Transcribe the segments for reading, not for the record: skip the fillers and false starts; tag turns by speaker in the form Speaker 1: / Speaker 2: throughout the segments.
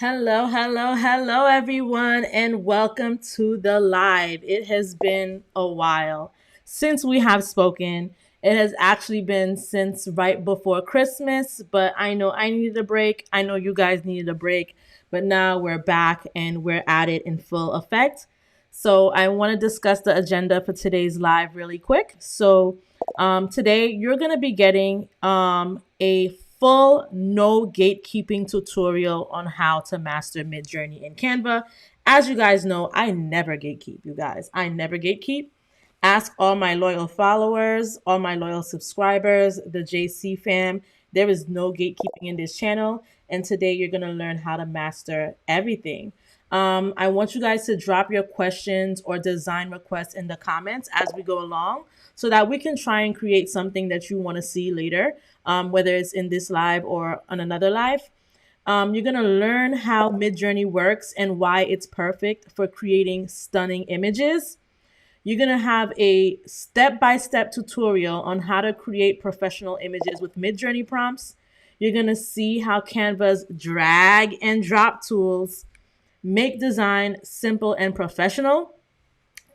Speaker 1: Hello, everyone, and welcome to the live. It has been a while since we have spoken. It has actually been since right before Christmas, but I know I needed a break. I know you guys needed a break, but now we're back and we're at it in full effect. So, I want to discuss the agenda for today's live really quick. Today you're going to be getting a full no gatekeeping tutorial on how to master MidJourney in Canva. As you guys know, I never gatekeep, you guys. I never gatekeep. Ask all my loyal followers, all my loyal subscribers, the JC fam. There is no gatekeeping in this channel. And today you're going to learn how to master everything. I want you guys to drop your questions or design requests in the comments as we go along so that we can try and create something that you want to see later, whether it's in this live or on another live. You're going to learn how MidJourney works and why it's perfect for creating stunning images. You're going to have a step-by-step tutorial on how to create professional images with MidJourney prompts. You're going to see how Canva's drag and drop tools make design simple and professional.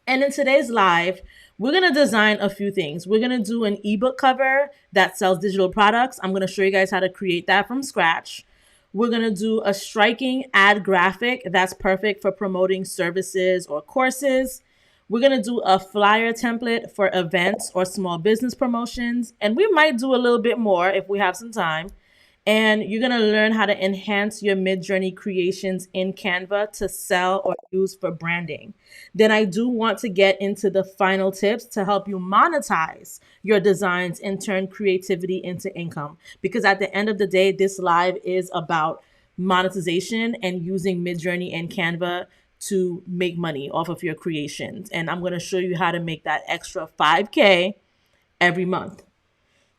Speaker 1: And in today's live, we're going to design a few things. We're going to do an ebook cover that sells digital products. I'm going to show you guys how to create that from scratch. We're going to do a striking ad graphic that's perfect for promoting services or courses. We're going to do a flyer template for events or small business promotions. And we might do a little bit more if we have some time. And you're going to learn how to enhance your MidJourney creations in Canva to sell or use for branding. Then I do want to get into the final tips to help you monetize your designs and turn creativity into income. Because at the end of the day, this live is about monetization and using MidJourney and Canva to make money off of your creations. And I'm going to show you how to make that extra 5K every month.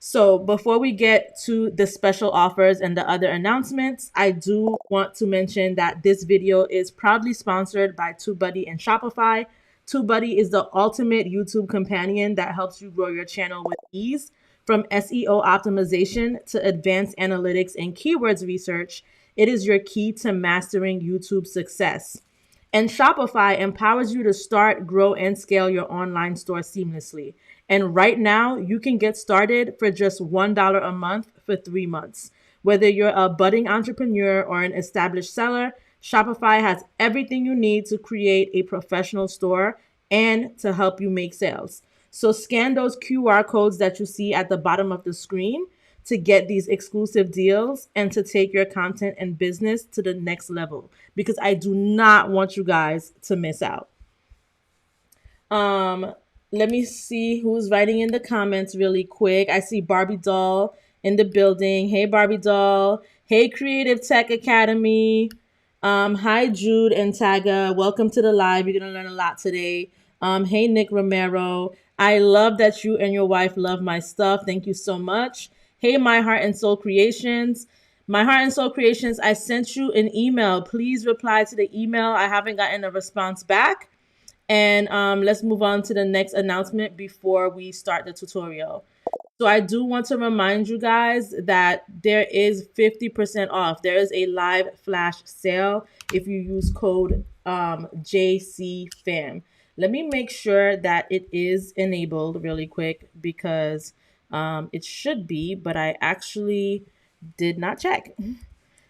Speaker 1: So before we get to the special offers and the other announcements, I do want to mention that this video is proudly sponsored by TubeBuddy and Shopify. TubeBuddy is the ultimate YouTube companion that helps you grow your channel with ease. From SEO optimization to advanced analytics and keywords research, it is your key to mastering YouTube success. And Shopify empowers you to start, grow, and scale your online store seamlessly. And right now, you can get started for just $1 a month for 3 months. Whether you're a budding entrepreneur or an established seller, Shopify has everything you need to create a professional store and to help you make sales. So scan those QR codes that you see at the bottom of the screen to get these exclusive deals and to take your content and business to the next level, because I do not want you guys to miss out. Let me see who's writing in the comments really quick. I see Barbie Doll in the building. Hey, Barbie Doll. Hey, Creative Tech Academy. Hi, Jude and Taga. Welcome to the live. You're going to learn a lot today. Hey, Nick Romero. I love that you and your wife love my stuff. Thank you so much. Hey, My Heart and Soul Creations. My Heart and Soul Creations, I sent you an email. Please reply to the email. I haven't gotten a response back. And let's move on to the next announcement before we start the tutorial. So I do want to remind you guys that there is 50% off. There is a live flash sale if you use code JCFAM. Let me make sure that it is enabled really quick because it should be, but I actually did not check.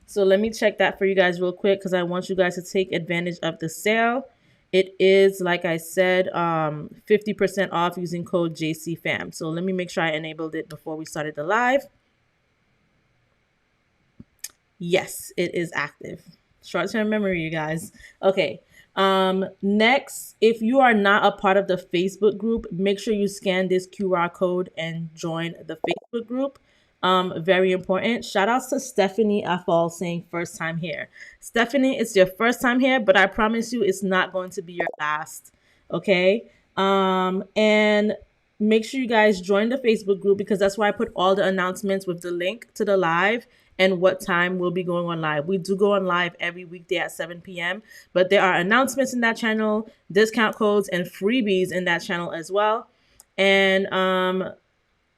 Speaker 1: So let me check that for you guys real quick because I want you guys to take advantage of the sale. It is, like I said, 50% off using code JCFAM. So let me make sure I enabled it before we started the live. Yes, it is active. Short-term memory, you guys. Okay. Next, if you are not a part of the Facebook group, make sure you scan this QR code and join the Facebook group. Very important. Shout outs to Stephanie Afal saying first time here. Stephanie, it's your first time here, but I promise you it's not going to be your last. Okay. And make sure you guys join the Facebook group because that's where I put all the announcements with the link to the live and what time we'll be going on live. We do go on live every weekday at 7 p.m., but there are announcements in that channel, discount codes, and freebies in that channel as well. And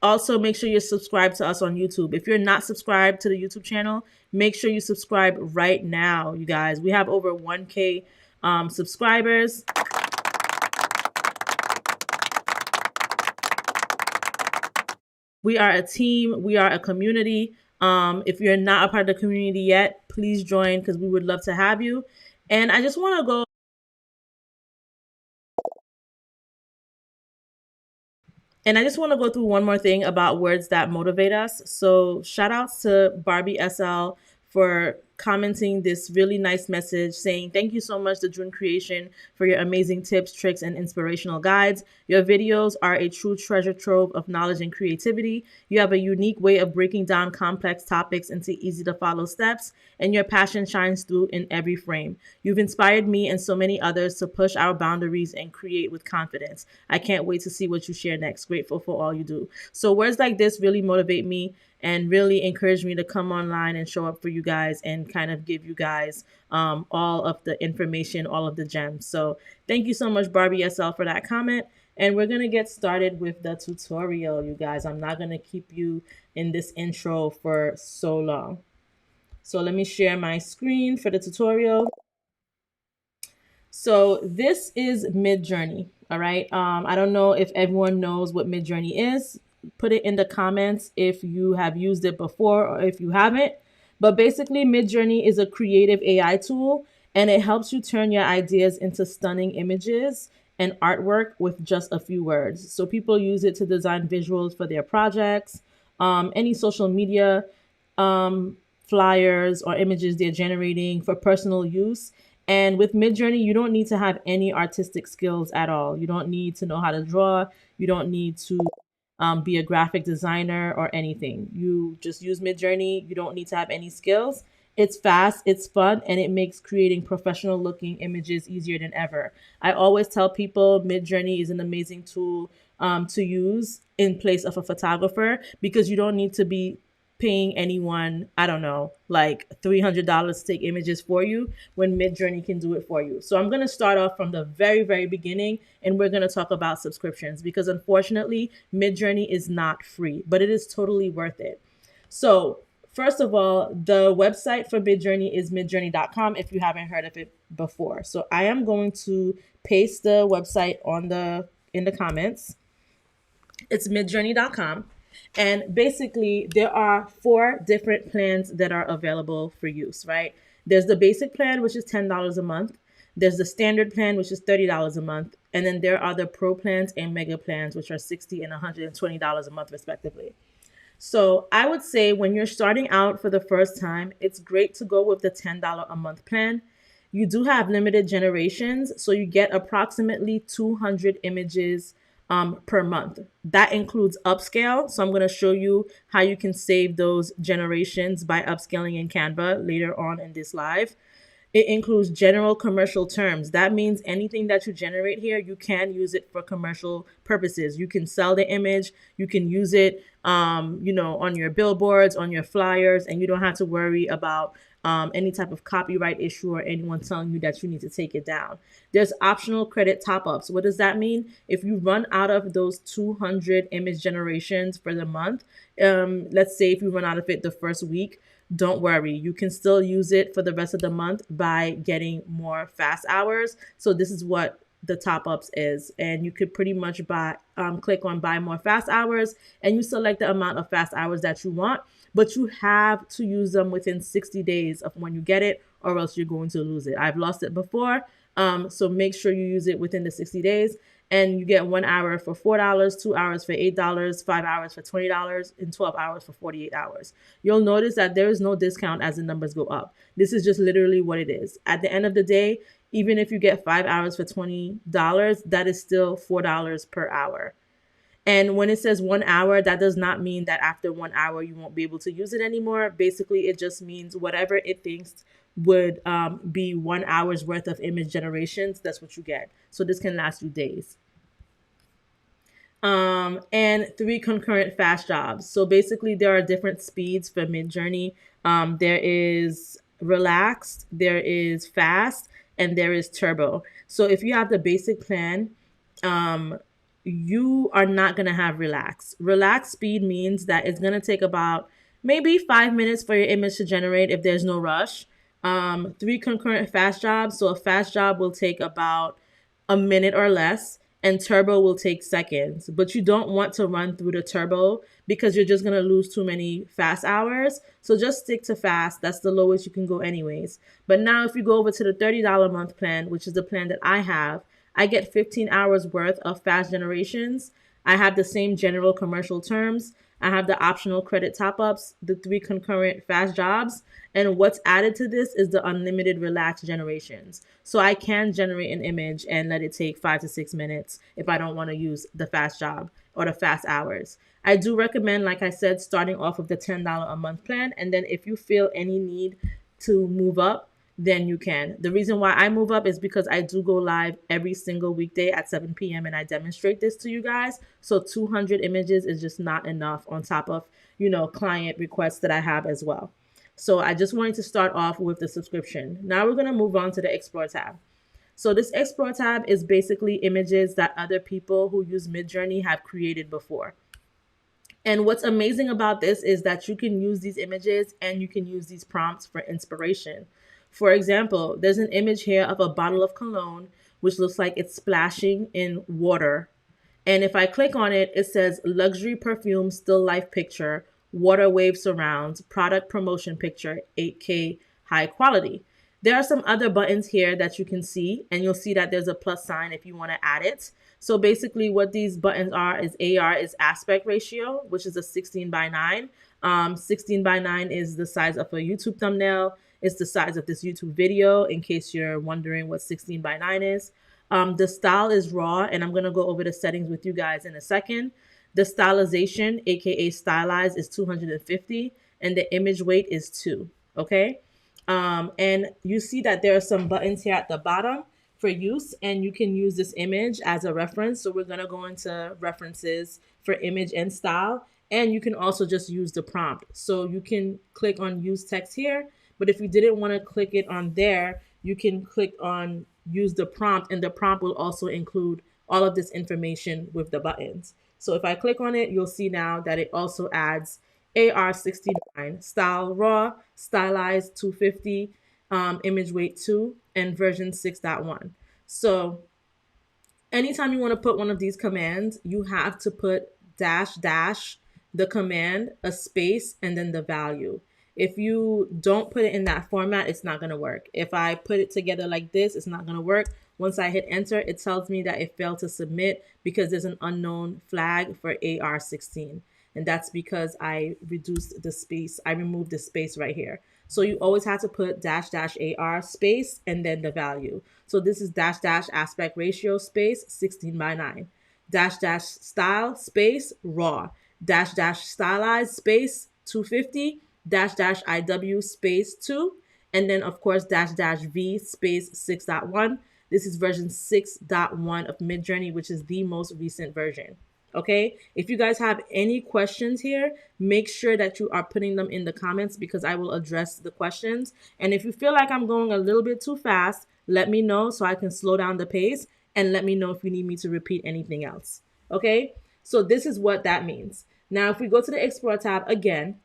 Speaker 1: Also, make sure you're subscribed to us on YouTube. If you're not subscribed to the YouTube channel, make sure you subscribe right now, you guys. We have over 1K subscribers. We are a team. We are a community. If you're not a part of the community yet, please join because we would love to have you. And I just want to go And I just want to go through one more thing about words that motivate us. So, shout outs to Barbie SL for commenting this really nice message saying, "Thank you so much, The June Creation, for your amazing tips, tricks, and inspirational guides. Your videos are a true treasure trove of knowledge and creativity. You have a unique way of breaking down complex topics into easy to follow steps, and your passion shines through in every frame. You've inspired me and so many others to push our boundaries and create with confidence. I can't wait to see what you share next. Grateful for all you do." So words like this really motivate me and really encourage me to come online and show up for you guys and kind of give you guys all of the information, all of the gems. So thank you so much, Barbie SL, for that comment. And we're going to get started with the tutorial, you guys. I'm not going to keep you in this intro for so long. So let me share my screen for the tutorial. So this is MidJourney. All right. I don't know if everyone knows what MidJourney is. Put it in the comments if you have used it before or if you haven't. But basically, MidJourney is a creative AI tool, and it helps you turn your ideas into stunning images and artwork with just a few words. So people use it to design visuals for their projects, any social media flyers or images they're generating for personal use. And with Midjourney, you don't need to have any artistic skills at all. You don't need to know how to draw. You don't need to be a graphic designer or anything. You just use Midjourney. You don't need to have any skills. It's fast, it's fun, and it makes creating professional looking images easier than ever. I always tell people Midjourney is an amazing tool to use in place of a photographer because you don't need to be paying anyone, I don't know, like $300 to take images for you when Midjourney can do it for you. So I'm going to start off from the very, very beginning and we're going to talk about subscriptions because unfortunately, Midjourney is not free, but it is totally worth it. So first of all, the website for Midjourney is midjourney.com if you haven't heard of it before. So I am going to paste the website in the comments. It's midjourney.com. And basically, there are 4 different plans that are available for use, right? There's the basic plan, which is $10 a month. There's the standard plan, which is $30 a month. And then there are the pro plans and mega plans, which are $60 and $120 a month, respectively. So I would say when you're starting out for the first time, it's great to go with the $10 a month plan. You do have limited generations, so you get approximately 200 images per month. That includes upscale. So I'm going to show you how you can save those generations by upscaling in Canva later on in this live. It includes general commercial terms. That means anything that you generate here, you can use it for commercial purposes. You can sell the image, you can use it, on your billboards, on your flyers, and you don't have to worry about any type of copyright issue or anyone telling you that you need to take it down. There's optional credit top-ups. What does that mean? If you run out of those 200 image generations for the month, let's say if you run out of it the first week, don't worry. You can still use it for the rest of the month by getting more fast hours. So this is what the top ups is. And you could pretty much click on buy more fast hours and you select the amount of fast hours that you want, but you have to use them within 60 days of when you get it or else you're going to lose it. I've lost it before. So make sure you use it within the 60 days. And you get 1 hour for $4, 2 hours for $8, 5 hours for $20, and 12 hours for 48 hours. You'll notice that there is no discount as the numbers go up. This is just literally what it is. At the end of the day, even if you get 5 hours for $20, that is still $4 per hour. And when it says 1 hour, that does not mean that after 1 hour you won't be able to use it anymore. Basically, it just means whatever it thinks would be 1 hour's worth of image generations, that's what you get. So this can last you days. And 3 concurrent fast jobs. So basically, there are different speeds for Midjourney. There is relaxed, there is fast, and there is turbo. So if you have the basic plan, you are not going to have relax. Relax speed means that it's going to take about maybe 5 minutes for your image to generate if there's no rush. Three concurrent fast jobs. So a fast job will take about a minute or less, and turbo will take seconds. But you don't want to run through the turbo because you're just going to lose too many fast hours. So just stick to fast. That's the lowest you can go, anyways. But now, if you go over to the $30 a month plan, which is the plan that I have, I get 15 hours worth of fast generations. I have the same general commercial terms. I have the optional credit top ups, the three concurrent fast jobs, and what's added to this is the unlimited relaxed generations. So I can generate an image and let it take 5 to 6 minutes if I don't want to use the fast job or the fast hours. I do recommend, like I said, starting off with the $10 a month plan. And then if you feel any need to move up, then you can. The reason why I move up is because I do go live every single weekday at 7 p.m. and I demonstrate this to you guys. So 200 images is just not enough on top of, client requests that I have as well. So I just wanted to start off with the subscription. Now we're going to move on to the Explore tab. So this Explore tab is basically images that other people who use MidJourney have created before. And what's amazing about this is that you can use these images and you can use these prompts for inspiration. For example, there's an image here of a bottle of cologne, which looks like it's splashing in water. And if I click on it, it says luxury perfume still life picture, water wave surrounds, product promotion picture, 8K high quality. There are some other buttons here that you can see, and you'll see that there's a plus sign if you want to add it. So basically what these buttons are is AR is aspect ratio, which is a 16 by 9. 16 by 9 is the size of a YouTube thumbnail. It's the size of this YouTube video, in case you're wondering what 16 by 9 is. The style is raw, and I'm going to go over the settings with you guys in a second. The stylization, aka stylized, is 250, and the image weight is 2. Okay. And you see that there are some buttons here at the bottom for use, and you can use this image as a reference. So we're going to go into references for image and style, and you can also just use the prompt. So you can click on use text here, but if you didn't want to click it on there, you can click on use the prompt, and the prompt will also include all of this information with the buttons. So if I click on it, you'll see now that it also adds AR69, style raw, stylized 250, image weight 2, and version 6.1. So anytime you want to put one of these commands, you have to put dash dash the command, a space, and then the value. If you don't put it in that format, it's not going to work. If I put it together like this, it's not going to work. Once I hit enter, it tells me that it failed to submit because there's an unknown flag for AR16. And that's because I reduced the space. I removed the space right here. So you always have to put dash dash AR space and then the value. So this is dash dash aspect ratio space 16 by 9. Dash dash style space raw. Dash dash stylized space 250. Dash dash IW space 2. And then of course dash dash V space 6.1. This is version 6.1 of MidJourney, which is the most recent version. Okay, if you guys have any questions here, make sure that you are putting them in the comments because I will address the questions. And if you feel like I'm going a little bit too fast, let me know so I can slow down the pace, and let me know if you need me to repeat anything else. Okay, so this is what that means. Now, if we go to the Explore tab again,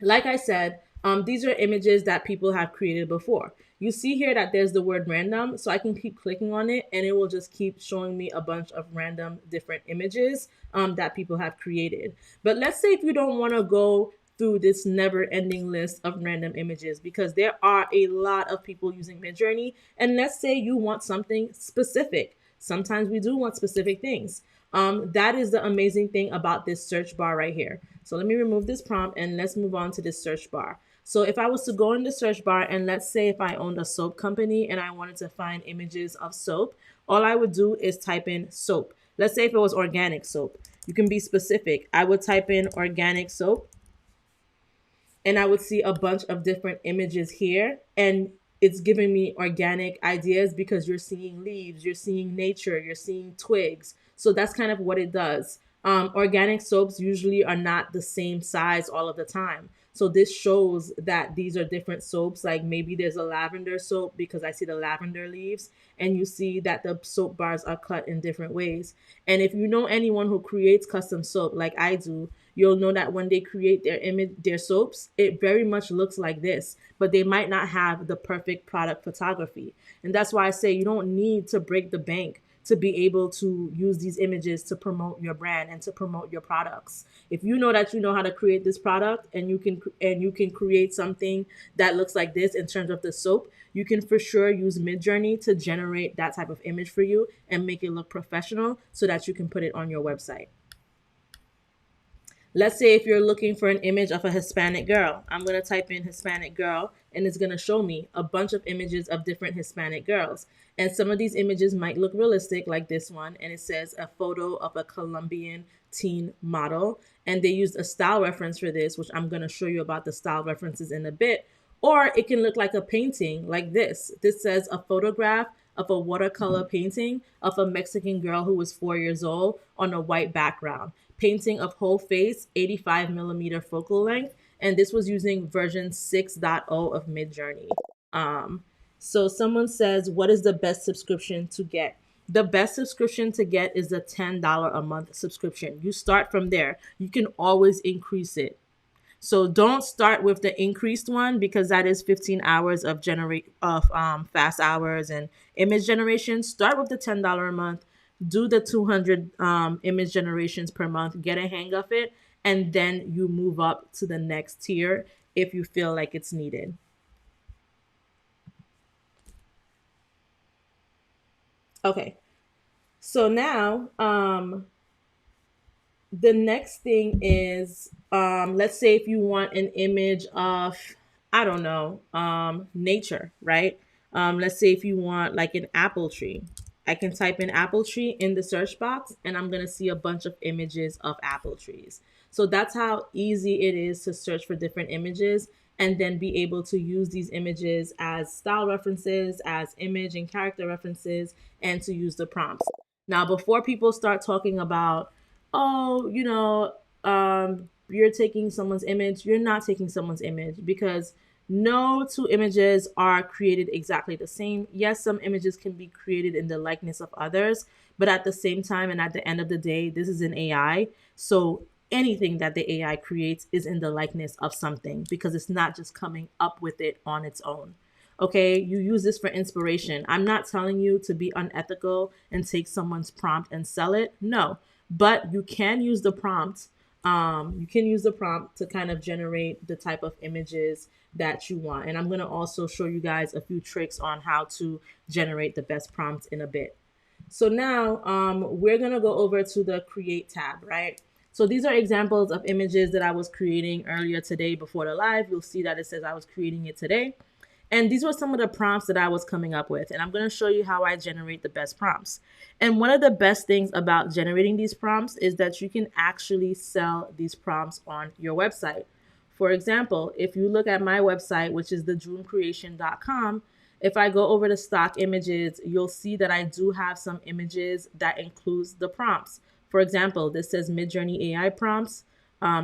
Speaker 1: like I said, these are images that people have created before. You see here that there's the word random, so I can keep clicking on it and it will just keep showing me a bunch of random different images that people have created. But let's say if you don't want to go through this never-ending list of random images, because there are a lot of people using MidJourney, and let's say you want something specific. Sometimes we do want specific things. That is the amazing thing about this search bar right here. So let me remove this prompt and let's move on to this search bar. So if I was to go in the search bar, and let's say if I owned a soap company and I wanted to find images of soap, all I would do is type in soap. Let's say if it was organic soap, you can be specific. I would type in organic soap and I would see a bunch of different images here, and it's giving me organic ideas because you're seeing leaves, you're seeing nature, you're seeing twigs. So that's kind of what it does. Organic soaps usually are not the same size all of the time. So this shows that these are different soaps. Like maybe there's a lavender soap because I see the lavender leaves, and you see that the soap bars are cut in different ways. And if you know anyone who creates custom soap like I do, you'll know that when they create their soaps, it very much looks like this, but they might not have the perfect product photography. And that's why I say you don't need to break the bank to be able to use these images to promote your brand and to promote your products. If you know that you know how to create this product, and you can create something that looks like this in terms of the soap, you can for sure use MidJourney to generate that type of image for you and make it look professional so that you can put it on your website. Let's say if you're looking for an image of a Hispanic girl, I'm going to type in Hispanic girl, and it's going to show me a bunch of images of different Hispanic girls. And some of these images might look realistic, like this one, and it says a photo of a Colombian teen model. And they used a style reference for this, which I'm going to show you about the style references in a bit. Or it can look like a painting like this. This says a photograph of a watercolor painting of a Mexican girl who was 4 years old on a white background. Painting of whole face, 85 millimeter focal length. And this was using version 6.0 of MidJourney. Um, so someone says, what is the best subscription to get? The best subscription to get is the $10 a month subscription. You start from there. You can always increase it. So don't start with the increased one, because that is 15 hours of fast hours and image generation. Start with the $10 a month. Do the 200 image generations per month. Get a hang of it, and then you move up to the next tier if you feel like it's needed. Okay. So now the next thing is, let's say if you want an image of, I don't know, nature, right? Let's say if you want like an apple tree, I can type in apple tree in the search box, and I'm going to see a bunch of images of apple trees. So that's how easy it is to search for different images and then be able to use these images as style references, as image and character references, and to use the prompts. Now, before people start talking about, oh, you're taking someone's image, you're not taking someone's image, because no two images are created exactly the same. Yes, some images can be created in the likeness of others, but at the same time and at the end of the day, this is an AI. So anything that the AI creates is in the likeness of something, because it's not just coming up with it on its own. Okay, you use this for inspiration. I'm not telling you to be unethical and take someone's prompt and sell it. No, but you can use the prompt. You can use the prompt to kind of generate the type of images that you want. And I'm going to also show you guys a few tricks on how to generate the best prompts in a bit. So now we're going to go over to the create tab, right? So these are examples of images that I was creating earlier today before the live. You'll see that it says I was creating it today. And these were some of the prompts that I was coming up with. And I'm going to show you how I generate the best prompts. And one of the best things about generating these prompts is that you can actually sell these prompts on your website. For example, if you look at my website, which is thedreamcreation.com, if I go over to stock images, you'll see that I do have some images that includes the prompts. For example, this says MidJourney AI prompts.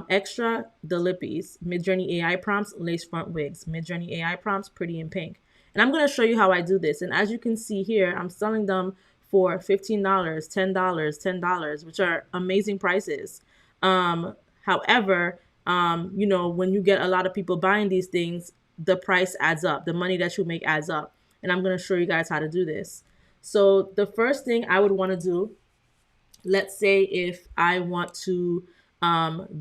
Speaker 1: Extra, the lippies, MidJourney AI prompts, lace front wigs, MidJourney AI prompts, pretty in pink. And I'm going to show you how I do this. And as you can see here, I'm selling them for $15, $10, $10, which are amazing prices. However, when you get a lot of people buying these things, the price adds up. The money that you make adds up. And I'm going to show you guys how to do this. So the first thing I would want to do, let's say if I want to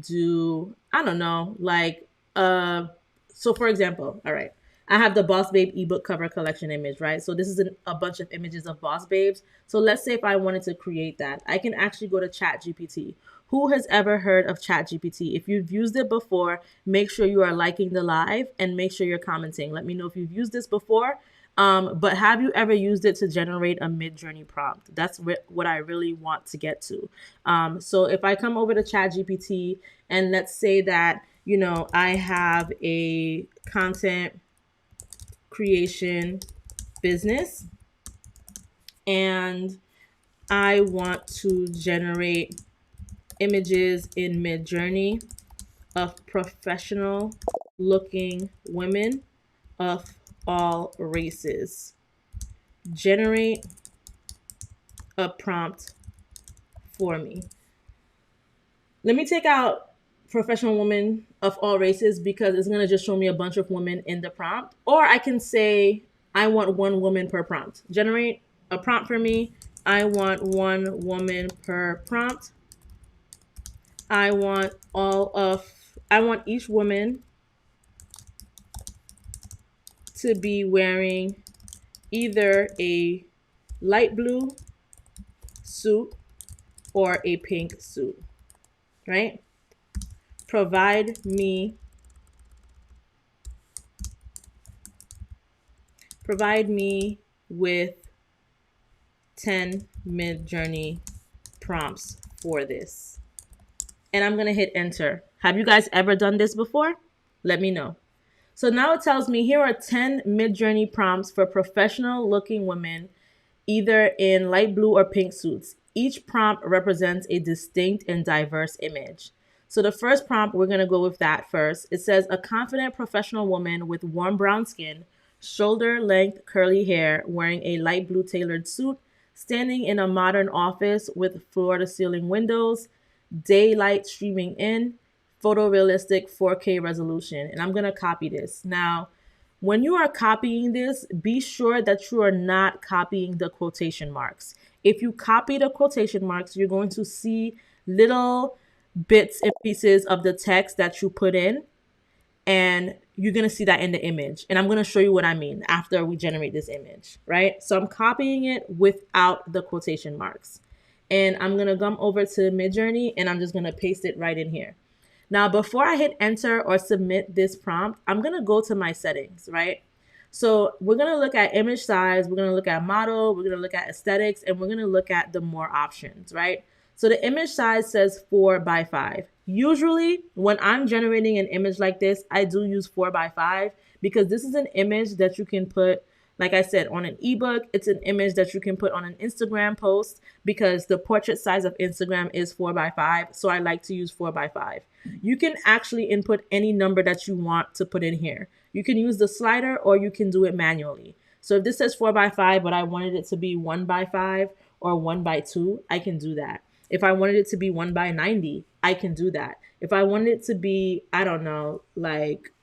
Speaker 1: do, I don't know, like so for example, all right, I have the Boss Babe ebook cover collection image, right? So this is a bunch of images of Boss Babes. So let's say if I wanted to create that, I can actually go to ChatGPT. Who has ever heard of ChatGPT? If you've used it before, make sure you are liking the live and make sure you're commenting. Let me know if you've used this before. But have you ever used it to generate a MidJourney prompt? That's what I really want to get to. So if I come over to ChatGPT and let's say that, I have a content creation business and I want to generate images in MidJourney of professional looking women of all races. Generate a prompt for me. Let me take out professional women of all races because it's going to just show me a bunch of women in the prompt. Or I can say, I want one woman per prompt. Generate a prompt for me. I want one woman per prompt. I want each woman to be wearing either a light blue suit or a pink suit, right? Provide me with 10 MidJourney prompts for this. And I'm going to hit enter. Have you guys ever done this before? Let me know. So now it tells me here are 10 MidJourney prompts for professional looking women, either in light blue or pink suits. Each prompt represents a distinct and diverse image. So the first prompt, we're going to go with that first. It says, a confident professional woman with warm brown skin, shoulder length curly hair, wearing a light blue tailored suit, standing in a modern office with floor to ceiling windows, daylight streaming in, photorealistic 4K resolution. And I'm going to copy this. Now, when you are copying this, be sure that you are not copying the quotation marks. If you copy the quotation marks, you're going to see little bits and pieces of the text that you put in, and you're going to see that in the image. And I'm going to show you what I mean after we generate this image, right? So I'm copying it without the quotation marks. And I'm going to come over to MidJourney and I'm just going to paste it right in here. Now, before I hit enter or submit this prompt, I'm going to go to my settings, right? So we're going to look at image size, we're going to look at model, we're going to look at aesthetics, and we're going to look at the more options, right? So the image size says 4x5. Usually when I'm generating an image like this, I do use 4x5 because this is an image that you can put, like I said, on an ebook. It's an image that you can put on an Instagram post because the portrait size of Instagram is 4x5. So I like to use 4x5. You can actually input any number that you want to put in here. You can use the slider or you can do it manually. So if this says 4x5, but I wanted it to be 1x5 or 1x2, I can do that. If I wanted it to be 1x90, I can do that. If I wanted it to be, I don't know, like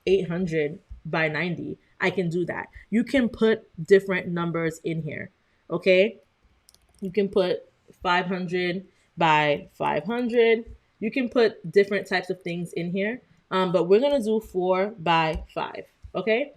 Speaker 1: 800 by 90, I can do that. You can put different numbers in here, okay? You can put 500 by 500. You can put different types of things in here, but we're gonna do 4x5, okay?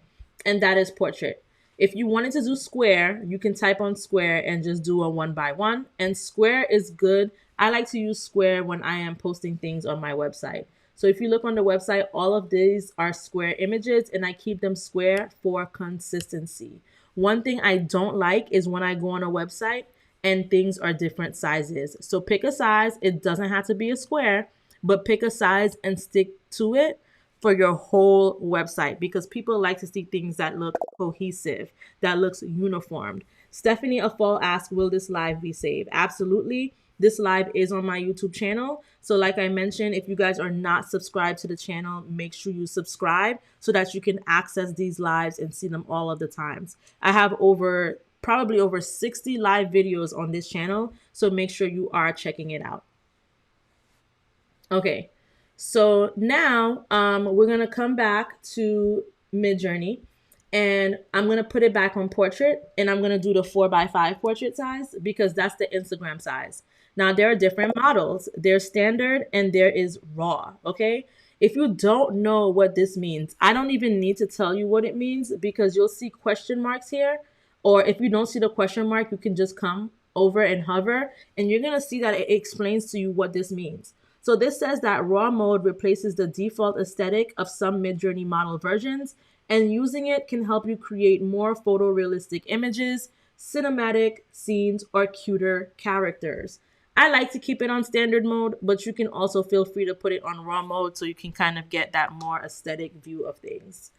Speaker 1: And that is portrait. If you wanted to do square, you can type on square and just do a 1x1. And square is good. I like to use square when I am posting things on my website. So if you look on the website, all of these are square images and I keep them square for consistency. One thing I don't like is when I go on a website and things are different sizes. So pick a size. It doesn't have to be a square, but pick a size and stick to it for your whole website because people like to see things that look cohesive, that looks uniformed. Stephanie Afol asked, will this live be saved? Absolutely. This live is on my YouTube channel. So like I mentioned, if you guys are not subscribed to the channel, make sure you subscribe so that you can access these lives and see them all of the times. I have probably over 60 live videos on this channel. So make sure you are checking it out. Okay. So now we're going to come back to MidJourney and I'm going to put it back on portrait and I'm going to do the 4x5 portrait size because that's the Instagram size. Now there are different models. There's standard and there is raw. Okay. If you don't know what this means, I don't even need to tell you what it means because you'll see question marks here. Or if you don't see the question mark, you can just come over and hover and you're going to see that it explains to you what this means. So this says that raw mode replaces the default aesthetic of some MidJourney model versions, and using it can help you create more photorealistic images, cinematic scenes, or cuter characters. I like to keep it on standard mode, but you can also feel free to put it on raw mode so you can kind of get that more aesthetic view of things.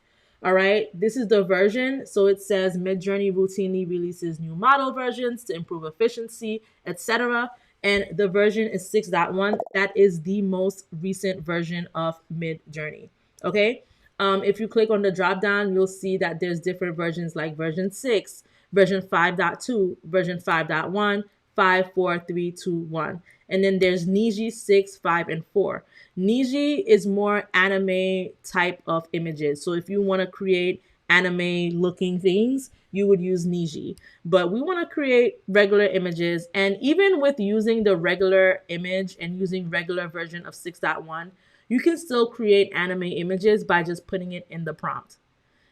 Speaker 1: All right, this is the version. So it says MidJourney routinely releases new model versions to improve efficiency, etc. And the version is 6.1. That is the most recent version of MidJourney. Okay. If you click on the drop down, you'll see that there's different versions like version 6, version 5.2, version 5.1, 5, 4, 3, 2, 1. And then there's Niji 6, 5, and 4. Niji is more anime type of images. So if you want to create anime looking things, you would use Niji. But we want to create regular images. And even with using the regular image and using regular version of 6.1, you can still create anime images by just putting it in the prompt.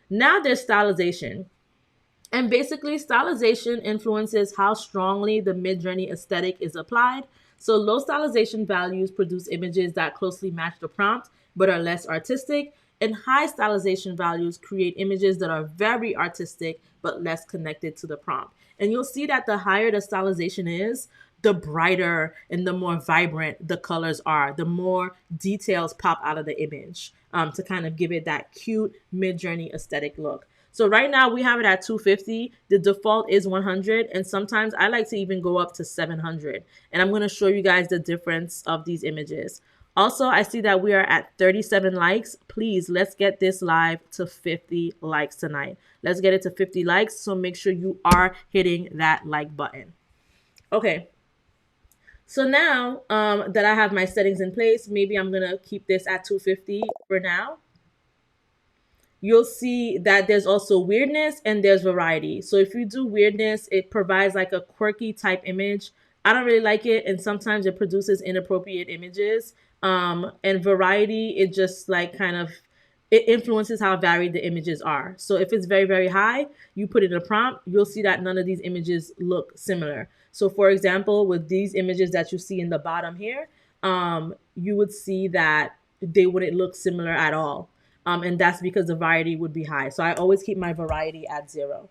Speaker 1: Now there's stylization. And basically, stylization influences how strongly the MidJourney aesthetic is applied. So low stylization values produce images that closely match the prompt but are less artistic, and high stylization values create images that are very artistic but less connected to the prompt. And you'll see that the higher the stylization is, the brighter and the more vibrant the colors are, the more details pop out of the image, to kind of give it that cute MidJourney aesthetic look. So right now we have it at 250. The default is 100, and sometimes I like to even go up to 700. And I'm going to show you guys the difference of these images. Also, I see that we are at 37 likes. Please, let's get this live to 50 likes tonight. Let's get it to 50 likes. So make sure you are hitting that like button. Okay. So now that I have my settings in place, maybe I'm going to keep this at 250 for now. You'll see that there's also weirdness and there's variety. So if you do weirdness, it provides like a quirky type image. I don't really like it, and sometimes it produces inappropriate images. And variety, it just like kind of it influences how varied the images are. So if it's very, very high, you put in a prompt, you'll see that none of these images look similar. So for example, with these images that you see in the bottom here, you would see that they wouldn't look similar at all. And that's because the variety would be high. So I always keep my variety at 0.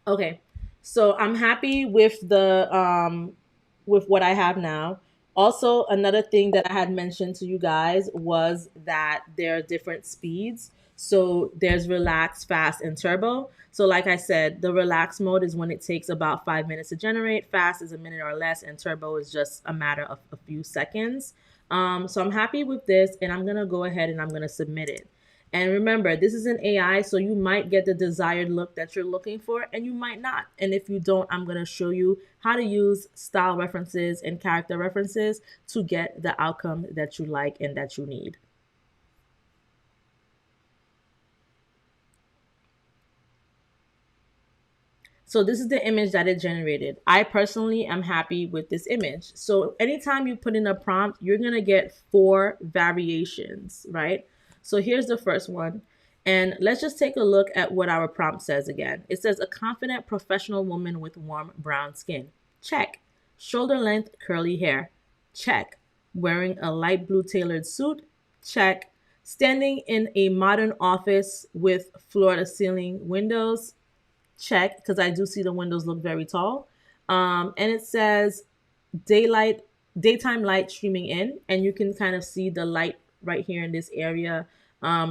Speaker 1: Okay, so I'm happy with what I have now. Also, another thing that I had mentioned to you guys was that there are different speeds. So there's relaxed, fast, and turbo. So like I said, the relaxed mode is when it takes about 5 minutes to generate. Fast is a minute or less, and turbo is just a matter of a few seconds. So I'm happy with this, and I'm gonna go ahead and I'm gonna submit it. And remember, this is an AI, so you might get the desired look that you're looking for, and you might not. And if you don't, I'm going to show you how to use style references and character references to get the outcome that you like and that you need. So this is the image that it generated. I personally am happy with this image. So anytime you put in a prompt, you're going to get 4 variations, right? So here's the first one. And let's just take a look at what our prompt says again. It says a confident professional woman with warm brown skin. Check. Shoulder length curly hair. Check. Wearing a light blue tailored suit. Check. Standing in a modern office with floor to ceiling windows. Check, because I do see the windows look very tall. And it says daytime light streaming in, and you can kind of see the light right here in this area,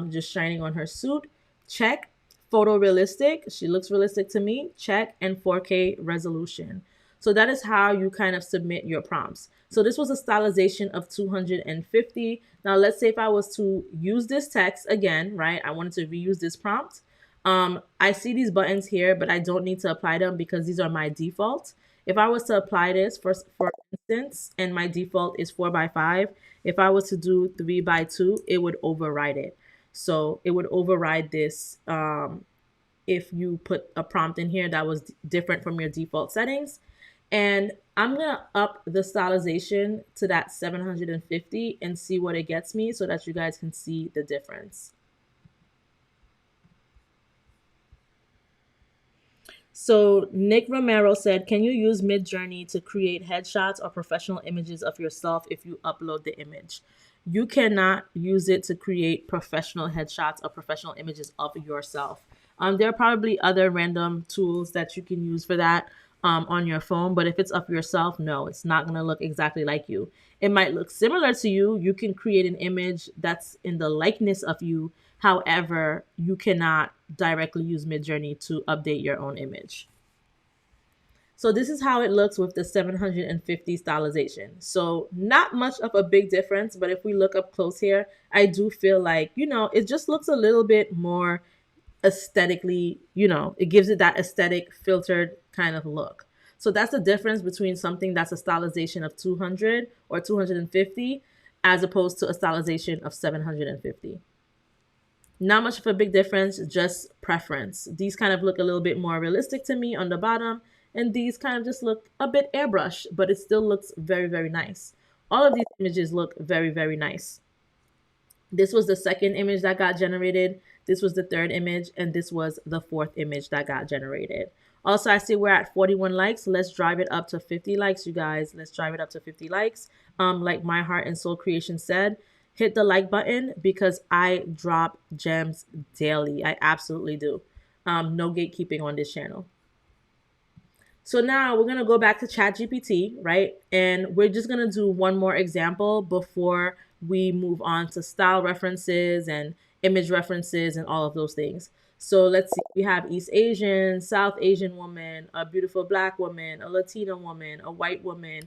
Speaker 1: just shining on her suit. Check. Photorealistic, she looks realistic to me. Check. And 4K resolution. So that is how you kind of submit your prompts. So this was a stylization of 250. Now let's say if I was to use this text again, right? I wanted to reuse this prompt. I see these buttons here, but I don't need to apply them because these are my default. If I was to apply this for instance, and my default is 4x5, if I was to do 3x2, it would override it. So it would override this if you put a prompt in here that was different from your default settings. And I'm going to up the stylization to that 750 and see what it gets me so that you guys can see the difference. So Nick Romero said, can you use MidJourney to create headshots or professional images of yourself if you upload the image? You cannot use it to create professional headshots or professional images of yourself. There are probably other random tools that you can use for that on your phone, but if it's of yourself, no, it's not going to look exactly like you. It might look similar to you. You can create an image that's in the likeness of you. However, you cannot directly use MidJourney to update your own image. So this is how it looks with the 750 stylization. So not much of a big difference, but if we look up close here, I do feel like, it just looks a little bit more aesthetically, it gives it that aesthetic filtered kind of look. So that's the difference between something that's a stylization of 200 or 250 as opposed to a stylization of 750. Not much of a big difference, just preference. These kind of look a little bit more realistic to me on the bottom, and these kind of just look a bit airbrushed, but it still looks very, very nice. All of these images look very, very nice. This was the second image that got generated. This was the third image, and this was the fourth image that got generated. Also, I see we're at 41 likes. Let's drive it up to 50 likes, you guys. Let's drive it up to 50 likes. Like My Heart and Soul Creation said, hit the like button because I drop gems daily. I absolutely do. No gatekeeping on this channel. So now we're going to go back to ChatGPT, right? And we're just going to do one more example before we move on to style references and image references and all of those things. So let's see, we have East Asian, South Asian woman, a beautiful Black woman, a Latina woman, a white woman.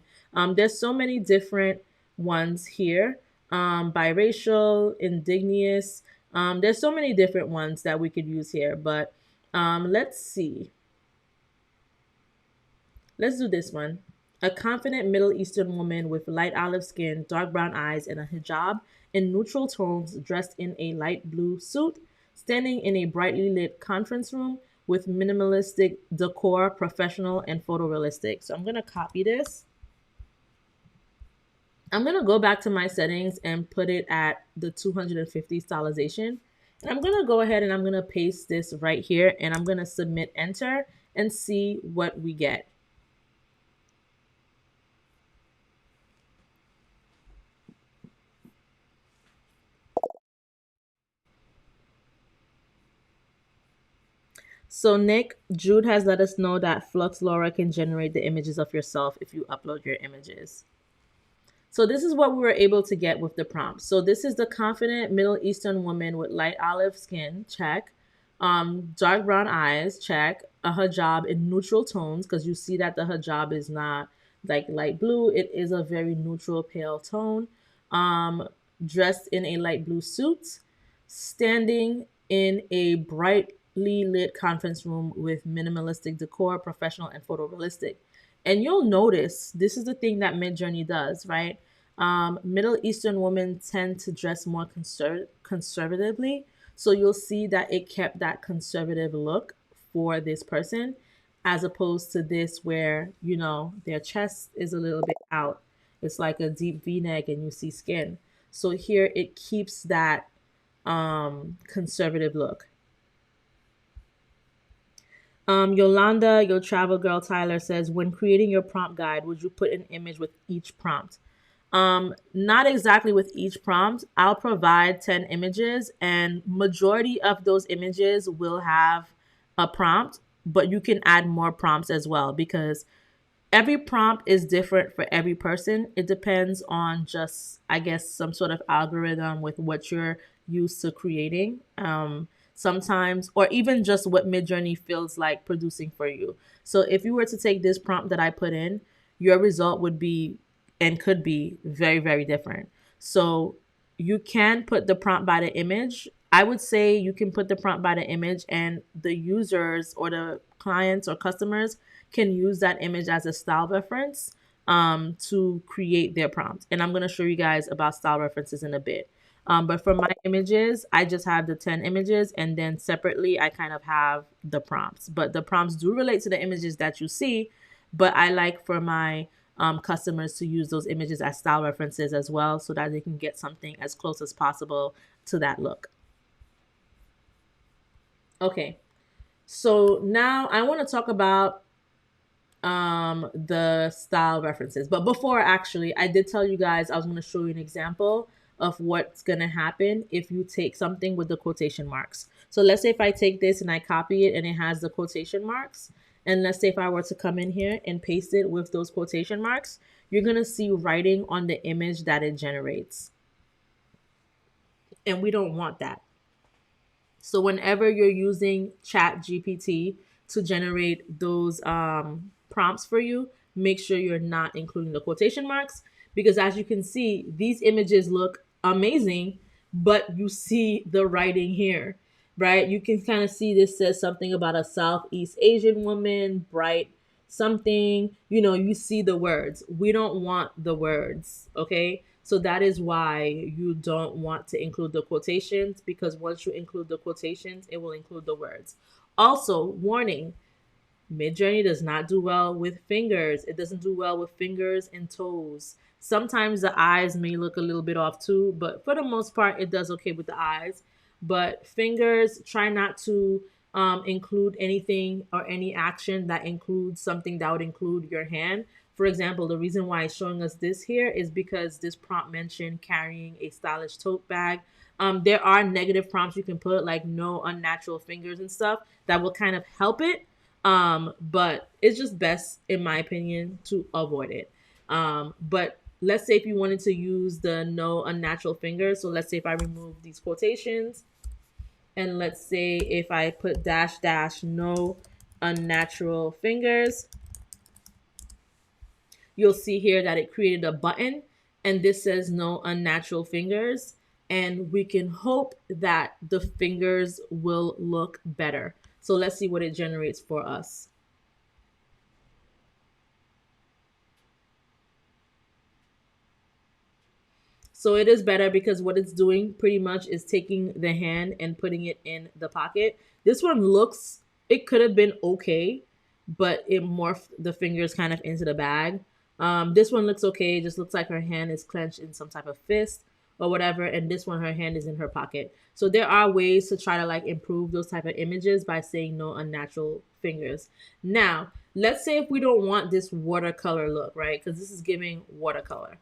Speaker 1: There's so many different ones here. Biracial, indigenous. There's so many different ones that we could use here, but let's see. Let's do this one. A confident Middle Eastern woman with light olive skin, dark brown eyes, and a hijab in neutral tones, dressed in a light blue suit, standing in a brightly lit conference room with minimalistic decor, professional and photorealistic. So I'm going to copy this. I'm going to go back to my settings and put it at the 250 stylization. And I'm going to go ahead and I'm going to paste this right here and I'm going to submit enter and see what we get. So Nick, Jude has let us know that Flux Laura can generate the images of yourself if you upload your images. So this is what we were able to get with the prompt. So this is the confident Middle Eastern woman with light olive skin, check. Dark brown eyes, check. A hijab in neutral tones, because you see that the hijab is not like light blue. It is a very neutral pale tone. Dressed in a light blue suit, standing in a brightly lit conference room with minimalistic decor, professional and photorealistic. And you'll notice this is the thing that MidJourney does, right? Middle Eastern women tend to dress more conservatively. So you'll see that it kept that conservative look for this person, as opposed to this where, their chest is a little bit out. It's like a deep V-neck and you see skin. So here it keeps that conservative look. Yolanda, your travel girl Tyler says, when creating your prompt guide, would you put an image with each prompt? Not exactly with each prompt. I'll provide 10 images and majority of those images will have a prompt, but you can add more prompts as well because every prompt is different for every person. It depends on just, I guess, some sort of algorithm with what you're used to creating. Sometimes, or even just what MidJourney feels like producing for you. So if you were to take this prompt that I put in, your result would be and could be very, very different. So you can put the prompt by the image. I would say you can put the prompt by the image and the users or the clients or customers can use that image as a style reference to create their prompt. And I'm going to show you guys about style references in a bit. But for my images, I just have the 10 images and then separately I kind of have the prompts. But the prompts do relate to the images that you see, but I like for my customers to use those images as style references as well so that they can get something as close as possible to that look. Okay, so now I want to talk about the style references. But before, actually, I did tell you guys I was going to show you an example of what's going to happen if you take something with the quotation marks. So let's say if I take this and I copy it and it has the quotation marks, and let's say if I were to come in here and paste it with those quotation marks, you're going to see writing on the image that it generates. And we don't want that. So whenever you're using Chat GPT to generate those prompts for you, make sure you're not including the quotation marks, because as you can see, these images look amazing, but you see the writing here, right? You can kind of see this says something about a Southeast Asian woman, bright something, you see the words. We don't want the words, okay? So that is why you don't want to include the quotations, because once you include the quotations, it will include the words. Also, warning, MidJourney does not do well with fingers. It doesn't do well with fingers and toes. Sometimes the eyes may look a little bit off too, but for the most part, it does okay with the eyes. But fingers, try not to include anything or any action that includes something that would include your hand. For example, the reason why it's showing us this here is because this prompt mentioned carrying a stylish tote bag. There are negative prompts you can put, like no unnatural fingers and stuff, that will kind of help it, but it's just best, in my opinion, to avoid it. But let's say if you wanted to use the no unnatural fingers, so let's say if I remove these quotations, and let's say if I put dash dash no unnatural fingers, you'll see here that it created a button, and this says no unnatural fingers. And we can hope that the fingers will look better. So let's see what it generates for us. So it is better because what it's doing pretty much is taking the hand and putting it in the pocket. This one looks, it could have been okay, but it morphed the fingers kind of into the bag. This one looks okay. It just looks like her hand is clenched in some type of fist or whatever. And this one, her hand is in her pocket. So there are ways to try to like improve those type of images by saying no unnatural fingers. Now, let's say if we don't want this watercolor look, right? Because this is giving watercolor.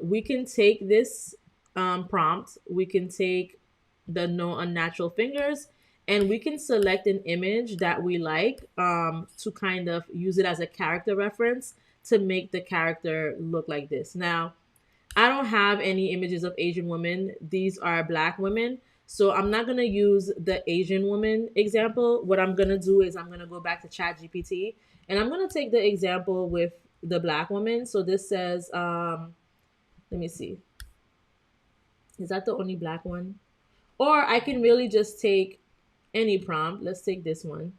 Speaker 1: We can take this prompt, we can take the no unnatural fingers, and we can select an image that we like to kind of use it as a character reference to make the character look like this. Now, I don't have any images of Asian women. These are Black women. So I'm not going to use the Asian woman example. What I'm going to do is I'm going to go back to ChatGPT, and I'm going to take the example with the Black woman. So this says, let me see. Is that the only Black one? Or I can really just take any prompt. Let's take this one.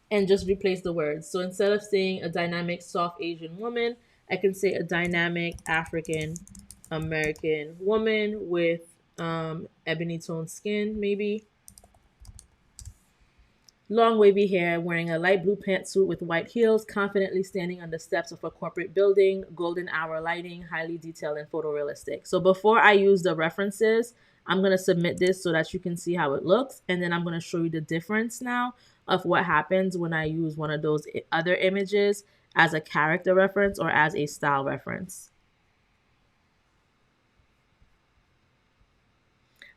Speaker 1: And just replace the words. So instead of saying a dynamic soft Asian woman, I can say a dynamic African American woman with ebony toned skin, maybe. Long wavy hair, wearing a light blue pantsuit with white heels, confidently standing on the steps of a corporate building, golden hour lighting, highly detailed and photorealistic. So before I use the references, I'm going to submit this so that you can see how it looks. And then I'm going to show you the difference now of what happens when I use one of those other images as a character reference or as a style reference.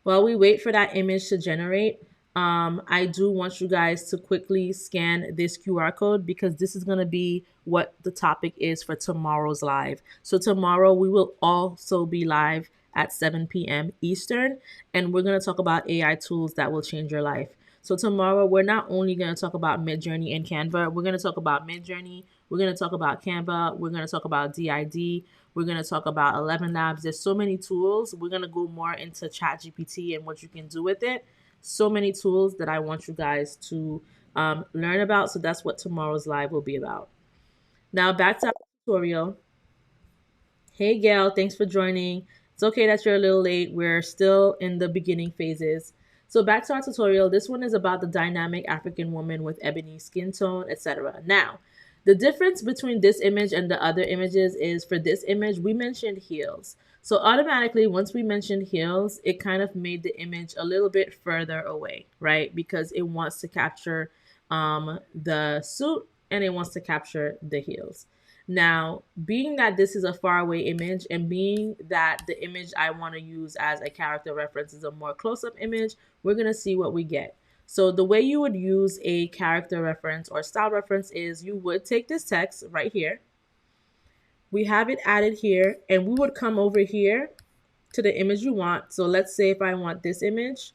Speaker 1: While we wait for that image to generate, I do want you guys to quickly scan this QR code because this is going to be what the topic is for tomorrow's live. So tomorrow we will also be live at 7 p.m. Eastern, and we're going to talk about AI tools that will change your life. So tomorrow we're not only going to talk about MidJourney and Canva, we're going to talk about MidJourney, we're going to talk about Canva, we're going to talk about DID, we're going to talk about 11 Labs. There's so many tools. We're going to go more into ChatGPT and what you can do with it. So many tools that I want you guys to learn about. So that's what tomorrow's live will be about. Now back to our tutorial. Hey, Gail, thanks for joining. It's okay that you're a little late. We're still in the beginning phases. So back to our tutorial. This one is about the dynamic African woman with ebony skin tone, etc. Now, the difference between this image and the other images is for this image, we mentioned heels. So automatically, once we mentioned heels, it kind of made the image a little bit further away, right? Because it wants to capture the suit and it wants to capture the heels. Now, being that this is a faraway image and being that the image I want to use as a character reference is a more close-up image, we're going to see what we get. So the way you would use a character reference or style reference is you would take this text right here. We have it added here, and we would come over here to the image you want. So let's say if I want this image,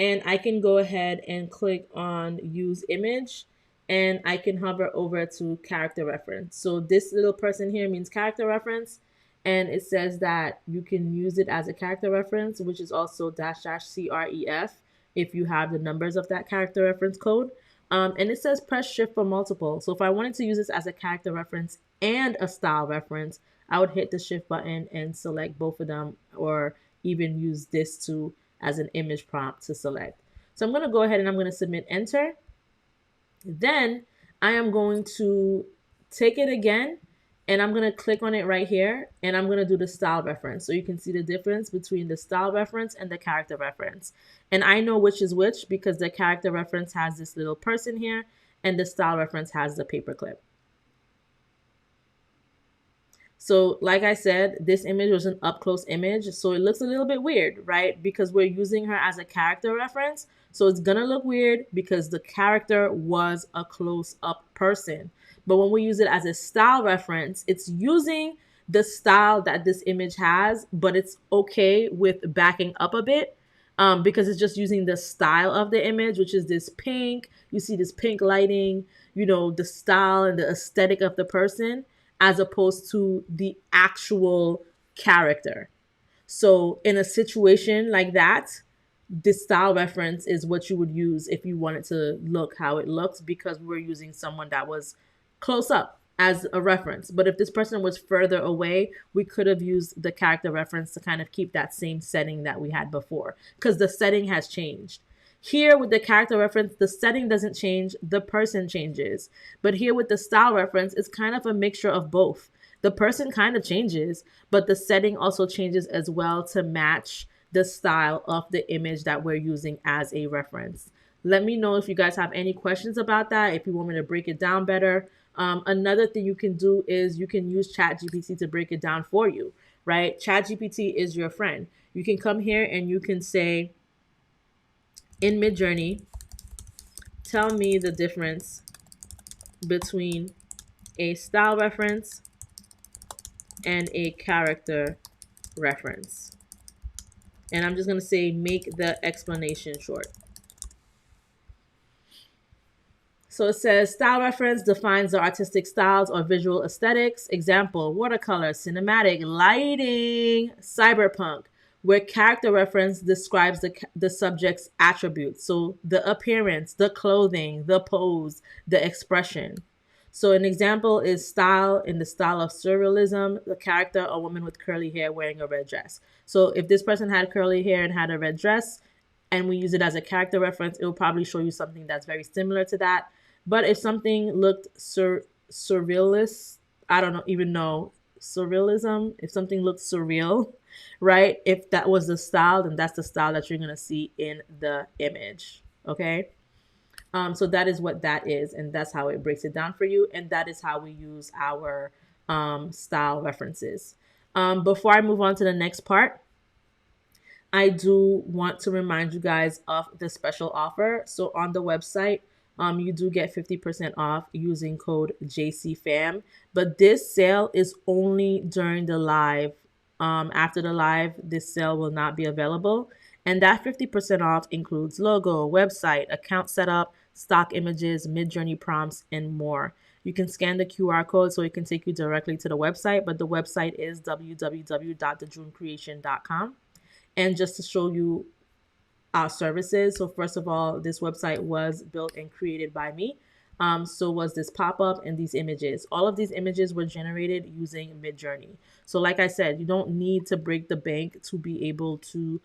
Speaker 1: and I can go ahead and click on use image, and I can hover over to character reference. So this little person here means character reference, and it says that you can use it as a character reference, which is also dash dash CREF if you have the numbers of that character reference code. And it says press shift for multiple. So if I wanted to use this as a character reference and a style reference, I would hit the shift button and select both of them, or even use this to as an image prompt to select. So I'm going to go ahead and I'm going to submit enter. Then I am going to take it again, and I'm going to click on it right here, and I'm going to do the style reference. So you can see the difference between the style reference and the character reference. And I know which is which because the character reference has this little person here, and the style reference has the paperclip. So like I said, this image was an up close image. So it looks a little bit weird, right? Because we're using her as a character reference. So it's gonna look weird because the character was a close up person. But when we use it as a style reference, it's using the style that this image has, but it's okay with backing up a bit. Because it's just using the style of the image, which is this pink. You see this pink lighting, the style and the aesthetic of the person, as opposed to the actual character. So in a situation like that, the style reference is what you would use if you wanted to look how it looks, because we're using someone that was close up as a reference. But if this person was further away, we could have used the character reference to kind of keep that same setting that we had before, because the setting has changed. Here with the character reference, the setting doesn't change, the person changes. But here with the style reference, it's kind of a mixture of both. The person kind of changes, but the setting also changes as well to match the style of the image that we're using as a reference. Let me know if you guys have any questions about that, if you want me to break it down better. Another thing you can do is you can use ChatGPT to break it down for you, right? ChatGPT is your friend. You can come here and you can say, in MidJourney, tell me the difference between a style reference and a character reference. And I'm just going to say, make the explanation short. So it says style reference defines the artistic styles or visual aesthetics. Example, watercolor, cinematic, lighting, cyberpunk. Where character reference describes the subject's attributes. So the appearance, the clothing, the pose, the expression. So an example is style in the style of surrealism, the character, a woman with curly hair wearing a red dress. So if this person had curly hair and had a red dress, and we use it as a character reference, it will probably show you something that's very similar to that. But if something looked surrealist, I don't even know, surrealism, if something looked surreal, right? If that was the style, then that's the style that you're going to see in the image, okay? So that is what that is, and that's how it breaks it down for you, and that is how we use our style references. Before I move on to the next part, I do want to remind you guys of the special offer. So on the website, you do get 50% off using code JCFAM. But this sale is only during the live. After the live, this sale will not be available. And that 50% off includes logo, website, account setup, stock images, MidJourney prompts, and more. You can scan the QR code so it can take you directly to the website, but the website is www.thejunecreation.com. And just to show you our services. So first of all, this website was built and created by me. So was this pop-up and these images. All of these images were generated using MidJourney. So like I said, you don't need to break the bank to be able to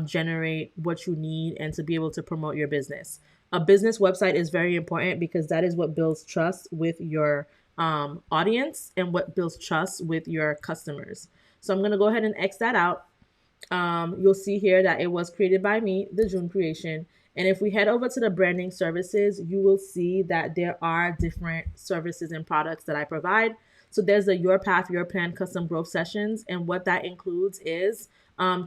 Speaker 1: generate what you need and to be able to promote your business. A business website is very important because that is what builds trust with your audience and what builds trust with your customers. So I'm going to go ahead and X that out. You'll see here that it was created by me, the June Creation. And if we head over to the branding services, you will see that there are different services and products that I provide. So there's the Your Path, Your Plan custom growth sessions. And what that includes is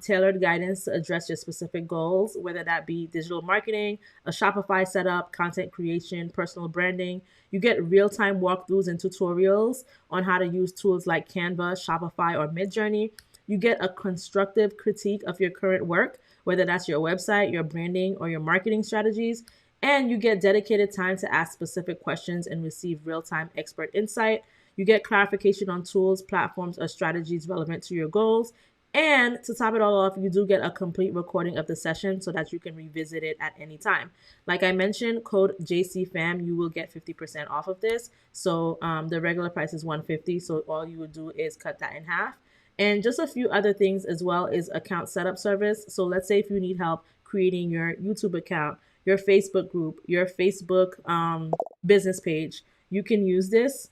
Speaker 1: tailored guidance to address your specific goals, whether that be digital marketing, a Shopify setup, content creation, personal branding. You get real-time walkthroughs and tutorials on how to use tools like Canva, Shopify, or MidJourney. You get a constructive critique of your current work, whether that's your website, your branding, or your marketing strategies. And you get dedicated time to ask specific questions and receive real time expert insight. You get clarification on tools, platforms, or strategies relevant to your goals. And to top it all off, you do get a complete recording of the session so that you can revisit it at any time. Like I mentioned, code JCFAM, you will get 50% off of this. So the regular price is 150. So all you would do is cut that in half. And just a few other things as well is account setup service. So let's say if you need help creating your YouTube account, your Facebook group, your Facebook business page, you can use this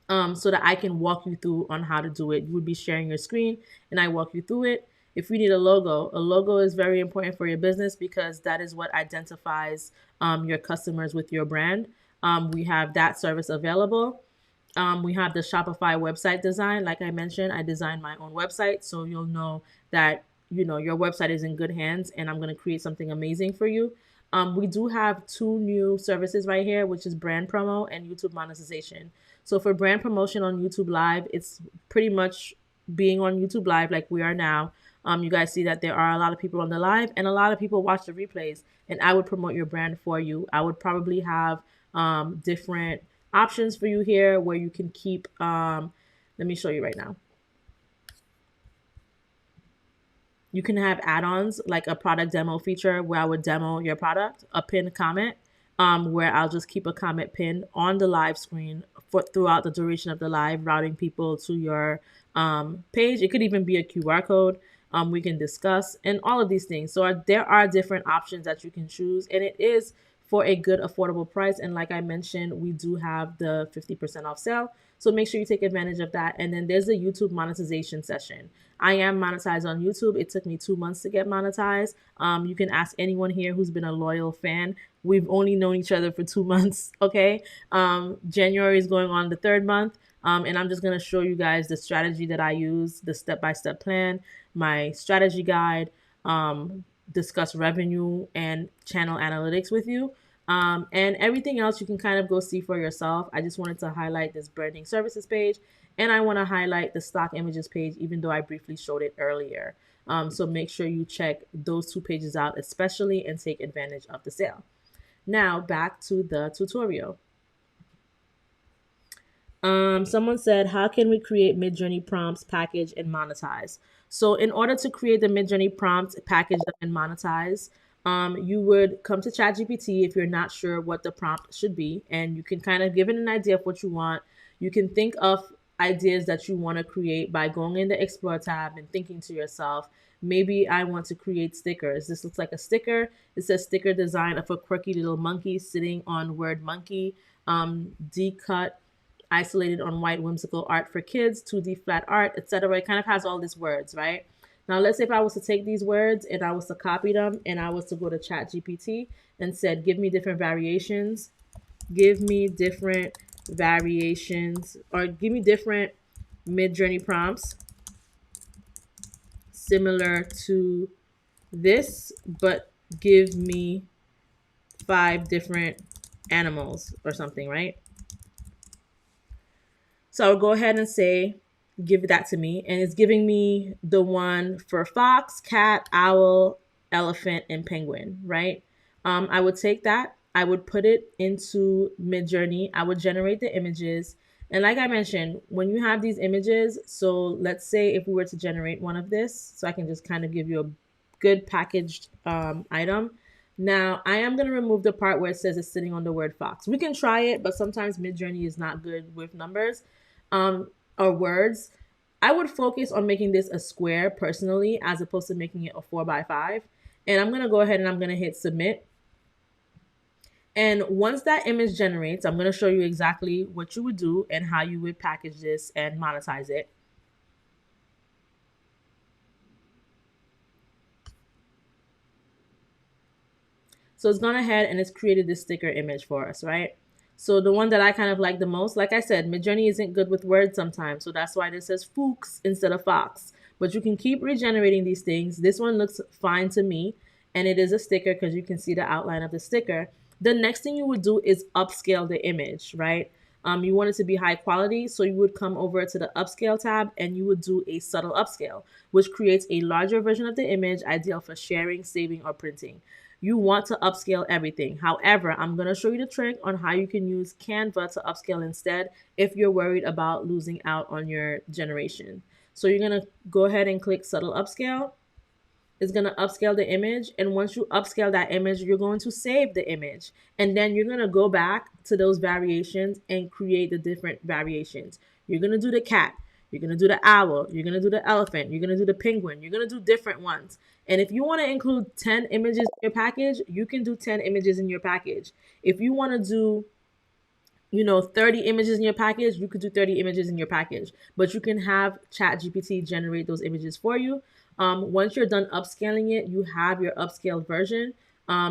Speaker 1: so that I can walk you through on how to do it. You would be sharing your screen and I walk you through it. If you need a logo is very important for your business because that is what identifies your customers with your brand. We have that service available. We have the Shopify website design. Like I mentioned, I designed my own website, so you'll know that your website is in good hands, and I'm going to create something amazing for you. We do have two new services right here, which is brand promo and YouTube monetization. So for brand promotion on YouTube Live, it's pretty much being on YouTube Live like we are now. You guys see that there are a lot of people on the live and a lot of people watch the replays, and I would promote your brand for you. I would probably have different options for you here where you can keep, let me show you right now. You can have add-ons like a product demo feature where I would demo your product, a pinned comment, where I'll just keep a comment pinned on the live screen for throughout the duration of the live, routing people to your page. It could even be a QR code. We can discuss and all of these things. So there are different options that you can choose, and it is for a good affordable price. And like I mentioned, we do have the 50% off sale. So make sure you take advantage of that. And then there's the YouTube monetization session. I am monetized on YouTube. It took me 2 months to get monetized. You can ask anyone here who's been a loyal fan. We've only known each other for 2 months, okay? January is going on the third month. And I'm just going to show you guys the strategy that I use, the step-by-step plan, my strategy guide, discuss revenue and channel analytics with you. And everything else you can kind of go see for yourself. I just wanted to highlight this branding services page, and I want to highlight the stock images page, even though I briefly showed it earlier. So make sure you check those two pages out, especially, and take advantage of the sale. Now back to the tutorial. Someone said, how can we create MidJourney prompts, package, and monetize? So in order to create the MidJourney prompts, package them, and monetize, you would come to ChatGPT if you're not sure what the prompt should be, and you can kind of give it an idea of what you want. You can think of ideas that you want to create by going in the Explore tab and thinking to yourself, maybe I want to create stickers. This looks like a sticker. It says sticker design of a quirky little monkey sitting on word monkey, D-cut, isolated on white whimsical art for kids, 2D flat art, etc. It kind of has all these words, right? Now, let's say if I was to take these words and I was to copy them and I was to go to ChatGPT and said, give me different variations, give me different variations, or give me different MidJourney prompts similar to this, but give me 5 different animals or something, right? So I'll go ahead and say, give that to me. And it's giving me the one for fox, cat, owl, elephant, and penguin, right? I would take that. I would put it into MidJourney. I would generate the images. And like I mentioned, when you have these images, so let's say if we were to generate one of this, so I can just kind of give you a good packaged item. Now, I am going to remove the part where it says it's sitting on the word fox. We can try it, but sometimes MidJourney is not good with numbers or words. I would focus on making this a square personally, as opposed to making it a 4x5. And I'm going to go ahead and I'm going to hit submit. And once that image generates, I'm going to show you exactly what you would do and how you would package this and monetize it. So it's gone ahead and it's created this sticker image for us, right? So the one that I kind of like the most, like I said, MidJourney isn't good with words sometimes. So that's why this says Fuchs instead of Fox. But you can keep regenerating these things. This one looks fine to me. And it is a sticker because you can see the outline of the sticker. The next thing you would do is upscale the image, right? You want it to be high quality, so you would come over to the upscale tab and you would do a subtle upscale, which creates a larger version of the image, ideal for sharing, saving, or printing. You want to upscale everything. However, I'm going to show you the trick on how you can use Canva to upscale instead if you're worried about losing out on your generation. So you're going to go ahead and click subtle upscale. It's going to upscale the image. And once you upscale that image, you're going to save the image. And then you're going to go back to those variations and create the different variations. You're going to do the cat. You're going to do the owl. You're going to do the elephant. You're going to do the penguin. You're going to do different ones. And if you want to include 10 images in your package, you can do 10 images in your package. If you want to do 30 images in your package, you could do 30 images in your package, but you can have ChatGPT generate those images for you. Once you're done upscaling it, you have your upscaled version.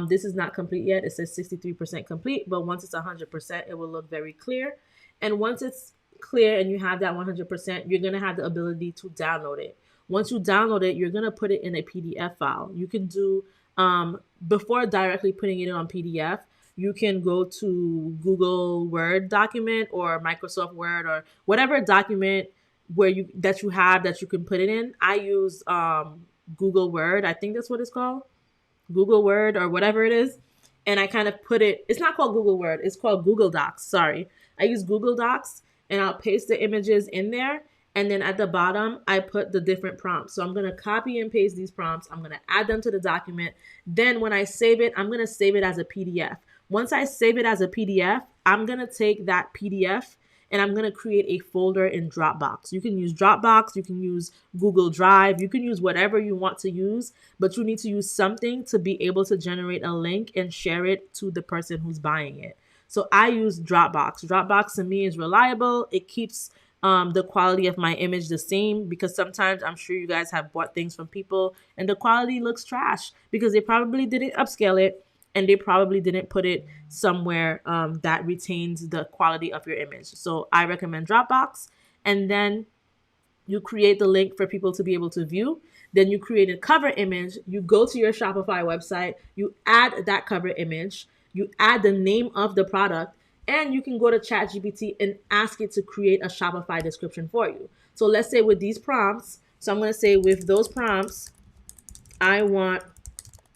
Speaker 1: This is not complete yet. It says 63% complete, but once it's 100%, it will look very clear. And once it's clear and you have that 100%, you're going to have the ability to download it. Once you download it, you're going to put it in a PDF file. You can do, before directly putting it on PDF, you can go to Google Word document or Microsoft Word or whatever document that you have that you can put it in. I use Google Word. I think that's what it's called. Google Word or whatever it is. And I kind of put it, it's not called Google Word, it's called Google Docs. Sorry. I use Google Docs and I'll paste the images in there. And then at the bottom, I put the different prompts. So I'm going to copy and paste these prompts. I'm going to add them to the document. Then when I save it, I'm going to save it as a PDF. Once I save it as a PDF, I'm going to take that PDF and I'm going to create a folder in Dropbox. You can use Dropbox, you can use Google Drive, you can use whatever you want to use, but you need to use something to be able to generate a link and share it to the person who's buying it. So I use Dropbox. Dropbox to me is reliable. It keeps the quality of my image the same, because sometimes I'm sure you guys have bought things from people and the quality looks trash because they probably didn't upscale it and they probably didn't put it somewhere that retains the quality of your image. So I recommend Dropbox. And then you create the link for people to be able to view. Then you create a cover image. You go to your Shopify website. You add that cover image. You add the name of the product. And you can go to ChatGPT and ask it to create a Shopify description for you. So let's say with these prompts, so I'm going to say with those prompts, I want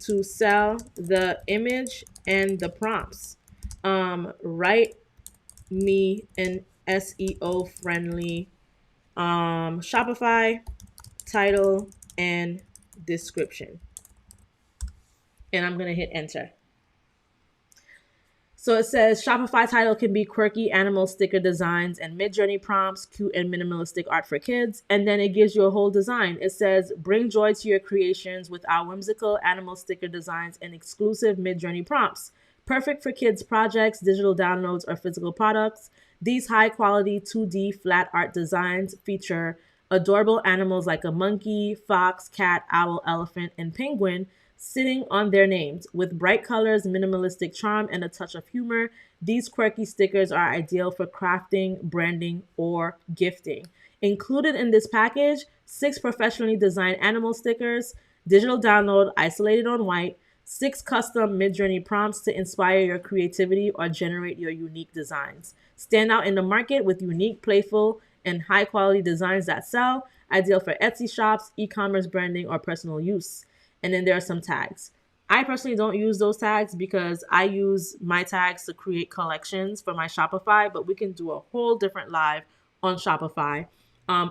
Speaker 1: to sell the image and the prompts. Write me an SEO friendly Shopify title and description. And I'm going to hit enter. So it says Shopify title can be quirky animal sticker designs and MidJourney prompts, cute and minimalistic art for kids. And then it gives you a whole design. It says bring joy to your creations with our whimsical animal sticker designs and exclusive MidJourney prompts. Perfect for kids' projects, digital downloads, or physical products. These high-quality 2D flat art designs feature adorable animals like a monkey, fox, cat, owl, elephant, and penguin sitting on their names. With bright colors, minimalistic charm, and a touch of humor, these quirky stickers are ideal for crafting, branding, or gifting. Included in this package, 6 professionally designed animal stickers, digital download isolated on white, 6 custom MidJourney prompts to inspire your creativity or generate your unique designs. Stand out in the market with unique, playful, and high-quality designs that sell, ideal for Etsy shops, e-commerce branding, or personal use. And then there are some tags. I personally don't use those tags because I use my tags to create collections for my Shopify, but we can do a whole different live on Shopify.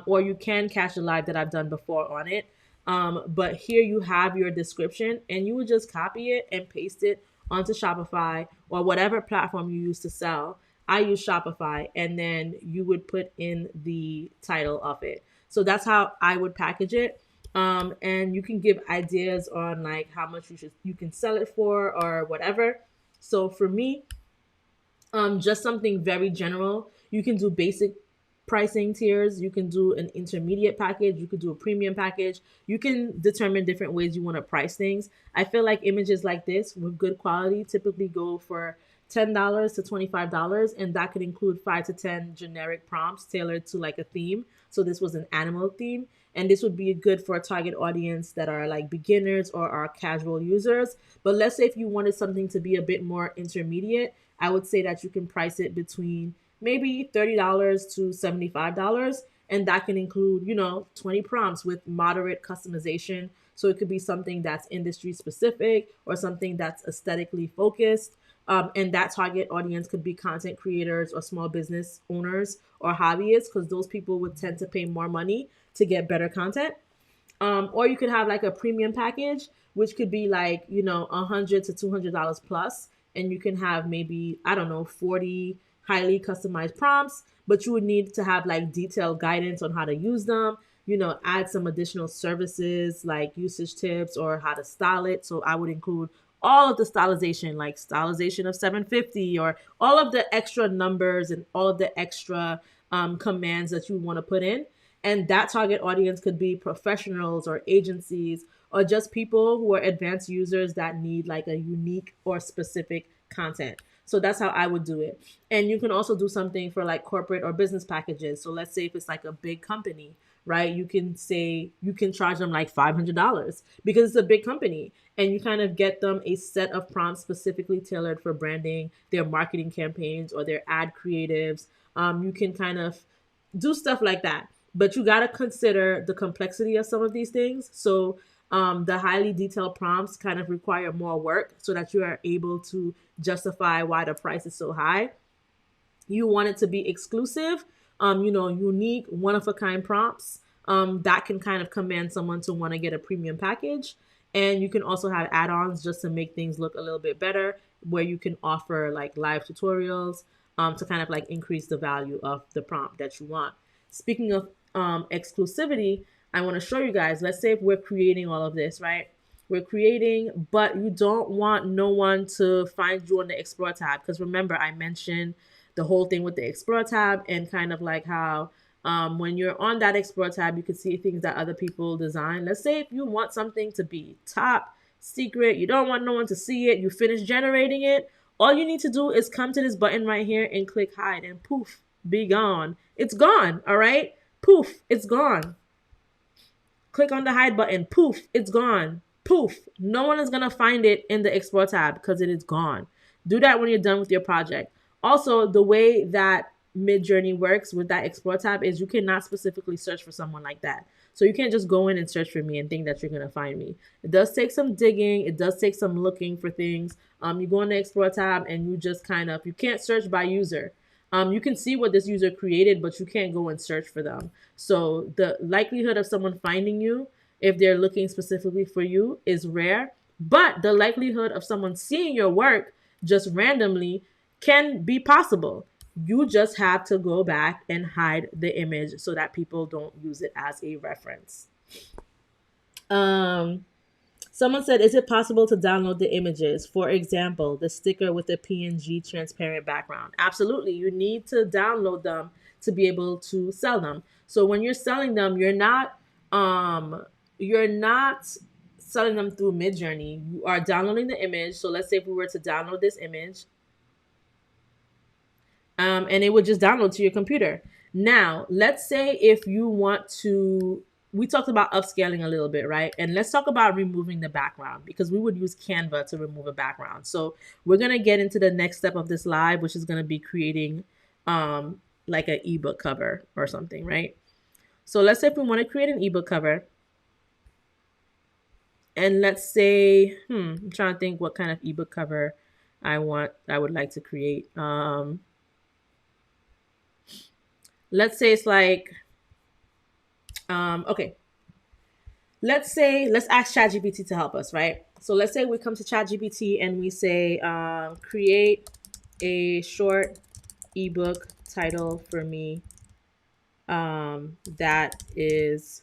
Speaker 1: Or you can catch a live that I've done before on it. But here you have your description and you would just copy it and paste it onto Shopify or whatever platform you use to sell. I use Shopify, and then you would put in the title of it. So that's how I would package it. And you can give ideas on like how much you can sell it for or whatever. So for me, just something very general. You can do basic pricing tiers. You can do an intermediate package. You could do a premium package. You can determine different ways you want to price things. I feel like images like this with good quality typically go for $10 to $25, and that could include 5 to 10 generic prompts tailored to like a theme. So this was an animal theme, and this would be good for a target audience that are like beginners or are casual users. But let's say if you wanted something to be a bit more intermediate, I would say that you can price it between maybe $30 to $75. And that can include, 20 prompts with moderate customization. So it could be something that's industry specific or something that's aesthetically focused. And that target audience could be content creators or small business owners or hobbyists, because those people would tend to pay more money to get better content. Or you could have like a premium package, which could be like, $100 to $200 plus. And you can have maybe, I don't know, 40 highly customized prompts, but you would need to have like detailed guidance on how to use them, add some additional services like usage tips or how to style it. So I would include all of the stylization, like stylization of 750, or all of the extra numbers and all of the extra commands that you want to put in. And that target audience could be professionals or agencies or just people who are advanced users that need like a unique or specific content. So that's how I would do it. And you can also do something for like corporate or business packages. So let's say if it's like a big company, right? You can say you can charge them like $500 because it's a big company, and you kind of get them a set of prompts specifically tailored for branding, their marketing campaigns, or their ad creatives. You can kind of do stuff like that. But you got to consider the complexity of some of these things. So the highly detailed prompts kind of require more work so that you are able to justify why the price is so high. You want it to be exclusive, unique, one of a kind prompts that can kind of command someone to want to get a premium package. And you can also have add-ons just to make things look a little bit better, where you can offer like live tutorials to kind of like increase the value of the prompt that you want. Speaking of exclusivity, I want to show you guys. Let's say if we're creating all of this, right? We're creating, but you don't want no one to find you on the Explore tab. Because remember, I mentioned the whole thing with the Explore tab and kind of like how when you're on that Explore tab, you can see things that other people design. Let's say if you want something to be top secret, you don't want no one to see it, you finish generating it, all you need to do is come to this button right here and click hide, and poof, be gone. It's gone, all right? Poof, it's gone. Click on the hide button. Poof, it's gone. Poof. No one is going to find it in the Explore tab because it is gone. Do that when you're done with your project. Also, the way that MidJourney works with that Explore tab is you cannot specifically search for someone like that. So you can't just go in and search for me and think that you're going to find me. It does take some digging. It does take some looking for things. You go in the Explore tab and you just kind of, you can't search by user. You can see what this user created, but you can't go and search for them. So the likelihood of someone finding you if they're looking specifically for you is rare, but the likelihood of someone seeing your work just randomly can be possible. You just have to go back and hide the image so that people don't use it as a reference. Someone said, is it possible to download the images? For example, the sticker with the PNG transparent background. Absolutely. You need to download them to be able to sell them. So when you're selling them, you're not selling them through MidJourney. You are downloading the image. So let's say if we were to download this image, and it would just download to your computer. Now, let's say if you want to, we talked about upscaling a little bit, right? And let's talk about removing the background, because we would use Canva to remove a background. So we're going to get into the next step of this live, which is going to be creating like an ebook cover or something, right? So let's say if we want to create an ebook cover, and let's say, I'm trying to think what kind of ebook cover I would like to create. Let's say it's like, okay. Let's ask ChatGPT to help us, right? So let's say we come to ChatGPT and we say, create a short ebook title for me that is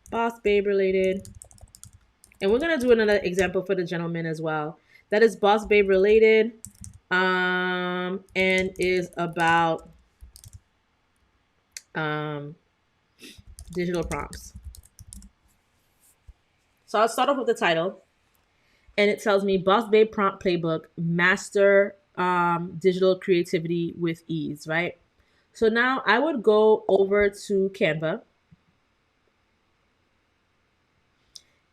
Speaker 1: Boss Babe related. And we're going to do another example for the gentleman as well. That is Boss Babe related and is about digital prompts. So I'll start off with the title, and it tells me Boss Babe Prompt Playbook, Master Digital Creativity with Ease, right? So now I would go over to Canva.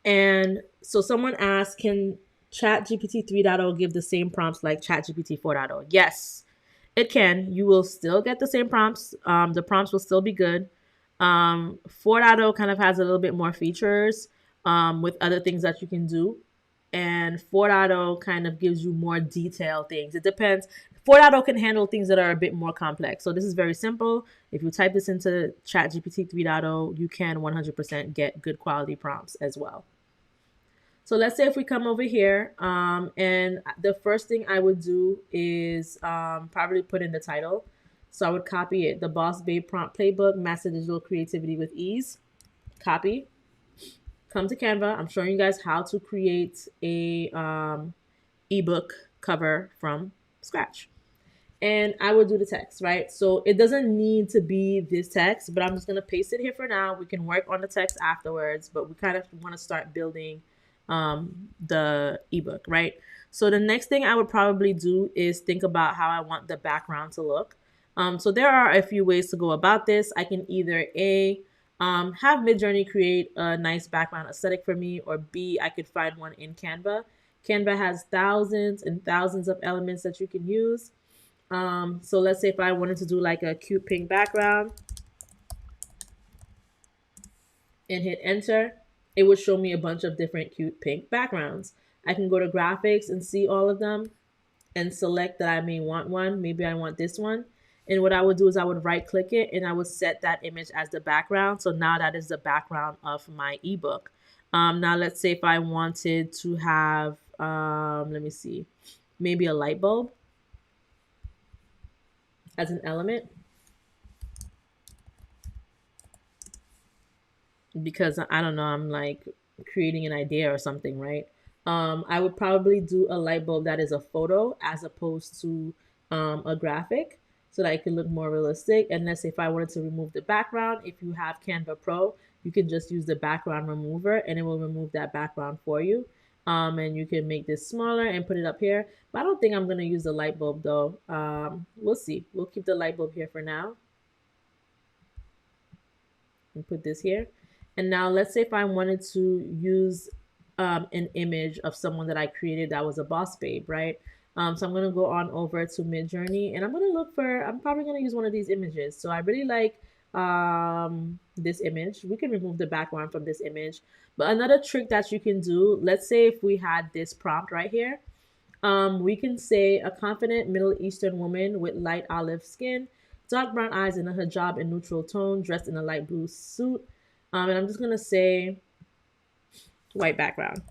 Speaker 1: And so someone asked, can ChatGPT 3.0 give the same prompts like ChatGPT 4.0? Yes. It can. You will still get the same prompts. The prompts will still be good. 4.0 kind of has a little bit more features with other things that you can do. And 4.0 kind of gives you more detailed things. It depends. 4.0 can handle things that are a bit more complex. So this is very simple. If you type this into ChatGPT 3.0, you can 100% get good quality prompts as well. So let's say if we come over here, and the first thing I would do is probably put in the title. So I would copy it, the Boss Babe Prompt Playbook, Master Digital Creativity with Ease. Copy, come to Canva. I'm showing you guys how to create a ebook cover from scratch. And I would do the text, right? So it doesn't need to be this text, but I'm just gonna paste it here for now. We can work on the text afterwards, but we kind of want to start building the ebook, right? So the next thing I would probably do is think about how I want the background to look. So there are a few ways to go about this. I can either have MidJourney create a nice background aesthetic for me, or B, I could find one in Canva. Canva has thousands and thousands of elements that you can use. So let's say if I wanted to do like a cute pink background and hit enter, it would show me a bunch of different cute pink backgrounds. I can go to graphics and see all of them and select that I may want one. Maybe I want this one. And what I would do is I would right click it and I would set that image as the background. So now that is the background of my ebook. Now let's say if I wanted to have, let me see, maybe a light bulb as an element, because I don't know, I'm like creating an idea or something, right? I would probably do a light bulb that is a photo as opposed to a graphic, so that it could look more realistic. And let's say if I wanted to remove the background, if you have Canva Pro, you can just use the background remover and it will remove that background for you. And you can make this smaller and put it up here. But I don't think I'm going to use the light bulb though. We'll see. We'll keep the light bulb here for now. And put this here. And now let's say if I wanted to use an image of someone that I created that was a boss babe, right? So I'm gonna go on over to MidJourney and I'm gonna look for, I'm probably gonna use one of these images. So I really like this image. We can remove the background from this image. But another trick that you can do, let's say if we had this prompt right here, we can say a confident Middle Eastern woman with light olive skin, dark brown eyes and a hijab in neutral tone, dressed in a light blue suit. And I'm just going to say white background.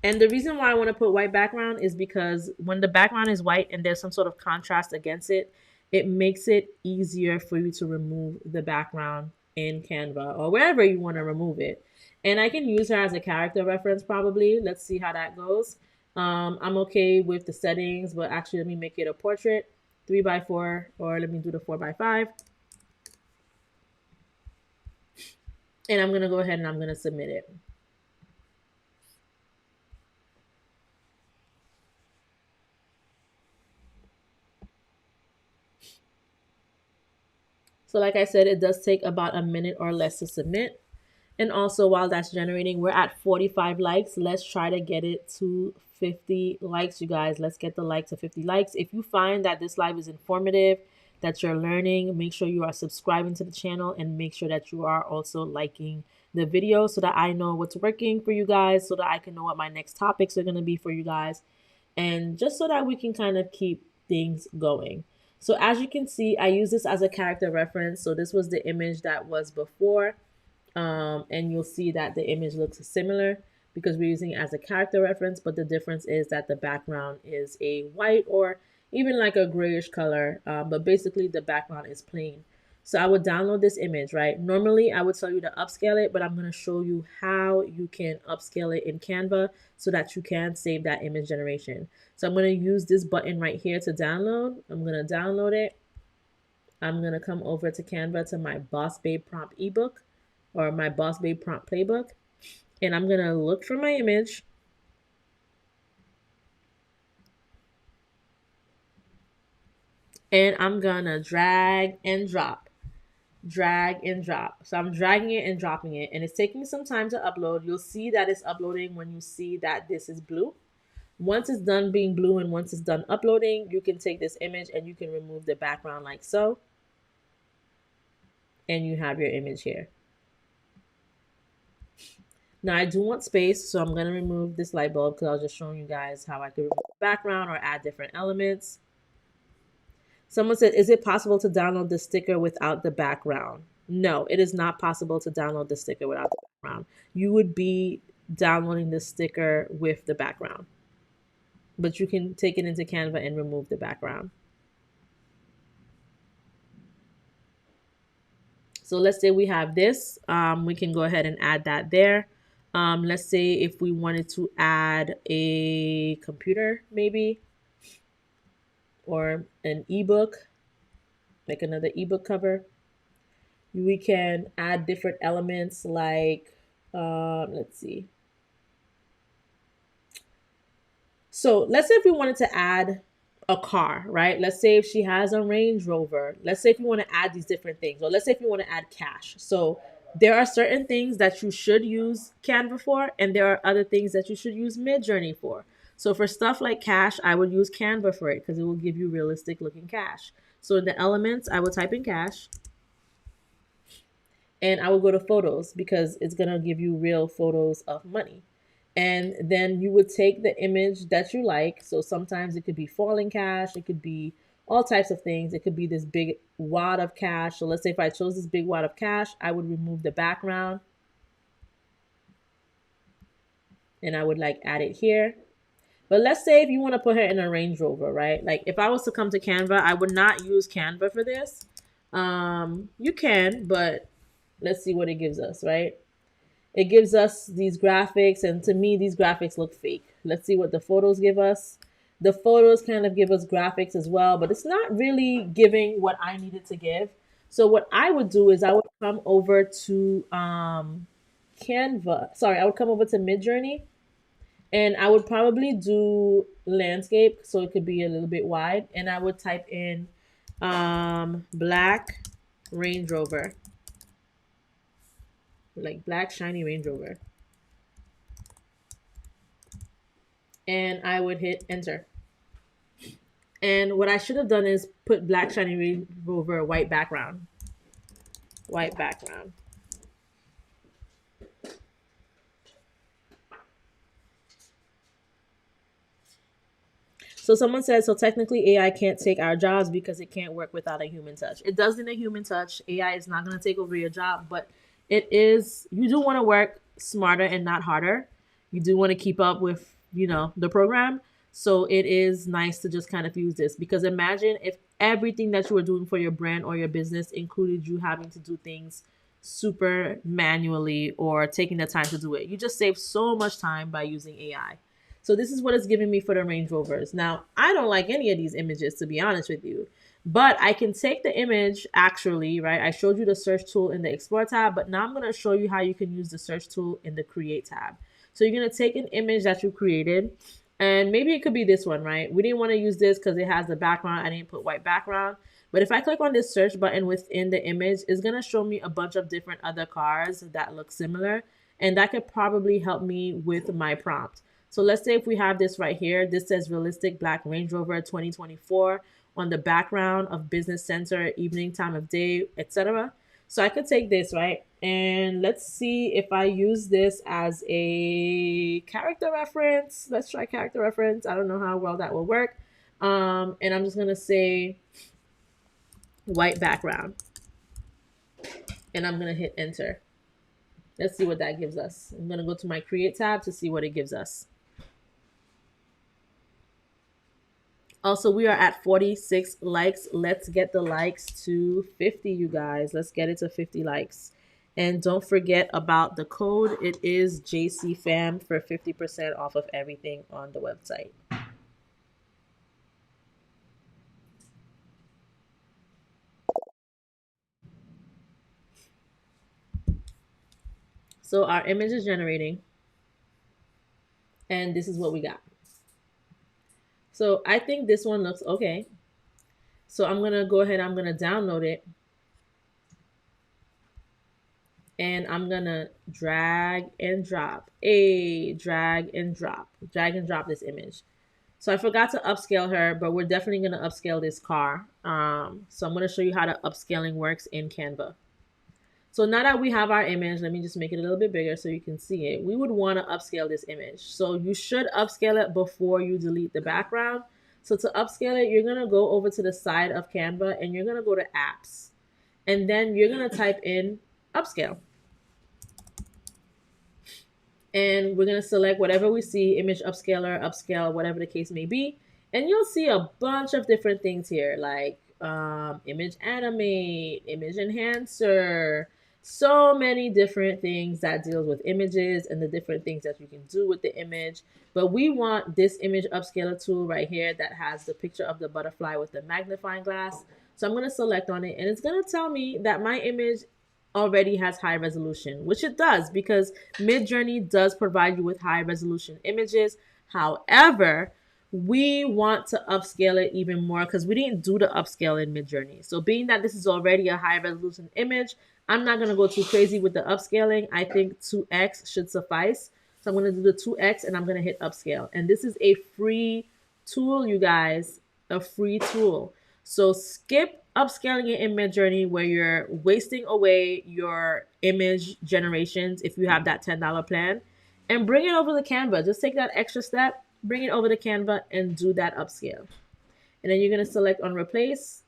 Speaker 1: And the reason why I want to put white background is because when the background is white and there's some sort of contrast against it, it makes it easier for you to remove the background in Canva or wherever you want to remove it. And I can use her as a character reference probably. Let's see how that goes. I'm okay with the settings, but actually let me make it a portrait, 3x4, or let me do the 4x5. And I'm going to go ahead and I'm going to submit it. So like I said, it does take about a minute or less to submit. And also while that's generating, we're at 45 likes. Let's try to get it to 50 likes, you guys. Let's get the like to 50 likes. If you find that this live is informative, that you're learning, make sure you are subscribing to the channel and make sure that you are also liking the video so that I know what's working for you guys, so that I can know what my next topics are going to be for you guys. And just so that we can kind of keep things going. So as you can see, I use this as a character reference. So this was the image that was before. And you'll see that the image looks similar because we're using it as a character reference, but the difference is that the background is a white or even like a grayish color, but basically the background is plain. So I would download this image, right? Normally I would tell you to upscale it, but I'm going to show you how you can upscale it in Canva so that you can save that image generation. So I'm going to use this button right here to download. I'm going to download it. I'm going to come over to Canva to my Boss Babe Prompt ebook or my Boss Babe Prompt Playbook. And I'm going to look for my image. And I'm going to drag and drop. Drag and drop. So I'm dragging it and dropping it. And it's taking some time to upload. You'll see that it's uploading when you see that this is blue. Once it's done being blue and once it's done uploading, you can take this image and you can remove the background like so. And you have your image here. Now I do want space, so I'm going to remove this light bulb because I was just showing you guys how I could remove the background or add different elements. Someone said, is it possible to download the sticker without the background? No, it is not possible to download the sticker without the background. You would be downloading the sticker with the background, but you can take it into Canva and remove the background. So let's say we have this, we can go ahead and add that there. Let's say if we wanted to add a computer maybe, or an ebook, like another ebook cover, we can add different elements like, let's see. So let's say if we wanted to add a car, right? Let's say if she has a Range Rover. Let's say if you want to add these different things, or let's say if you want to add cash. So there are certain things that you should use Canva for, and there are other things that you should use MidJourney for. So for stuff like cash, I would use Canva for it because it will give you realistic looking cash. So in the elements, I will type in cash. And I will go to photos because it's going to give you real photos of money. And then you would take the image that you like. So sometimes it could be falling cash, it could be all types of things. It could be this big wad of cash. So let's say if I chose this big wad of cash, I would remove the background and I would like add it here. But let's say if you want to put her in a Range Rover, right? Like if I was to come to Canva, I would not use Canva for this. You can, but let's see what it gives us, right? It gives us these graphics, and to me, these graphics look fake. Let's see what the photos give us. The photos kind of give us graphics as well, but it's not really giving what I needed to give. So what I would do is I would come over to Canva. Sorry, I would come over to MidJourney, and I would probably do landscape, so it could be a little bit wide, and I would type in black Range Rover, like black shiny Range Rover. And I would hit enter. And what I should have done is put black shiny Range Rover white background. White background. So someone said, so technically AI can't take our jobs because it can't work without a human touch. It does need a human touch. AI is not going to take over your job, but it is, you do want to work smarter and not harder. You do want to keep up with, the program. So it is nice to just kind of use this, because imagine if everything that you were doing for your brand or your business included you having to do things super manually or taking the time to do it. You just save so much time by using AI. So this is what it's giving me for the Range Rovers. Now, I don't like any of these images, to be honest with you, but I can take the image actually, right? I showed you the search tool in the Explore tab, but now I'm going to show you how you can use the search tool in the Create tab. So you're going to take an image that you created, and maybe it could be this one, right? We didn't want to use this because it has the background. I didn't put white background. But if I click on this search button within the image, it's going to show me a bunch of different other cars that look similar. And that could probably help me with my prompt. So let's say if we have this right here, this says realistic black Range Rover 2024 on the background of business center, evening time of day, etc. So I could take this, right? And let's see if I use this as a character reference. Let's try character reference. I don't know how well that will work. And I'm just going to say white background. And I'm going to hit enter. Let's see what that gives us. I'm going to go to my Create tab to see what it gives us. Also, we are at 46 likes. Let's get the likes to 50, you guys. Let's get it to 50 likes. And don't forget about the code. It is JCFAM for 50% off of everything on the website. So our image is generating. And this is what we got. So I think this one looks okay. So I'm going to go ahead. I'm going to download it. And I'm going to drag and drop. Drag and drop this image. So I forgot to upscale her, but we're definitely going to upscale this car. So I'm going to show you how the upscaling works in Canva. So now that we have our image, let me just make it a little bit bigger so you can see it. We would want to upscale this image. So you should upscale it before you delete the background. So to upscale it, you're going to go over to the side of Canva and you're going to go to apps. And then you're going to type in upscale. And we're going to select whatever we see, image upscaler, upscale, whatever the case may be. And you'll see a bunch of different things here, like image animate, image enhancer, so many different things that deals with images and the different things that you can do with the image. But we want this image upscaler tool right here that has the picture of the butterfly with the magnifying glass. So I'm going to select on it and it's going to tell me that my image already has high resolution, which it does because MidJourney does provide you with high resolution images. However, we want to upscale it even more because we didn't do the upscale in MidJourney. So being that this is already a high resolution image, I'm not going to go too crazy with the upscaling. I think 2x should suffice. So I'm going to do the 2x and I'm going to hit upscale. And this is a free tool, you guys, a free tool. So skip upscaling it in MidJourney where you're wasting away your image generations if you have that $10 plan, and bring it over to Canva. Just take that extra step, bring it over to Canva and do that upscale. And then you're going to select on replace.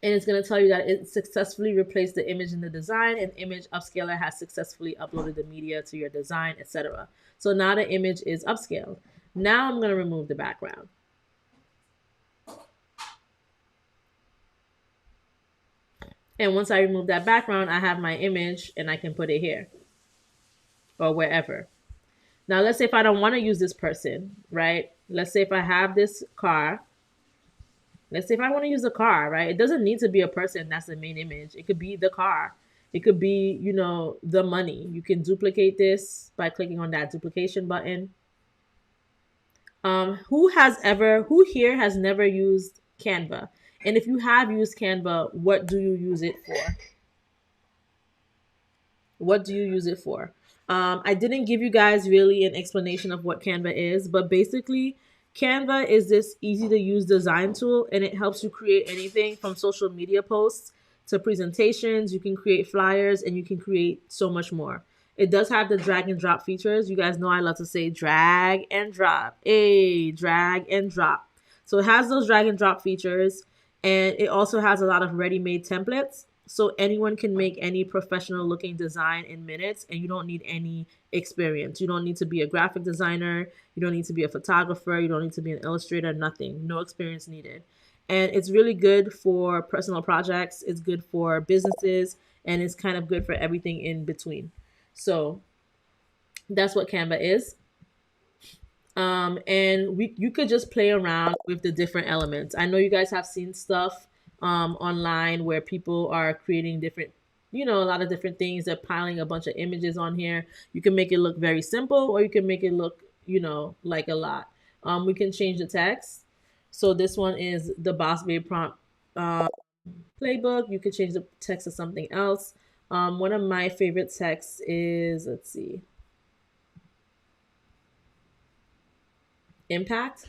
Speaker 1: And it's going to tell you that it successfully replaced the image in the design and image upscaler has successfully uploaded the media to your design, etc. So now the image is upscaled. Now I'm going to remove the background. And once I remove that background, I have my image and I can put it here or wherever. Now, let's say if I don't want to use this person, right? Let's say if I have this car. Let's say if I want to use a car, right? It doesn't need to be a person that's the main image. It could be the car. It could be, the money. You can duplicate this by clicking on that duplication button. Who here has never used Canva? And if you have used Canva, what do you use it for? What do you use it for? I didn't give you guys really an explanation of what Canva is, but basically Canva is this easy to use design tool and it helps you create anything from social media posts to presentations. You can create flyers and you can create so much more. It does have the drag and drop features. You guys know I love to say drag and drop. Drag and drop. So it has those drag and drop features and it also has a lot of ready-made templates. So anyone can make any professional looking design in minutes and you don't need any experience. You don't need to be a graphic designer. You don't need to be a photographer. You don't need to be an illustrator, nothing. No experience needed. And it's really good for personal projects. It's good for businesses and it's kind of good for everything in between. So that's what Canva is. And you could just play around with the different elements. I know you guys have seen stuff online where people are creating different, a lot of different things. They're piling a bunch of images on here. You can make it look very simple or you can make it look, like a lot. We can change the text. So this one is the Boss Babe prompt playbook. You could change the text to something else. One of my favorite texts is, let's see, impact.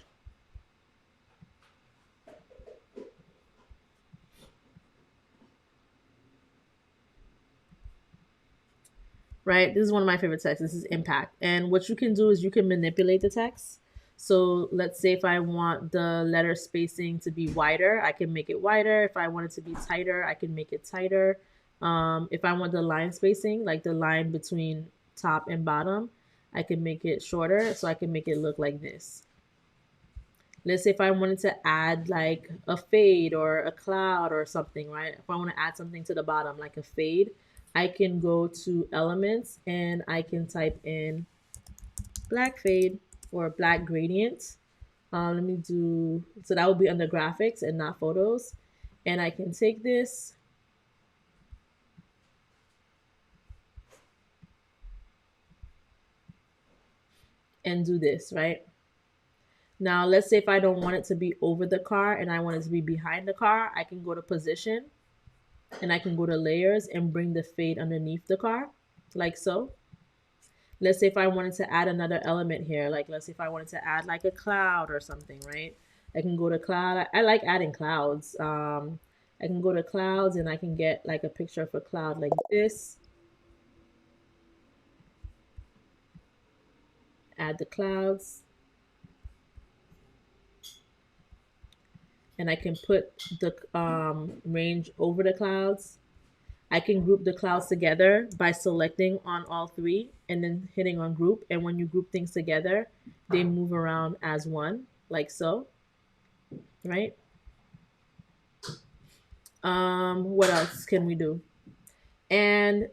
Speaker 1: Right? This is one of my favorite texts. This is impact. And what you can do is you can manipulate the text. So let's say if I want the letter spacing to be wider, I can make it wider. If I want it to be tighter, I can make it tighter. If I want the line spacing, like the line between top and bottom, I can make it shorter. So I can make it look like this. Let's say if I wanted to add like a fade or a cloud or something, right? If I want to add something to the bottom, like a fade, I can go to elements and I can type in black fade or black gradient. Let me do, so that would be under graphics and not photos. And I can take this and do this, right? Now, let's say if I don't want it to be over the car and I want it to be behind the car, I can go to position and I can go to layers and bring the fade underneath the car like so. Let's say if I wanted to add another element here, like let's say if I wanted to add like a cloud or something, right? I can go to cloud. I like adding clouds. I can go to clouds and I can get like a picture of a cloud like this. Add the clouds, and I can put the range over the clouds. I can group the clouds together by selecting on all three and then hitting on group. And when you group things together, they move around as one, like so, right? What else can we do? And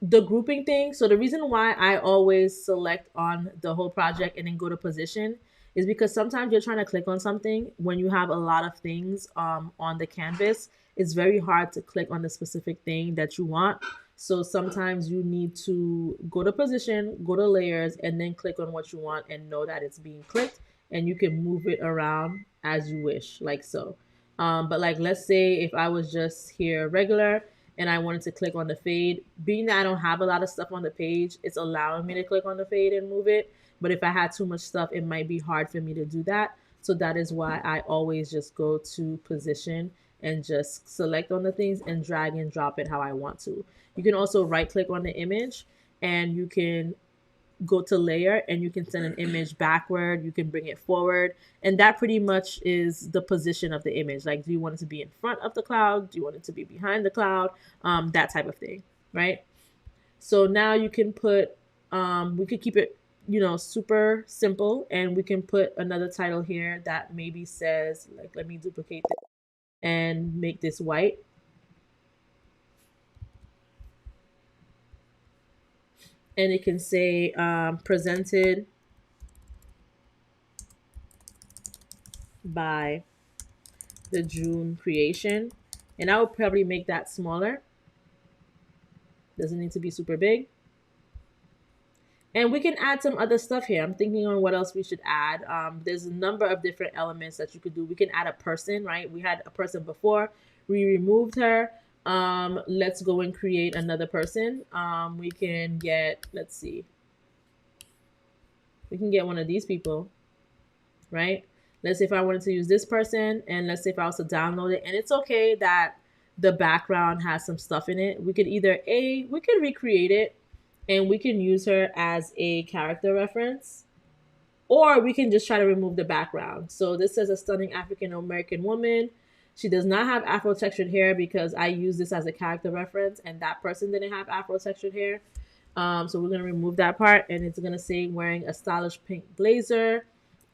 Speaker 1: the grouping thing. So the reason why I always select on the whole project and then go to position is because sometimes you're trying to click on something when you have a lot of things on the canvas. It's very hard to click on the specific thing that you want. So sometimes you need to go to position, go to layers, and then click on what you want and know that it's being clicked, and you can move it around as you wish, like so. But like, let's say if I was just here regular and I wanted to click on the fade, being that I don't have a lot of stuff on the page, it's allowing me to click on the fade and move it. But if I had too much stuff, it might be hard for me to do that. So that is why I always just go to position and just select on the things and drag and drop it how I want to. You can also right click on the image and you can go to layer and you can send an image backward, you can bring it forward, and that pretty much is the position of the image. Like, do you want it to be in front of the cloud, do you want it to be behind the cloud, that type of thing, right? So now you can put we could keep it, super simple, and we can put another title here that maybe says, like, let me duplicate this and make this white, and it can say presented by the June creation. And I would probably make that smaller. Doesn't need to be super big. And we can add some other stuff here. I'm thinking on what else we should add. There's a number of different elements that you could do. We can add a person, right? We had a person before. We removed her. Let's go and create another person. We can get, let's see. We can get one of these people, right? Let's say if I wanted to use this person, and let's say if I was to download it, and it's okay that the background has some stuff in it. We could either we could recreate it and we can use her as a character reference, or we can just try to remove the background. So this says a stunning African American woman. She does not have Afro textured hair because I use this as a character reference, and that person didn't have Afro textured hair. So we're gonna remove that part, and it's gonna say wearing a stylish pink blazer.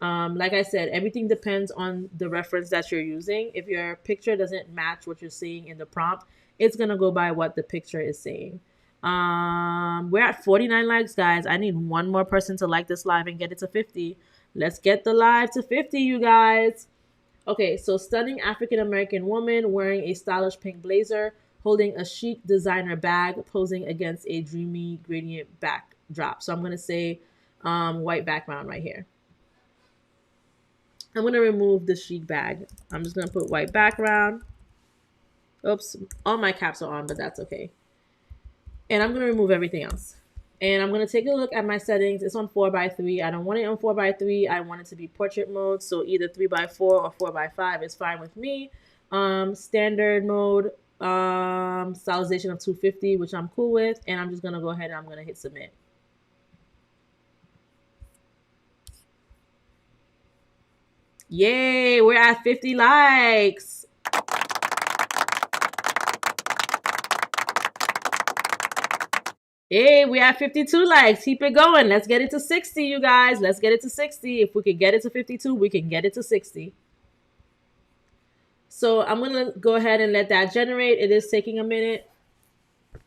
Speaker 1: Like I said, everything depends on the reference that you're using. If your picture doesn't match what you're seeing in the prompt, it's gonna go by what the picture is saying. We're at 49 likes, guys. I need one more person to like this live and get it to 50. Let's get the live to 50, you guys. Okay, so stunning African American woman wearing a stylish pink blazer, holding a chic designer bag, posing against a dreamy gradient backdrop. So I'm gonna say white background right here. I'm gonna remove the chic bag. I'm just gonna put white background. Oops, all my caps are on, but that's okay. And I'm gonna remove everything else. And I'm gonna take a look at my settings. It's on 4:3. I don't want it on 4:3. I want it to be portrait mode. So either 3:4 or 4:5 is fine with me. Standard mode, stylization of 250, which I'm cool with. And I'm just gonna go ahead and I'm gonna hit submit. Yay, we're at 50 likes. Hey, we have 52 likes. Keep it going. Let's get it to 60, you guys. Let's get it to 60. If we could get it to 52, we can get it to 60. So I'm going to go ahead and let that generate. It is taking a minute,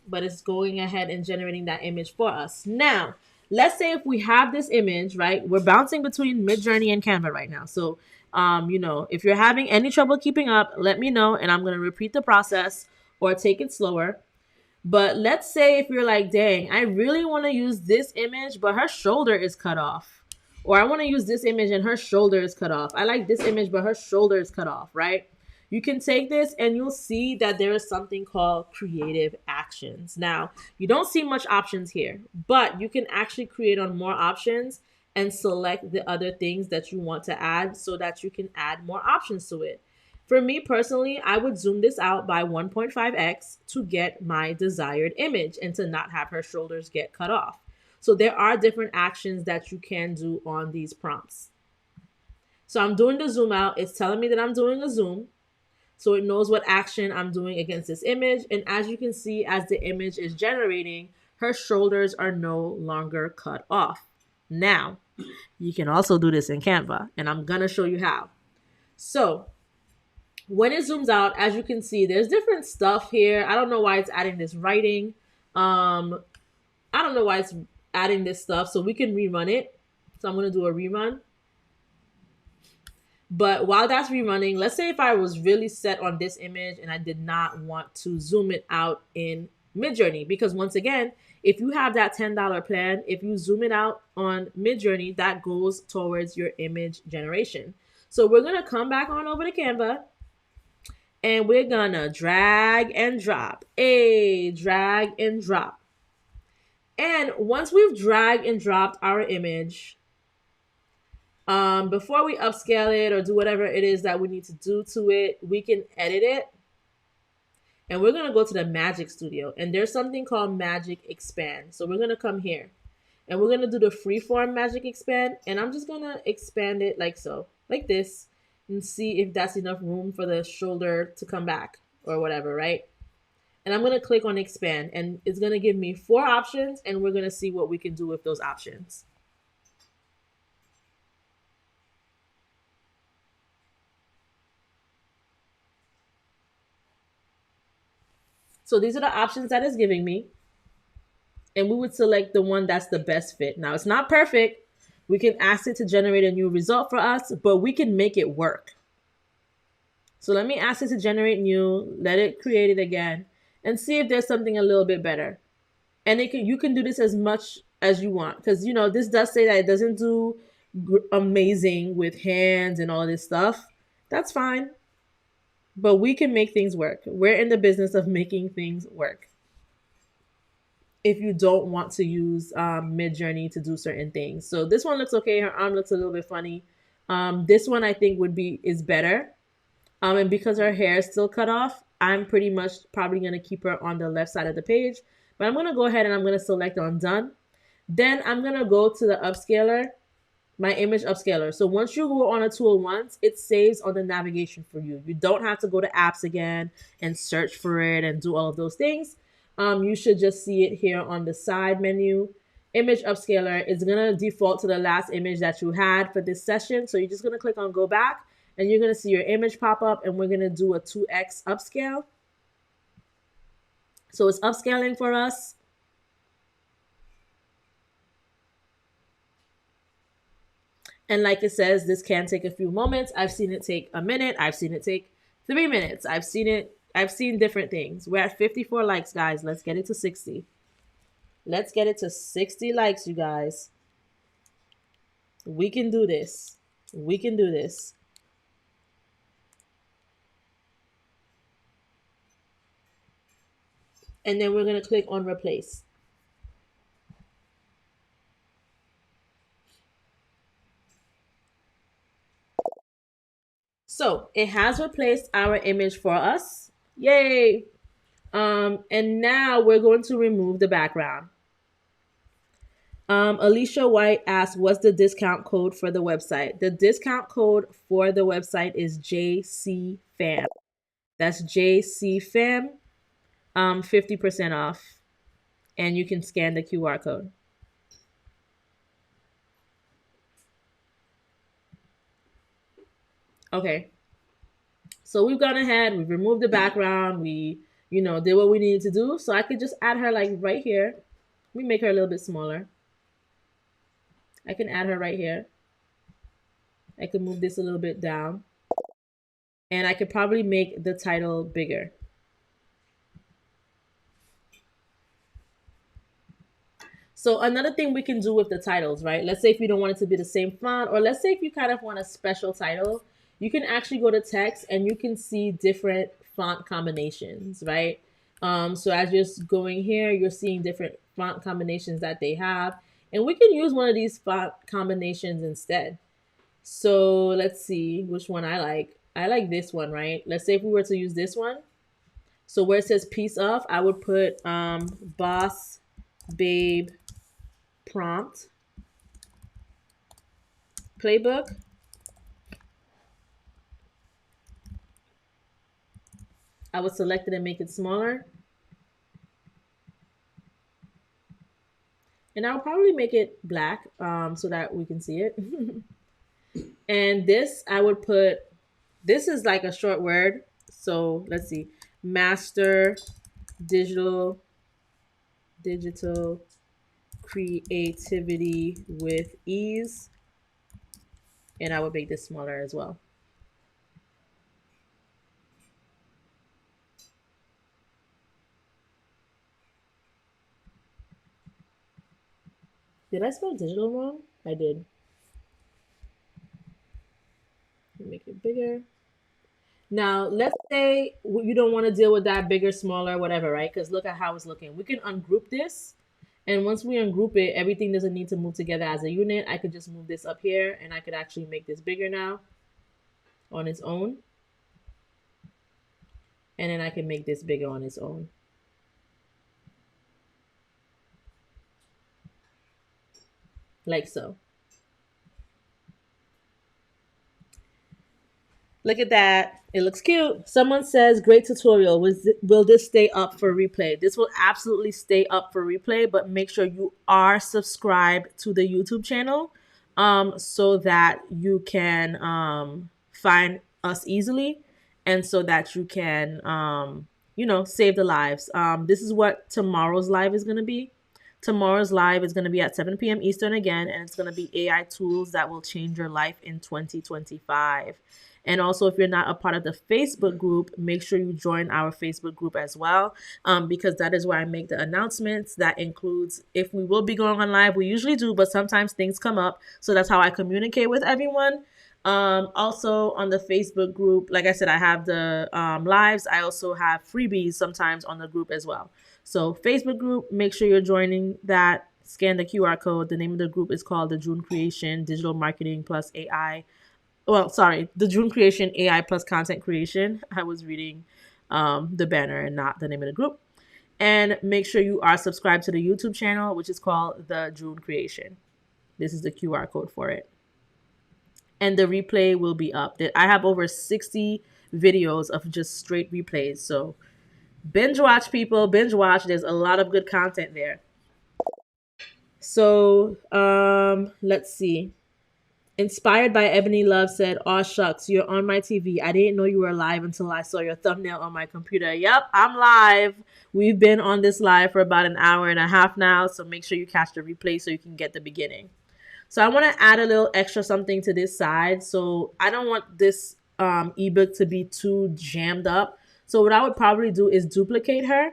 Speaker 1: but it's going ahead and generating that image for us. Now, let's say if we have this image, right? We're bouncing between MidJourney and Canva right now. So, if you're having any trouble keeping up, let me know, and I'm going to repeat the process or take it slower. But let's say if you're like, dang, I really want to use this image, but her shoulder is cut off. Or I want to use this image and her shoulder is cut off. I like this image, but her shoulder is cut off, right? You can take this and you'll see that there is something called creative actions. Now, you don't see much options here, but you can actually create on more options and select the other things that you want to add so that you can add more options to it. For me personally, I would zoom this out by 1.5x to get my desired image and to not have her shoulders get cut off. So there are different actions that you can do on these prompts. So I'm doing the zoom out. It's telling me that I'm doing a zoom. So it knows what action I'm doing against this image. And as you can see, as the image is generating, her shoulders are no longer cut off. Now, you can also do this in Canva, and I'm going to show you how. So when it zooms out, as you can see, there's different stuff here. I don't know why it's adding this writing. I don't know why it's adding this stuff. So we can rerun it. So I'm going to do a rerun. But while that's rerunning, let's say if I was really set on this image and I did not want to zoom it out in MidJourney, because once again, if you have that $10 plan, if you zoom it out on MidJourney, that goes towards your image generation. So we're going to come back on over to Canva and we're going to drag and drop. Drag and drop. And once we've dragged and dropped our image, before we upscale it or do whatever it is that we need to do to it, we can edit it. And we're going to go to the Magic Studio. And there's something called Magic Expand. So we're going to come here. And we're going to do the freeform Magic Expand. And I'm just going to expand it like so. Like this. And see if that's enough room for the shoulder to come back. Or whatever, right? And I'm going to click on Expand. And it's going to give me 4 options. And we're going to see what we can do with those options. So these are the options that it's giving me. And we would select the one that's the best fit. Now, it's not perfect. We can ask it to generate a new result for us, but we can make it work. So let me ask it to generate new, let it create it again, and see if there's something a little bit better. And you can do this as much as you want, because, you know, this does say that it doesn't do amazing with hands and all this stuff. That's fine. But we can make things work. We're in the business of making things work. If you don't want to use MidJourney to do certain things. So this one looks okay. Her arm looks a little bit funny. This one I think is better. And because her hair is still cut off, I'm pretty much probably going to keep her on the left side of the page. But I'm going to go ahead and I'm going to select on done. Then I'm going to go to the upscaler, my image upscaler. So once you go on a tool once, it saves on the navigation for you. You don't have to go to apps again and search for it and do all of those things. You should just see it here on the side menu. Image upscaler is going to default to the last image that you had for this session. So you're just going to click on go back and you're going to see your image pop up and we're going to do a 2x upscale. So it's upscaling for us. And like it says, this can take a few moments. I've seen it take a minute. I've seen it take 3 minutes. I've seen different things. We're at 54 likes, guys. Let's get it to 60. Let's get it to 60 likes, you guys. We can do this. We can do this. And then we're going to click on replace. So it has replaced our image for us. Yay. And now we're going to remove the background. Alicia White asked, what's the discount code for the website? The discount code for the website is JCFAM. That's JCFAM, 50% off. And you can scan the QR code. Okay. So we've gone ahead, we've removed the background, we, did what we needed to do. So I could just add her like right here. Let me make her a little bit smaller. I can add her right here. I can move this a little bit down. And I could probably make the title bigger. So another thing we can do with the titles, right? Let's say if you don't want it to be the same font, or let's say if you kind of want a special title, you can actually go to text and you can see different font combinations, right? So as you're going here, you're seeing different font combinations that they have. And we can use one of these font combinations instead. So let's see which one I like. I like this one, right? Let's say if we were to use this one. So where it says piece of, I would put boss babe prompt playbook. I would select it and make it smaller. And I'll probably make it black so that we can see it. And this, I would put, this is like a short word. So let's see, master digital, digital creativity with ease. And I would make this smaller as well. Did I spell digital wrong? I did. Make it bigger. Now, let's say you don't want to deal with that bigger, smaller, whatever, right? Because look at how it's looking. We can ungroup this. And once we ungroup it, everything doesn't need to move together as a unit. I could just move this up here and I could actually make this bigger now on its own. And then I can make this bigger on its own. Like so. Look at that. It looks cute. Someone says, great tutorial. Will this stay up for replay? This will absolutely stay up for replay, but make sure you are subscribed to the YouTube channel so that you can find us easily and so that you can, save the lives. This is what tomorrow's live is going to be. Tomorrow's live is going to be at 7 p.m. Eastern again, and it's going to be AI tools that will change your life in 2025. And also, if you're not a part of the Facebook group, make sure you join our Facebook group as well, because that is where I make the announcements. That includes if we will be going on live. We usually do, but sometimes things come up. So that's how I communicate with everyone. Also on the Facebook group, like I said, I have the lives. I also have freebies sometimes on the group as well. So Facebook group, make sure you're joining that. Scan the QR code. The name of the group is called the June Creation Digital Marketing Plus AI. Well, sorry, the June Creation AI Plus Content Creation. I was reading the banner and not the name of the group. And make sure you are subscribed to the YouTube channel, which is called the June Creation. This is the QR code for it. And the replay will be up. I have over 60 videos of just straight replays. So binge watch, people. Binge watch. There's a lot of good content there. So let's see. Inspired by Ebony Love said, "Aw shucks, you're on my TV. I didn't know you were live until I saw your thumbnail on my computer." Yep, I'm live. We've been on this live for about an hour and a half now, so make sure you catch the replay so you can get the beginning. So I want to add a little extra something to this side. So I don't want this ebook to be too jammed up. So what I would probably do is duplicate her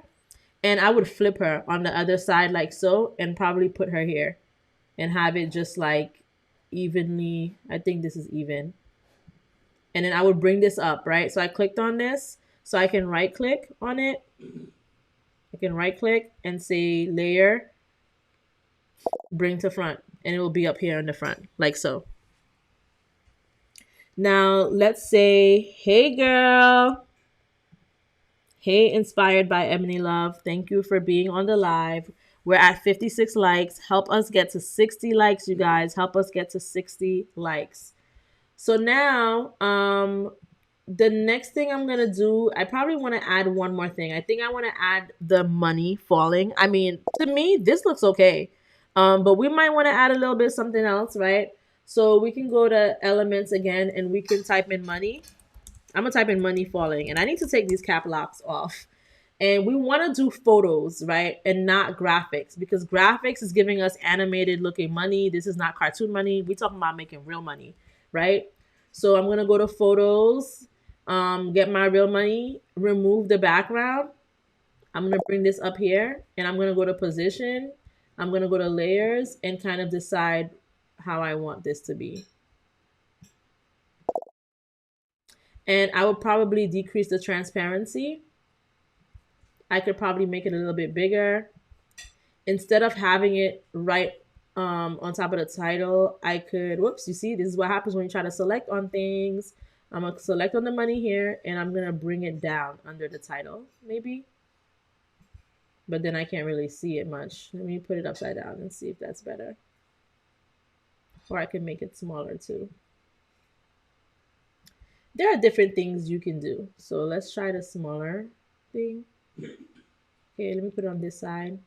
Speaker 1: and I would flip her on the other side like so and probably put her here and have it just like evenly. I think this is even. And then I would bring this up, right? So I clicked on this so I can right click on it. I can right click and say layer, bring to front, and it will be up here in the front like so. Now let's say, hey girl. Hey, inspired by Ebony Love. Thank you for being on the live. We're at 56 likes. Help us get to 60 likes, you guys. Help us get to 60 likes. So now, the next thing I'm going to do, I probably want to add one more thing. I think I want to add the money falling. I mean, to me, this looks okay. But we might want to add a little bit something else, right? So we can go to elements again and we can type in money. I'm gonna type in money falling and I need to take these cap locks off. And we want to do photos, right? And not graphics because graphics is giving us animated looking money. This is not cartoon money. We talking about making real money, right? So I'm going to go to photos, get my real money, remove the background. I'm going to bring this up here and I'm going to go to position. I'm going to go to layers and kind of decide how I want this to be. And I would probably decrease the transparency. I could probably make it a little bit bigger. Instead of having it right on top of the title, I could, whoops, you see, this is what happens when you try to select on things. I'm going to select on the money here, and I'm going to bring it down under the title, maybe. But then I can't really see it much. Let me put it upside down and see if that's better. Or I can make it smaller too. There are different things you can do. So let's try the smaller thing. Okay, let me put it on this side.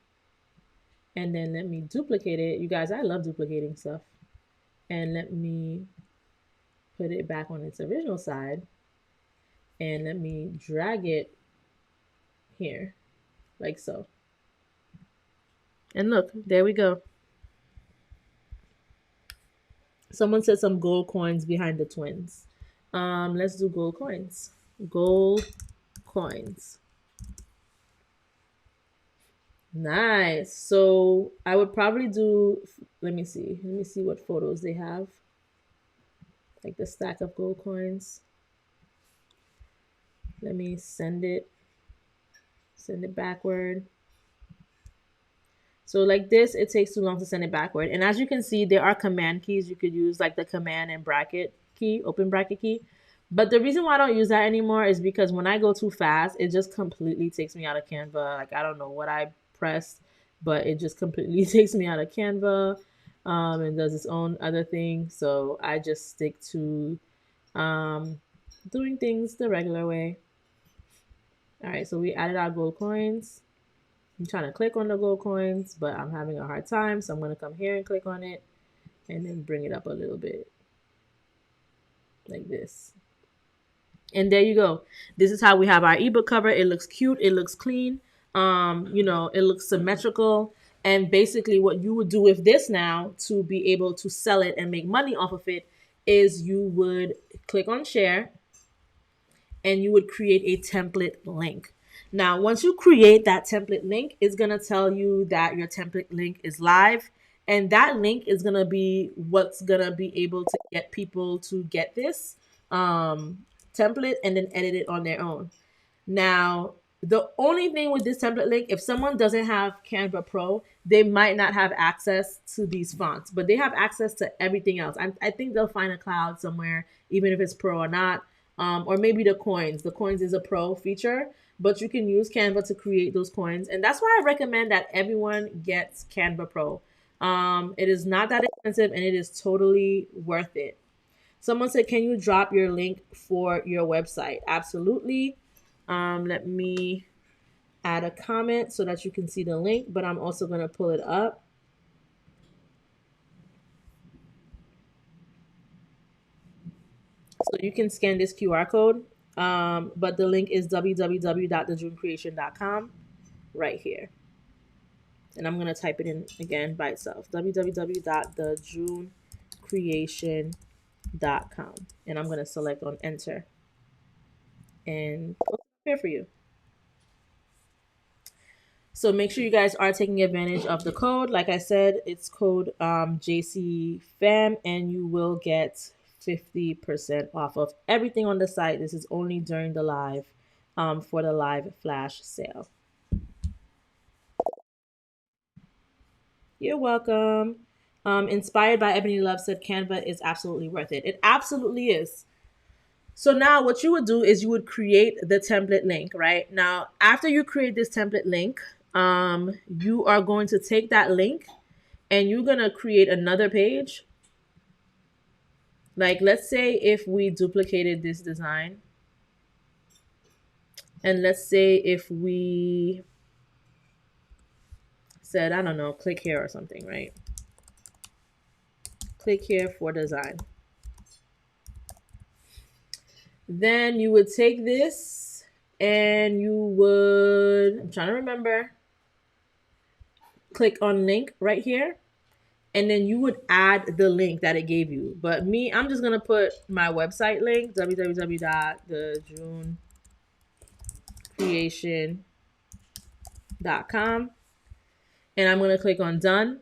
Speaker 1: And then let me duplicate it. You guys, I love duplicating stuff. And let me put it back on its original side. And let me drag it here, like so. And look, there we go. Someone said some gold coins behind the twins. Let's do gold coins. Gold coins. Nice. So I would probably do, let me see what photos they have. Like the stack of gold coins. Let me send it backward. So like this, it takes too long to send it backward. And as you can see, there are command keys you could use, like the command and bracket key, open bracket key. But the reason why I don't use that anymore is because when I go too fast, it just completely takes me out of Canva. Like I don't know what I pressed, but it just completely takes me out of Canva and does its own other thing. So I just stick to doing things the regular way. All right, so we added our gold coins. I'm trying to click on the gold coins, but I'm having a hard time. So I'm going to come here and click on it and then bring it up a little bit like this. And there you go. This is how we have our ebook cover. It looks cute. It looks clean. It looks symmetrical. And basically what you would do with this now to be able to sell it and make money off of it is you would click on share and you would create a template link. Now, once you create that template link, it's going to tell you that your template link is live. And that link is going to be what's going to be able to get people to get this template and then edit it on their own. Now, the only thing with this template link, if someone doesn't have Canva Pro, they might not have access to these fonts, but they have access to everything else. I think they'll find a cloud somewhere, even if it's Pro or not. Or maybe the coins. The coins is a Pro feature, but you can use Canva to create those coins. And that's why I recommend that everyone gets Canva Pro. It is not that expensive and it is totally worth it. Someone said, can you drop your link for your website? Absolutely. Let me add a comment so that you can see the link, but I'm also going to pull it up. So you can scan this QR code, but the link is www.thejunecreation.com right here. And I'm going to type it in again by itself, www.thejunecreation.com. And I'm going to select on enter and prepare for you. So make sure you guys are taking advantage of the code. Like I said, it's code JCFAM and you will get 50% off of everything on the site. This is only during the live for the live flash sale. You're welcome. Inspired by Ebony Love said Canva is absolutely worth it. It absolutely is. So now what you would do is you would create the template link, right? Now, after you create this template link, you are going to take that link and you're going to create another page. Like, let's say if we duplicated this design and let's say if we said, I don't know, click here or something, right? Click here for design. Then you would take this and you would, I'm trying to remember, click on link right here. And then you would add the link that it gave you. But me, I'm just going to put my website link, www.thejunecreation.com. And I'm going to click on done.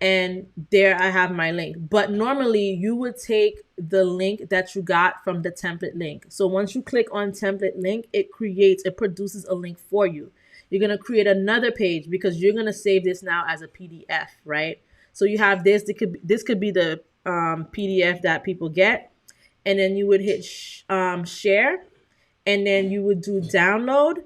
Speaker 1: and there I have my link. But normally you would take the link that you got from the template link. So once you click on template link, it produces a link for you. You're going to create another page because you're going to save this now as a PDF, right? So you have this. This could be the PDF that people get. And then you would hit share, and then you would do download,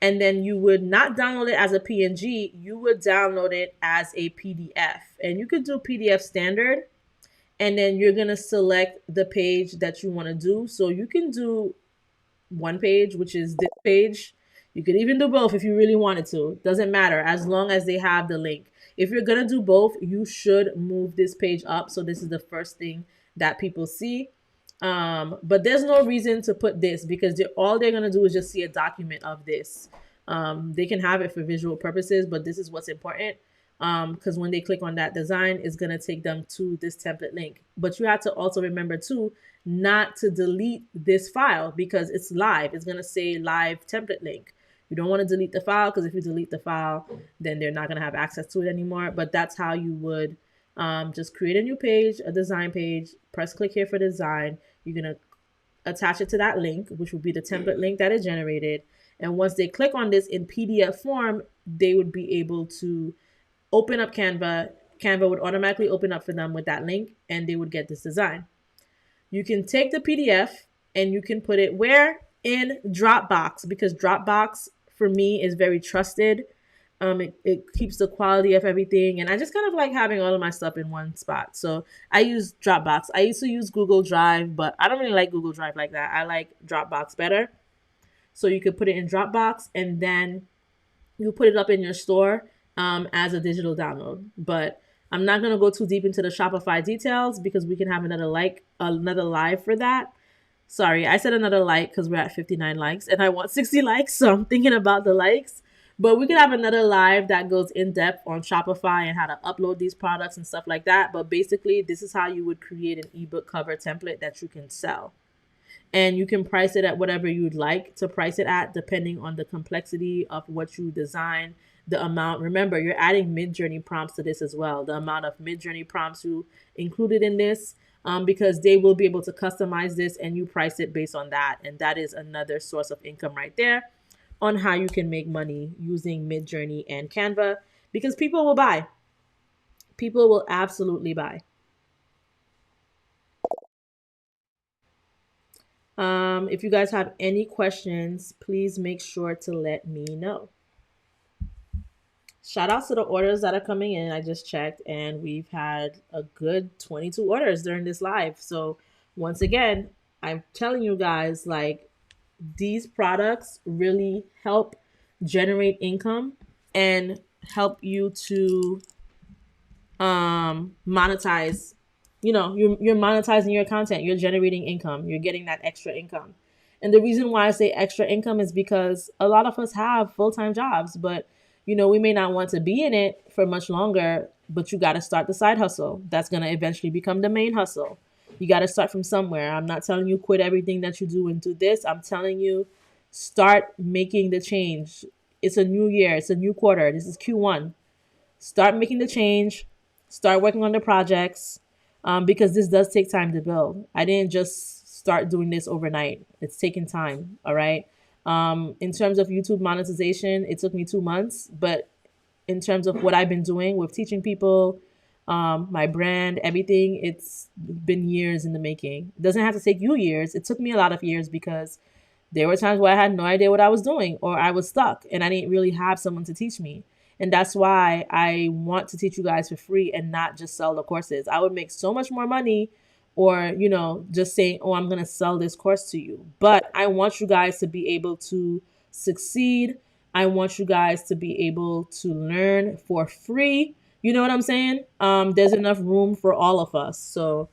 Speaker 1: and then you would not download it as a PNG, you would download it as a PDF. And you could do PDF standard, and then you're going to select the page that you want to do. So you can do one page, which is this page. You could even do both if you really wanted to. Doesn't matter as long as they have the link. If you're going to do both, you should move this page up. So this is the first thing that people see. But there's no reason to put this because all they're going to do is just see a document of this. They can have it for visual purposes, but this is what's important. Because when they click on that design, it's going to take them to this template link. But you have to also remember too, not to delete this file because it's live. It's going to say live template link. You don't want to delete the file because if you delete the file, then they're not going to have access to it anymore. But that's how you would just create a new page, a design page, press click here for design. You're going to attach it to that link, which will be the template link that is generated. And once they click on this in PDF form, they would be able to open up Canva. Canva would automatically open up for them with that link and they would get this design. You can take the PDF and you can put it where? In Dropbox, because Dropbox for me is very trusted. It keeps the quality of everything. And I just kind of like having all of my stuff in one spot. So I use Dropbox. I used to use Google Drive, but I don't really like Google Drive like that. I like Dropbox better. So you could put it in Dropbox and then you put it up in your store as a digital download. But I'm not going to go too deep into the Shopify details because we can have another live for that. Sorry, I said another like because we're at 59 likes and I want 60 likes. So I'm thinking about the likes. But we could have another live that goes in depth on Shopify and how to upload these products and stuff like that. But basically, this is how you would create an ebook cover template that you can sell. And you can price it at whatever you'd like to price it at, depending on the complexity of what you design, the amount. Remember, you're adding MidJourney prompts to this as well. The amount of MidJourney prompts you included in this, because they will be able to customize this and you price it based on that. And that is another source of income right there on how you can make money using MidJourney and Canva, because people will buy. People will absolutely buy. If you guys have any questions, please make sure to let me know. Shout outs to the orders that are coming in. I just checked and we've had a good 22 orders during this live. So once again, I'm telling you guys, like, these products really help generate income and help you to monetize. You're monetizing your content, you're generating income, you're getting that extra income. And the reason why I say extra income is because a lot of us have full-time jobs, but we may not want to be in it for much longer, but you got to start the side hustle that's going to eventually become the main hustle. You got to start from somewhere. I'm not telling you quit everything that you do and do this. I'm telling you start making the change. It's a new year, it's a new quarter, this is Q1. Start making the change, start working on the projects, because this does take time to build. I didn't just start doing this overnight. It's taking time, all right? In terms of YouTube monetization, it took me 2 months, but in terms of what I've been doing with teaching people, my brand, everything, it's been years in the making. It doesn't have to take you years. It took me a lot of years because there were times where I had no idea what I was doing or I was stuck and I didn't really have someone to teach me. And that's why I want to teach you guys for free and not just sell the courses. I would make so much more money or, just saying, oh, I'm going to sell this course to you. But I want you guys to be able to succeed. I want you guys to be able to learn for free. You know what I'm saying? There's enough room for all of us. So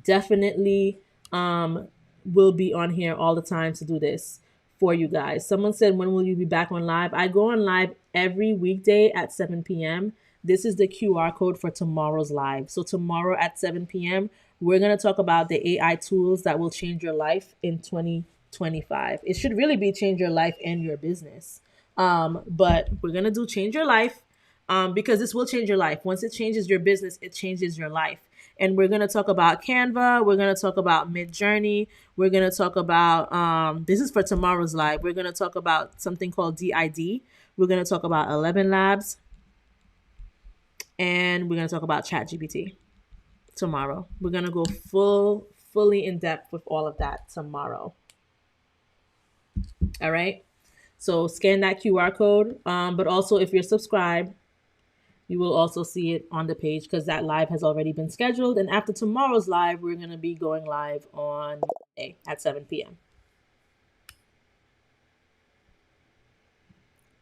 Speaker 1: definitely will be on here all the time to do this for you guys. Someone said, when will you be back on live? I go on live every weekday at 7 p.m. This is the QR code for tomorrow's live. So tomorrow at 7 p.m., we're going to talk about the AI tools that will change your life in 2025. It should really be change your life and your business. But we're going to do change your life. because this will change your life. Once it changes your business, it changes your life. And we're going to talk about Canva. We're going to talk about MidJourney. We're going to talk about, this is for tomorrow's live. We're going to talk about something called DID. We're going to talk about 11 Labs. And we're going to talk about ChatGPT tomorrow. We're going to go fully in depth with all of that tomorrow. All right. So scan that QR code. But also, if you're subscribed, you will also see it on the page because that live has already been scheduled. And after tomorrow's live, we're going to be going live on Monday at 7 p.m.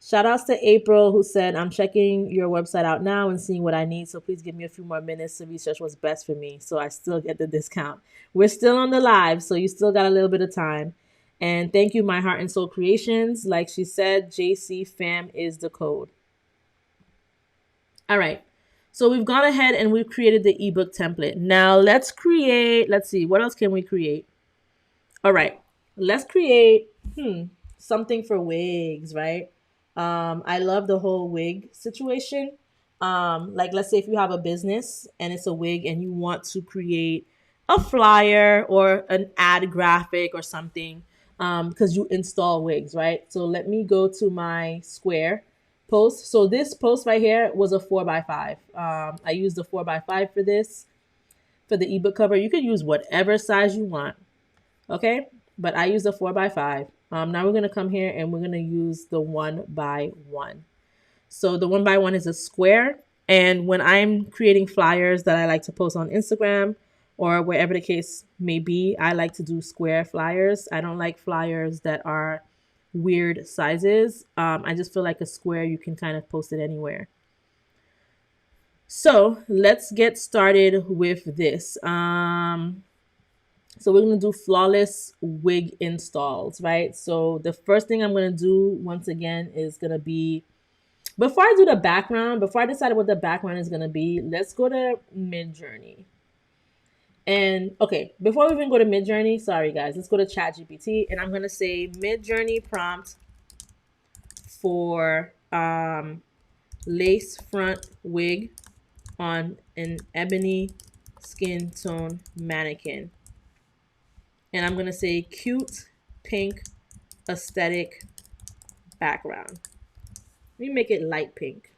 Speaker 1: Shout outs to April, who said, I'm checking your website out now and seeing what I need. So please give me a few more minutes to research what's best for me so I still get the discount. We're still on the live, so you still got a little bit of time. And thank you, My Heart and Soul Creations. Like she said, JC Fam is the code. All right. So we've gone ahead and we've created the ebook template. Now let's see, what else can we create? All right. Let's create something for wigs, right? I love the whole wig situation. Like let's say if you have a business and it's a wig and you want to create a flyer or an ad graphic or something, because you install wigs, right? So let me go to my Square post. So this post right here was a 4x5. I used a 4x5 for this, for the ebook cover. You could use whatever size you want. Okay. But I used a 4x5. Now we're going to come here and we're going to use the 1x1. So the 1x1 is a square. And when I'm creating flyers that I like to post on Instagram or wherever the case may be, I like to do square flyers. I don't like flyers that are weird sizes. I just feel like a square, you can kind of post it anywhere. So let's get started with this. So we're going to do flawless wig installs, right? So the first thing I'm going to do once again is going to be, before I do the background, before I decide what the background is going to be, let's go to MidJourney. And okay, before we even go to MidJourney, sorry guys, let's go to ChatGPT and I'm going to say MidJourney prompt for lace front wig on an ebony skin tone mannequin. And I'm going to say cute pink aesthetic background. Let me make it light pink.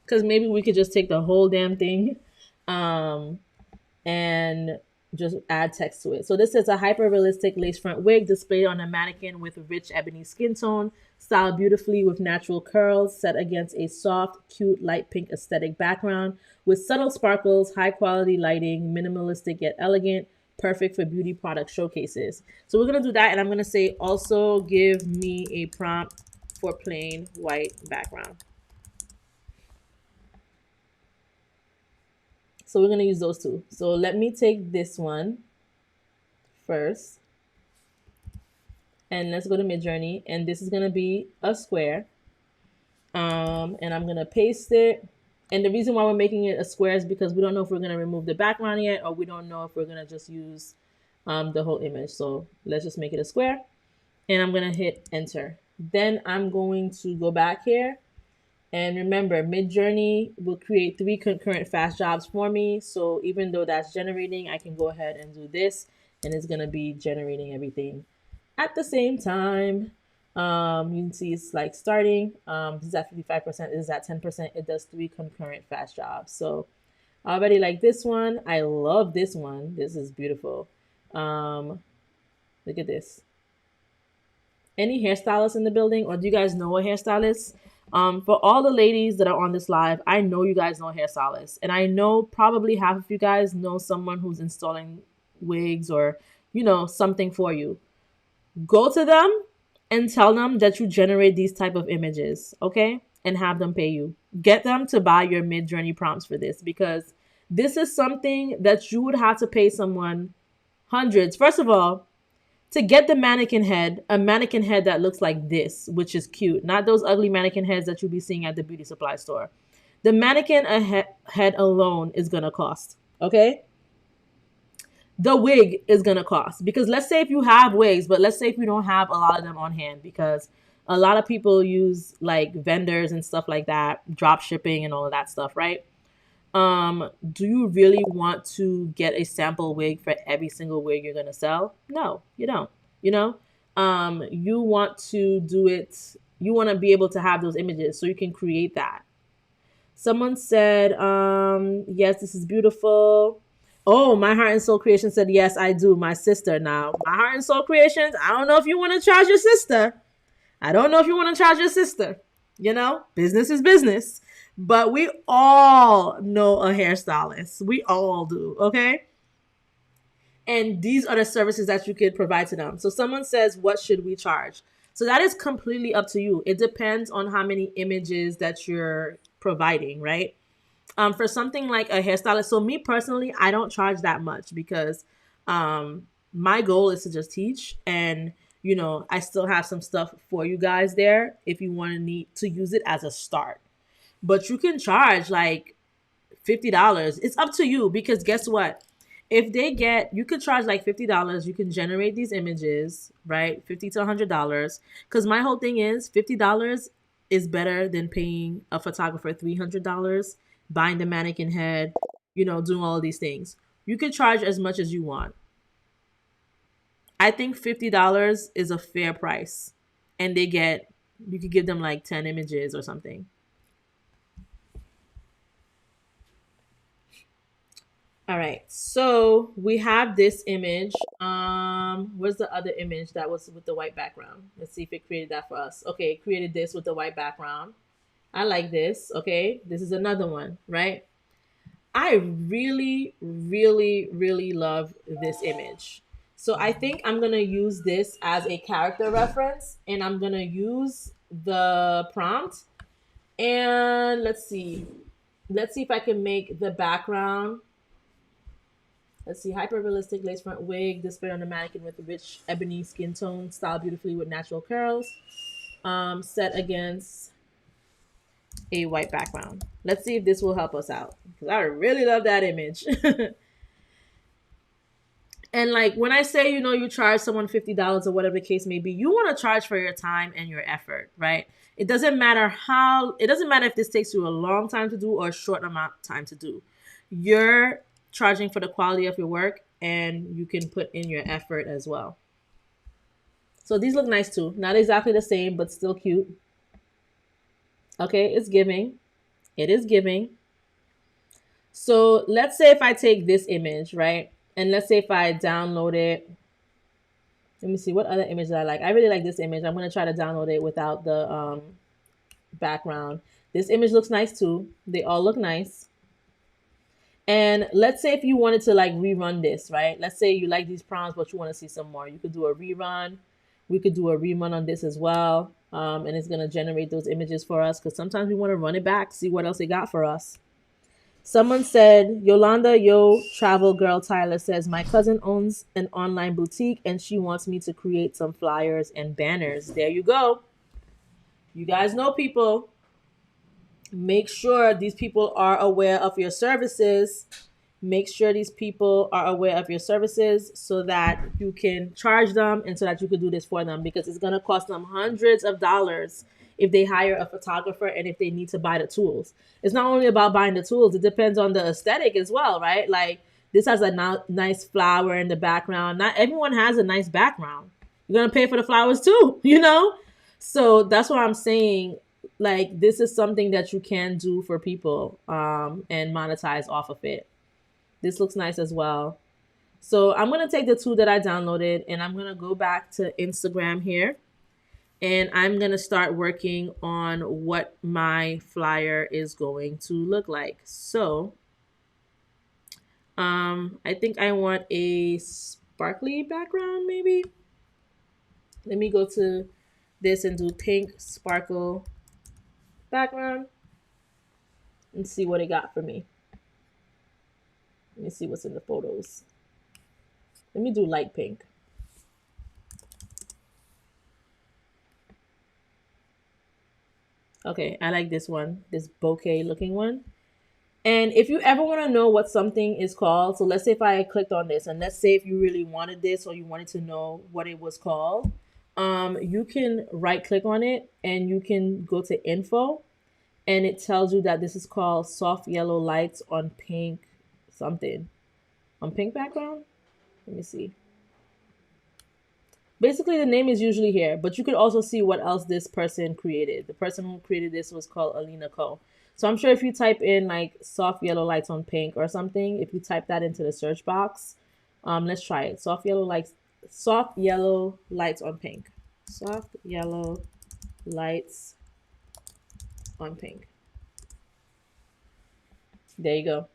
Speaker 1: Because maybe we could just take the whole damn thing and just add text to it. So this is a hyper-realistic lace front wig displayed on a mannequin with rich ebony skin tone, styled beautifully with natural curls set against a soft, cute, light pink aesthetic background with subtle sparkles, high-quality lighting, minimalistic yet elegant, perfect for beauty product showcases. So we're going to do that, and I'm going to say also give me a prompt for plain white background. So we're going to use those two. So let me take this one first. And let's go to MidJourney. And this is going to be a square. And I'm going to paste it. And the reason why we're making it a square is because we don't know if we're going to remove the background yet, or we don't know if we're going to just use the whole image. So let's just make it a square. And I'm going to hit enter. Then I'm going to go back here. And remember, MidJourney will create 3 concurrent fast jobs for me. So even though that's generating, I can go ahead and do this. And it's going to be generating everything at the same time. You can see it's like starting. This is at 55%. This is at 10%. It does 3 concurrent fast jobs. So I already like this one. I love this one. This is beautiful. Look at this. Any hairstylists in the building, or do you guys know a hairstylist? For all the ladies that are on this live, I know you guys know hairstylists, and I know probably half of you guys know someone who's installing wigs or, you know, something for you. Go to them and tell them that you generate these type of images, okay? And have them pay you. Get them to buy your MidJourney prompts for this, because this is something that you would have to pay someone hundreds. First of all, to get the mannequin head, a mannequin head that looks like this, which is cute, not those ugly mannequin heads that you'll be seeing at the beauty supply store. The mannequin head alone is going to cost, okay? The wig is going to cost, because let's say if you have wigs, but let's say if you don't have a lot of them on hand, because A lot of people use like vendors and stuff like that, drop shipping and all of that stuff, right? Do you really want to get a sample wig for every single wig you're going to sell? No, you don't. You know, you want to do it, you want to be able to have those images so you can create that. Someone said, yes, this is beautiful. Oh, my heart and soul creation said, yes, I do. My sister now. My heart and soul creations. I don't know if you want to charge your sister. I don't know if you want to charge your sister. You know, business is business. But we all know a hairstylist. We all do, okay? And these are the services that you could provide to them. So someone says, what should we charge? So that is completely up to you. It depends on how many images that you're providing, right? For something like a hairstylist, so me personally, I don't charge that much because my goal is to just teach, and I still have some stuff for you guys there if you want to need to use it as a start. But you can charge like $50. It's up to you because guess what? If they get, you could charge like $50. You can generate these images, right? $50 to $100. Because my whole thing is $50 is better than paying a photographer $300, buying the mannequin head, doing all of these things. You can charge as much as you want. I think $50 is a fair price, and you could give them like 10 images or something. All right, so we have this image. Where's the other image that was with the white background? Let's see if it created that for us. Okay, it created this with the white background. I like this. Okay, this is another one, right? I really, really, really love this image. So I think I'm gonna use this as a character reference, and I'm gonna use the prompt. And let's see if I can make the background. Let's see, hyper realistic lace front wig displayed on the mannequin with a rich ebony skin tone, styled beautifully with natural curls, set against a white background. Let's see if this will help us out because I really love that image. And like when I say, you charge someone $50 or whatever the case may be, you want to charge for your time and your effort, right? It doesn't matter if this takes you a long time to do or a short amount of time to do. You're charging for the quality of your work, and you can put in your effort as well. So these look nice too. Not exactly the same, but still cute. Okay, it's giving. It is giving. So let's say if I take this image, right? And let's say if I download it. Let me see what other image I like. I really like this image. I'm going to try to download it without the background. This image looks nice too. They all look nice. And let's say if you wanted to like rerun this, right? Let's say you like these prompts, but you want to see some more. You could do a rerun. We could do a rerun on this as well. And it's going to generate those images for us because sometimes we want to run it back, see what else it got for us. Someone said, Yolanda Yo Travel Girl Tyler says, my cousin owns an online boutique and she wants me to create some flyers and banners. There you go. You guys know people. Make sure these people are aware of your services. Make sure these people are aware of your services so that you can charge them and so that you can do this for them because it's going to cost them hundreds of dollars if they hire a photographer and if they need to buy the tools. It's not only about buying the tools. It depends on the aesthetic as well, right? Like this has a nice flower in the background. Not everyone has a nice background. You're going to pay for the flowers too, So that's what I'm saying. Like this is something that you can do for people and monetize off of it. This looks nice as well. So I'm going to take the two that I downloaded and I'm going to go back to Instagram here. And I'm going to start working on what my flyer is going to look like. So I think I want a sparkly background maybe. Let me go to this and do pink sparkle background and see what it got for me. Let me see what's in the photos. Let me do light pink. Okay, I like this one, this bouquet looking one. And if you ever want to know what something is called, so let's say if I clicked on this and let's say if you really wanted this or you wanted to know what it was called, you can right click on it and you can go to info, and it tells you that this is called soft yellow lights on pink something, on pink background. Let me see. Basically, the name is usually here, but you could also see what else this person created. The person who created this was called Alina Co. So I'm sure if you type in like soft yellow lights on pink or something, if you type that into the search box, let's try it. Soft yellow lights on pink. Soft yellow lights on pink. There you go.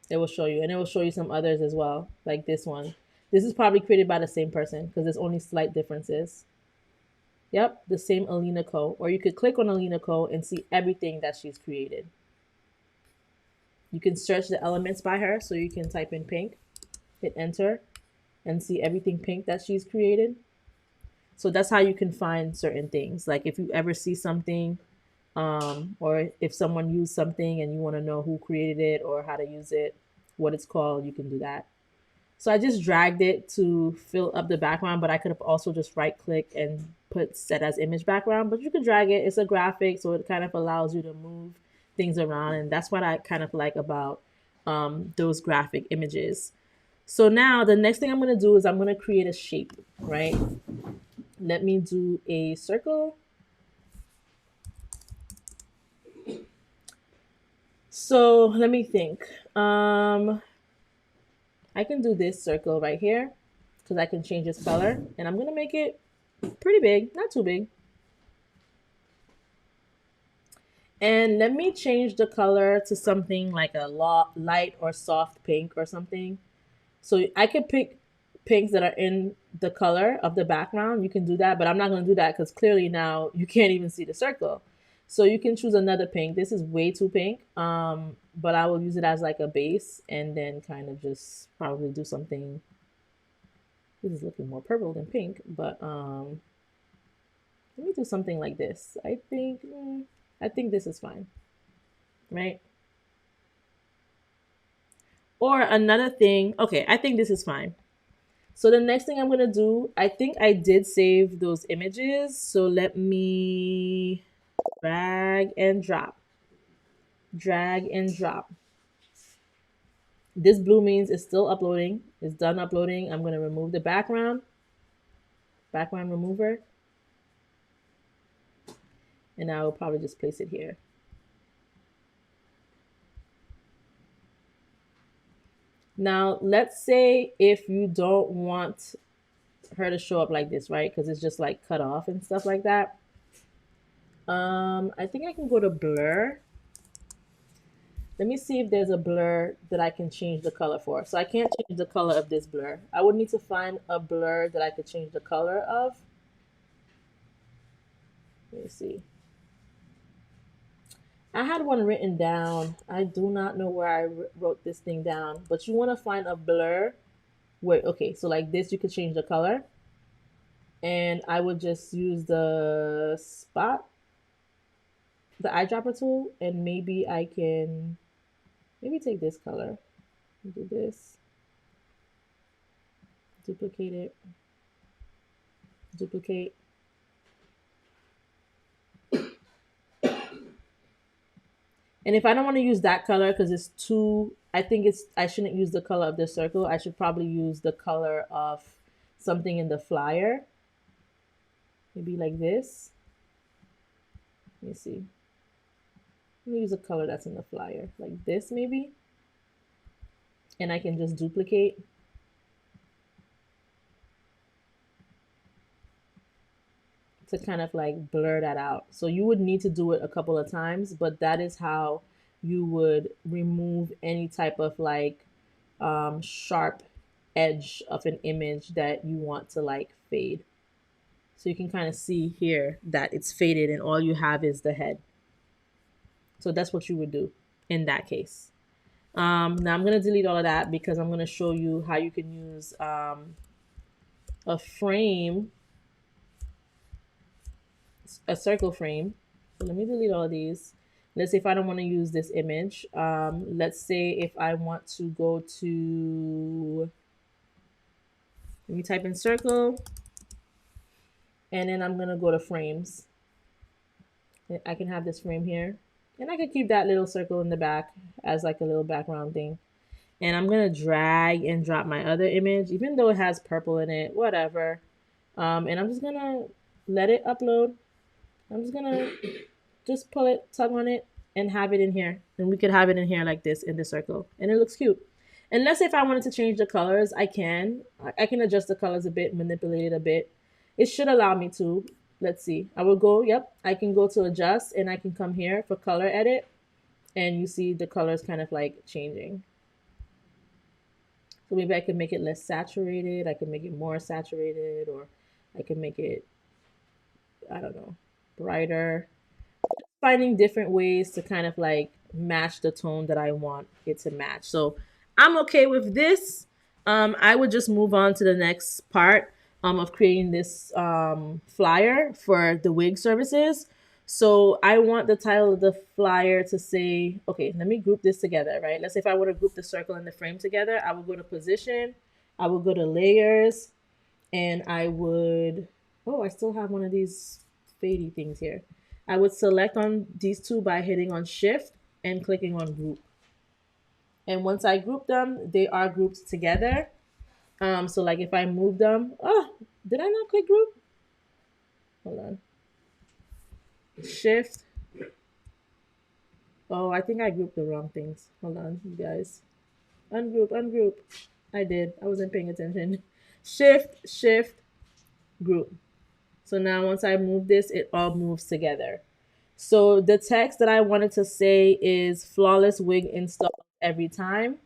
Speaker 1: It will show you, and it will show you some others as well, like this one. This is probably created by the same person because there's only slight differences. Yep, the same Alina Co. Or you could click on Alina Co. and see everything that she's created. You can search the elements by her, so you can type in pink, hit enter, and see everything pink that she's created. So that's how you can find certain things. Like if you ever see something, or if someone used something and you want to know who created it or how to use it, what it's called, you can do that. So I just dragged it to fill up the background, but I could have also just right click and put set as image background, but you could drag it. It's a graphic, so it kind of allows you to move things around. And that's what I kind of like about those graphic images. So now the next thing I'm going to do is I'm going to create a shape, right? Let me do a circle. So let me think. I can do this circle right here because I can change its color, and I'm going to make it pretty big, not too big. And let me change the color to something like a light or soft pink or something. So I could pick pinks that are in the color of the background. You can do that, but I'm not going to do that because clearly now you can't even see the circle. So you can choose another pink. This is way too pink, but I will use it as like a base and then kind of just probably do something. This is looking more purple than pink, but let me do something like this. I think this is fine, right? Or another thing, okay, I think this is fine. So the next thing I'm going to do, I think I did save those images. So let me drag and drop. Drag and drop. This blue means it's still uploading. It's done uploading. I'm going to remove the background remover. And I will probably just place it here. Now, let's say if you don't want her to show up like this, right? Because it's just like cut off and stuff like that. I think I can go to blur. Let me see if there's a blur that I can change the color for. So I can't change the color of this blur. I would need to find a blur that I could change the color of. Let me see. I had one written down. I do not know where I wrote this thing down, but you want to find a blur where, okay, so like this, you could change the color. And I would just use the eyedropper tool, and maybe I can take this color, do this, duplicate it, duplicate. And if I don't want to use that color because it's too, I shouldn't use the color of the circle. I should probably use the color of something in the flyer. Maybe like this. Let me see. Let me use a color that's in the flyer, like this maybe. And I can just duplicate. To kind of like blur that out. So you would need to do it a couple of times, but that is how you would remove any type of like sharp edge of an image that you want to like fade. So you can kind of see here that it's faded and all you have is the head. So that's what you would do in that case. Now I'm going to delete all of that because I'm going to show you how you can use a frame, a circle frame. So let me delete all of these. Let's say if I don't want to use this image, let's say if I want to go to, let me type in circle. And then I'm gonna go to frames. I can have this frame here. And I can keep that little circle in the back as like a little background thing. And I'm gonna drag and drop my other image, even though it has purple in it, whatever. And I'm just gonna let it upload. I'm just gonna just pull it, tug on it, and have it in here. And we could have it in here like this in the circle. And it looks cute. And let's say if I wanted to change the colors, I can. I can adjust the colors a bit, manipulate it a bit. It should allow me to. Let's see. I will go, yep, I can go to adjust and I can come here for color edit. And you see the colors kind of like changing. So maybe I can make it less saturated. I can make it more saturated, or I can make it, I don't know, brighter. Finding different ways to kind of like match the tone that I want it to match. So I'm okay with this. I would just move on to the next part of creating this flyer for the wig services. So I want the title of the flyer to say, okay, let me group this together, right? Let's say if I were to group the circle and the frame together, I would go to position, I would go to layers, and I would, oh, I still have one of these fadey things here. I would select on these two by hitting on shift and clicking on group. And once I group them, they are grouped together. So like if I move them, oh, did I not click group? Hold on. Shift. Oh, I think I grouped the wrong things. Hold on, you guys. Ungroup, ungroup. I did. I wasn't paying attention. Shift, shift, group. So now once I move this, it all moves together. So the text that I wanted to say is flawless wig install every time.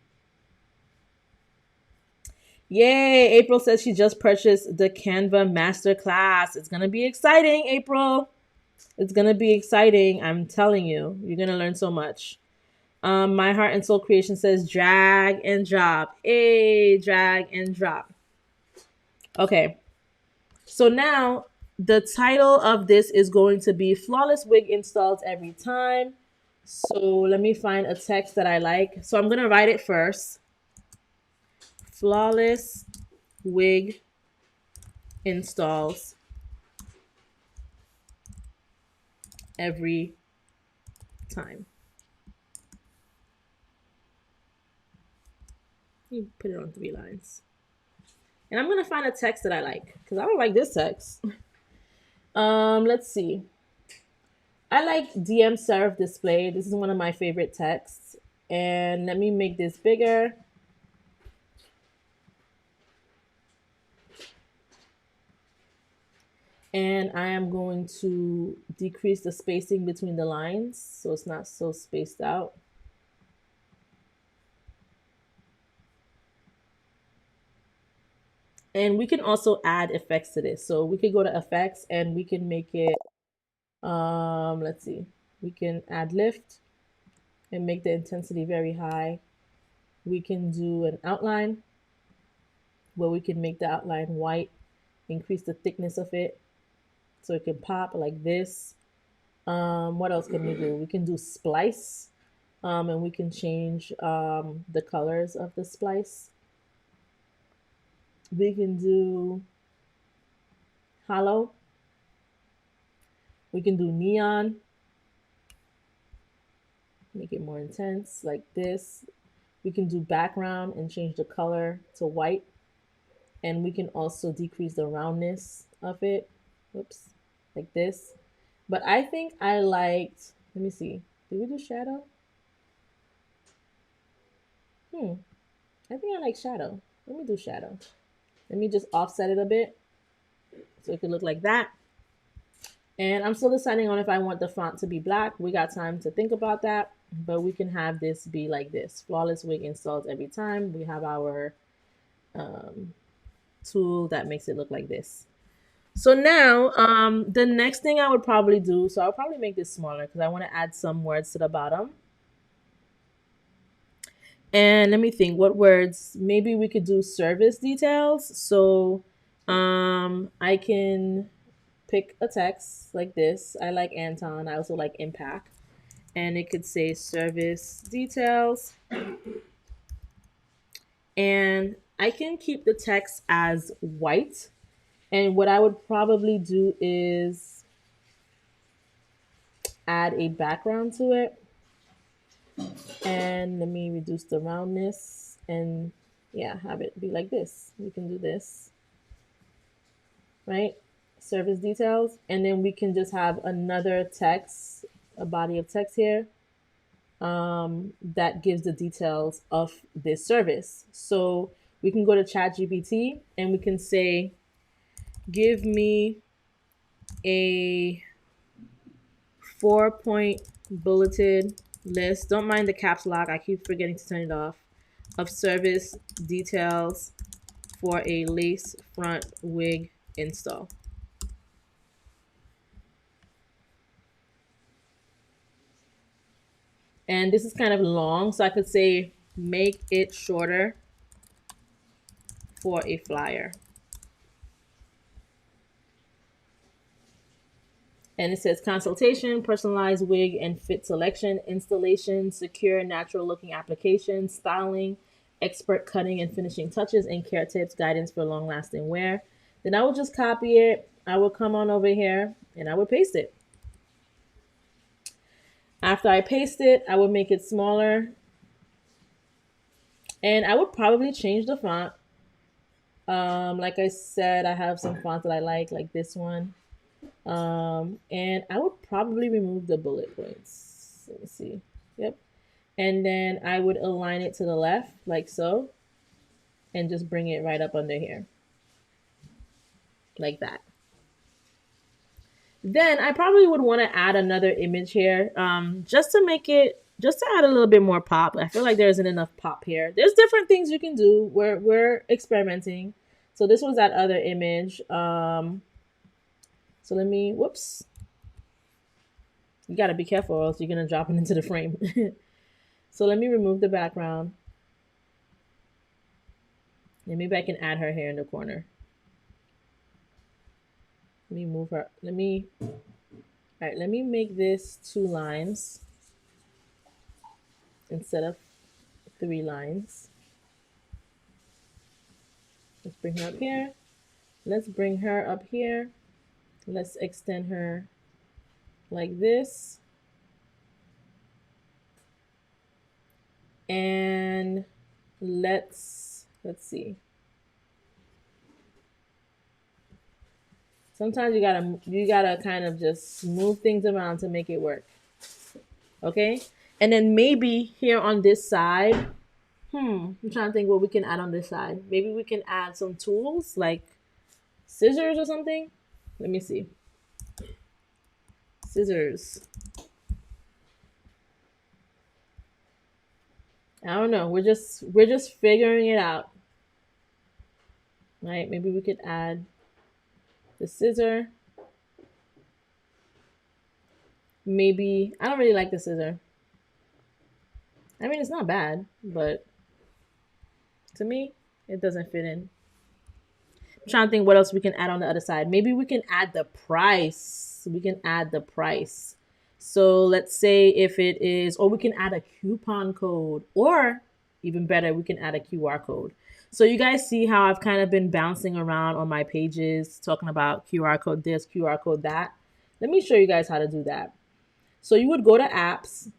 Speaker 1: Yay! April says she just purchased the Canva masterclass. It's gonna be exciting, April. It's gonna be exciting. I'm telling you, you're gonna learn so much. My heart and soul creation says drag and drop. Hey, drag and drop. Okay. So now the title of this is going to be flawless wig installs every time. So let me find a text that I like. So I'm going to write it first. Flawless wig installs every time. You put it on 3 lines. And I'm going to find a text that I like because I don't like this text. Let's see. I like DM serif display. This is one of my favorite texts. And let me make this bigger. And I am going to decrease the spacing between the lines so it's not so spaced out. And we can also add effects to this. So we could go to effects and we can make it, let's see, we can add lift and make the intensity very high. We can do an outline where we can make the outline white, increase the thickness of it so it can pop like this. What else can we do? We can do splice, and we can change the colors of the splice. We can do hollow. We can do neon. Make it more intense like this. We can do background and change the color to white. And we can also decrease the roundness of it. Oops, like this. But I think I liked, let me see. Did we do shadow? I think I like shadow. Let me do shadow. Let me just offset it a bit so it could look like that. And I'm still deciding on if I want the font to be black. We got time to think about that, but we can have this be like this. Flawless wig installs every time. We have our tool that makes it look like this. So now the next thing I would probably do, so I'll probably make this smaller because I want to add some words to the bottom. And let me think, what words? Maybe we could do service details. So I can pick a text like this. I like Anton. I also like Impact. And it could say service details. And I can keep the text as white. And what I would probably do is add a background to it. And let me reduce the roundness and yeah, have it be like this. We can do this, right? Service details. And then we can just have another text, a body of text here that gives the details of this service. So we can go to ChatGPT and we can say, give me a 4-point bulleted list. Don't mind the caps lock. I keep forgetting to turn it off. Of service details for a lace front wig install. And this is kind of long, so I could say make it shorter for a flyer. And it says consultation, personalized wig and fit selection, installation, secure, natural looking application, styling, expert cutting and finishing touches, and care tips, guidance for long lasting wear. Then I will just copy it. I will come on over here and I will paste it. After I paste it, I would make it smaller. And I would probably change the font. Like I said, I have some fonts that I like this one. And I would probably remove the bullet points. Let me see. Yep. And then I would align it to the left like so. And just bring it right up under here. Like that. Then I probably would want to add another image here, just to make it, just to add a little bit more pop. I feel like there isn't enough pop here. There's different things you can do. We're experimenting. So this was that other image. So let me, whoops. You got to be careful or else you're going to drop it into the frame. So let me remove the background. And maybe I can add her here in the corner. Let me move her. All right, let me make this 2 lines instead of 3 lines. Let's bring her up here. Let's bring her up here. Let's extend her like this. And let's see. Sometimes you gotta kind of just move things around to make it work. Okay? And then maybe here on this side, I'm trying to think what we can add on this side. Maybe we can add some tools like scissors or something. Let me see. Scissors. I don't know. We're just figuring it out. Right? Maybe we could add the scissor. Maybe I don't really like the scissor. I mean, it's not bad, but to me, it doesn't fit in. I'm trying to think what else we can add on the other side. Maybe we can add the price. We can add the price. So let's say if it is, or we can add a coupon code, or even better, we can add a QR code. So you guys see how I've kind of been bouncing around on my pages, talking about QR code this, QR code that. Let me show you guys how to do that. So you would go to apps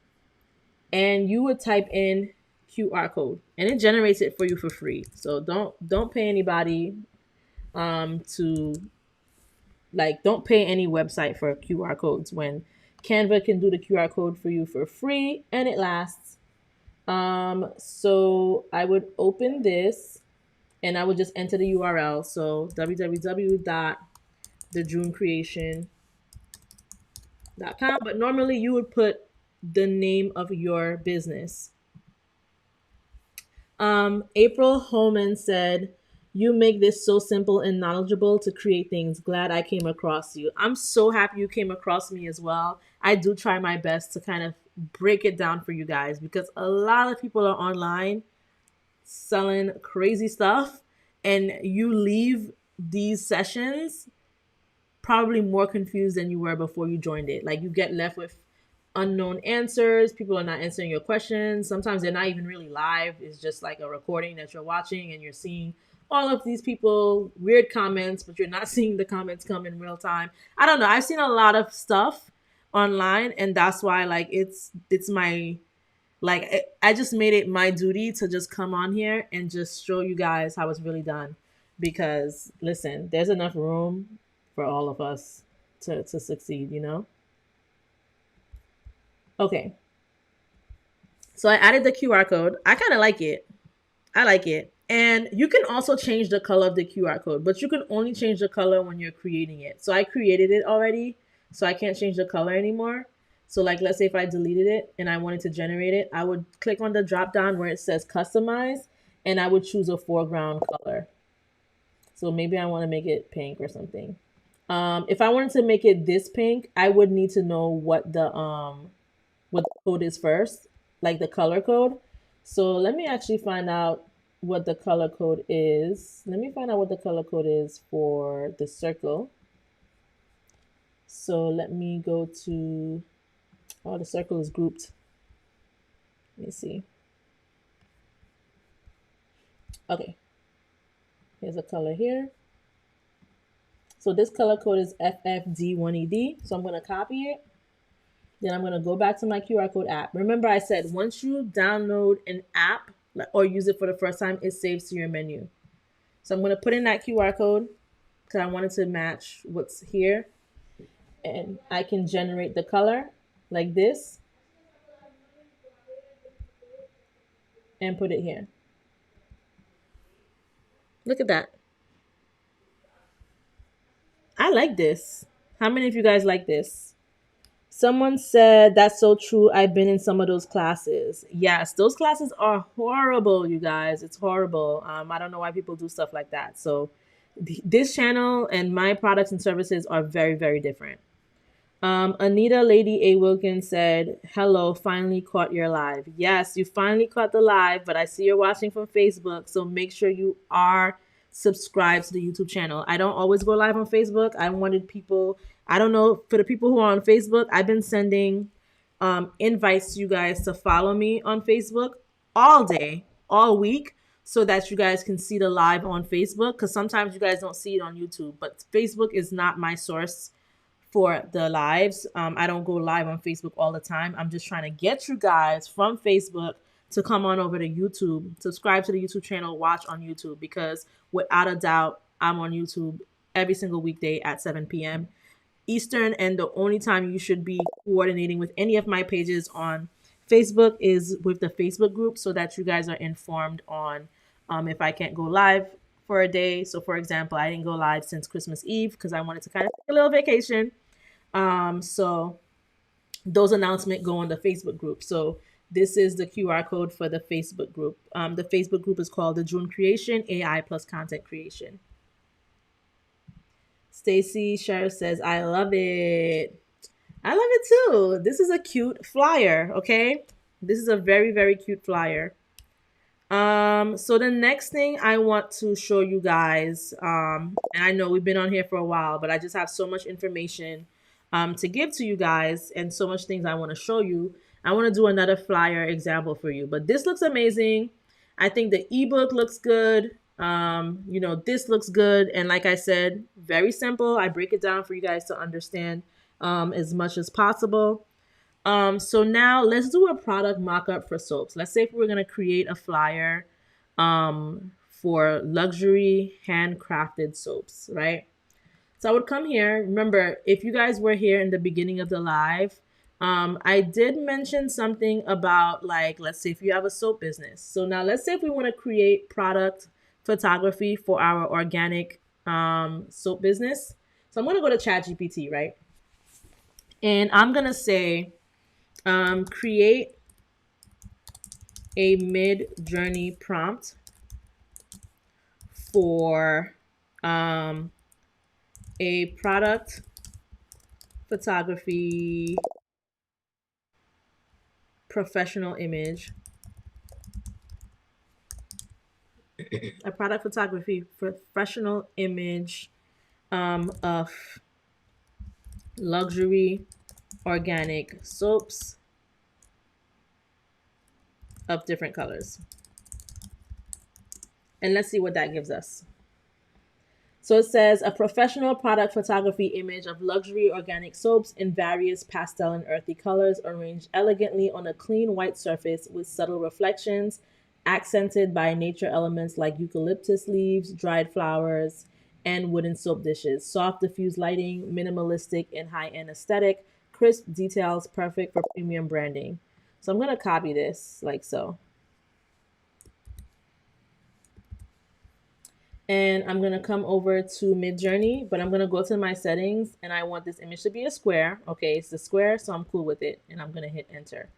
Speaker 1: and you would type in QR code and it generates it for you for free. So don't pay anybody to don't pay any website for QR codes when Canva can do the QR code for you for free and it lasts. So I would open this and I would just enter the URL. So www.thejunecreation.com. But normally you would put the name of your business. April Holman said, "You make this so simple and knowledgeable to create things. Glad I came across you." I'm so happy you came across me as well. I do try my best to kind of break it down for you guys because a lot of people are online selling crazy stuff and you leave these sessions probably more confused than you were before you joined it. Like you get left with unknown answers. People are not answering your questions. Sometimes they're not even really live. It's just like a recording that you're watching and you're seeing all of these people, weird comments, but you're not seeing the comments come in real time. I don't know. I've seen a lot of stuff online, and that's why like it's my like I just made it my duty to just come on here and just show you guys how it's really done. Because listen, there's enough room for all of us to succeed, you know? Okay. So I added the QR code. I kind of like it. I like it. And you can also change the color of the QR code, but you can only change the color when you're creating it. So I created it already, so I can't change the color anymore. So like let's say if I deleted it and I wanted to generate it, I would click on the drop down where it says customize and I would choose a foreground color. So maybe I want to make it pink or something. If I wanted to make it this pink, I would need to know what the code is first, like the color code. So let me actually find out what the color code is. Let me find out what the color code is for the circle. So let me go to, oh, the circle is grouped. Let me see. Okay, here's a color here. So this color code is FFD1ED. So I'm going to copy it. Then I'm going to go back to my QR code app. Remember I said once you download an app or use it for the first time, it saves to your menu. So I'm going to put in that QR code because I wanted to match what's here. And I can generate the color like this and put it here. Look at that. I like this. How many of you guys like this? Someone said, that's so true. I've been in some of those classes. Yes, those classes are horrible, you guys. It's horrible. I don't know why people do stuff like that. So this channel and my products and services are very, very different. Anita Lady A. Wilkins said, hello, finally caught your live. Yes, you finally caught the live, but I see you're watching from Facebook. So make sure you are subscribed to the YouTube channel. I don't always go live on Facebook. I wanted people, I don't know, for the people who are on Facebook, I've been sending invites to you guys to follow me on Facebook all day, all week, so that you guys can see the live on Facebook. Because sometimes you guys don't see it on YouTube, but Facebook is not my source for the lives. I don't go live on Facebook all the time. I'm just trying to get you guys from Facebook to come on over to YouTube, subscribe to the YouTube channel, watch on YouTube, because without a doubt, I'm on YouTube every single weekday at 7 p.m. Eastern. And the only time you should be coordinating with any of my pages on Facebook is with the Facebook group, so that you guys are informed on if I can't go live for a day. So for example, I didn't go live since Christmas Eve because I wanted to kind of take a little vacation. So those announcements go on the Facebook group. So this is the QR code for the Facebook group. The Facebook group is called the June Creation AI plus Content Creation. Stacy Sheriff says, I love it. I love it too. This is a cute flyer, okay? This is a very, very cute flyer. So the next thing I want to show you guys, and I know we've been on here for a while, but I just have so much information to give to you guys and so much things I want to show you. I want to do another flyer example for you, but this looks amazing. I think the ebook looks good. This looks good. And like I said, very simple. I break it down for you guys to understand as much as possible. So now let's do a product mock-up for soaps. Let's say if we're going to create a flyer for luxury handcrafted soaps, right? So I would come here. Remember, if you guys were here in the beginning of the live, I did mention something about, like, let's say if you have a soap business. So now let's say if we want to create product photography for our organic soap business. So I'm going to go to ChatGPT, right? And I'm going to say, create a MidJourney prompt for a product photography professional image, a product photography professional image of luxury organic soaps of different colors. And let's see what that gives us. So it says a professional product photography image of luxury organic soaps in various pastel and earthy colors arranged elegantly on a clean white surface with subtle reflections, accented by nature elements like eucalyptus leaves, dried flowers, and wooden soap dishes. Soft, diffuse lighting, minimalistic and high end aesthetic, crisp details, perfect for premium branding. So I'm going to copy this like so. And I'm going to come over to MidJourney, but I'm going to go to my settings and I want this image to be a square. Okay, it's a square, so I'm cool with it. And I'm going to hit enter.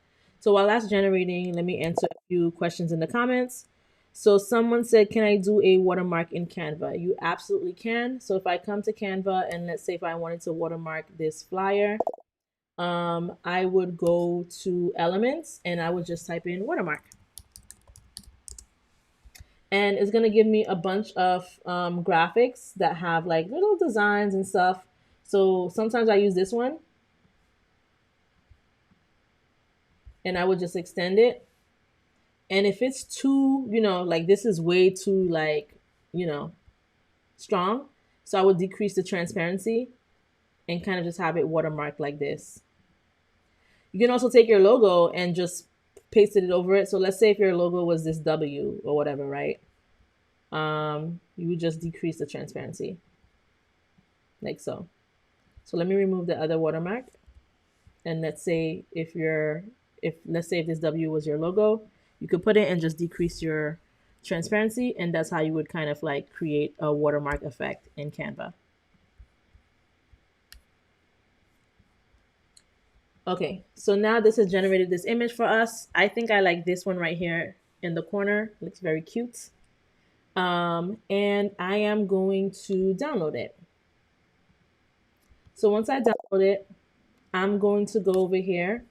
Speaker 1: So while that's generating, let me answer a few questions in the comments. So someone said, can I do a watermark in Canva? You absolutely can. So if I come to Canva and let's say if I wanted to watermark this flyer, I would go to elements and I would just type in watermark. And it's going to give me a bunch of graphics that have like little designs and stuff. So sometimes I use this one and I would just extend it. And if it's too, like this is way too like, you know, strong. So I would decrease the transparency and kind of just have it watermarked like this. You can also take your logo and just paste it over it. So let's say if your logo was this W or whatever, right? You would just decrease the transparency like so. So let me remove the other watermark. And let's say if this W was your logo, you could put it and just decrease your transparency. And that's how you would kind of like create a watermark effect in Canva. Okay, so now this has generated this image for us. I think I like this one right here in the corner. It looks very cute. And I am going to download it. So once I download it, I'm going to go over here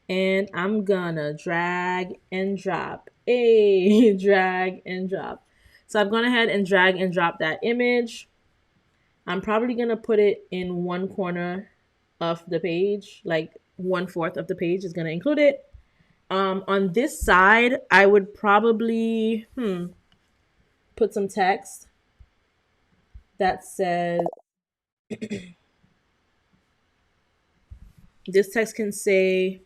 Speaker 1: and I'm gonna drag and drop. Hey, drag and drop. So I've gone ahead and drag and drop that image. I'm probably gonna put it in one corner of the page, like 1/4 of the page is gonna include it. On this side, I would probably put some text that says, this text can say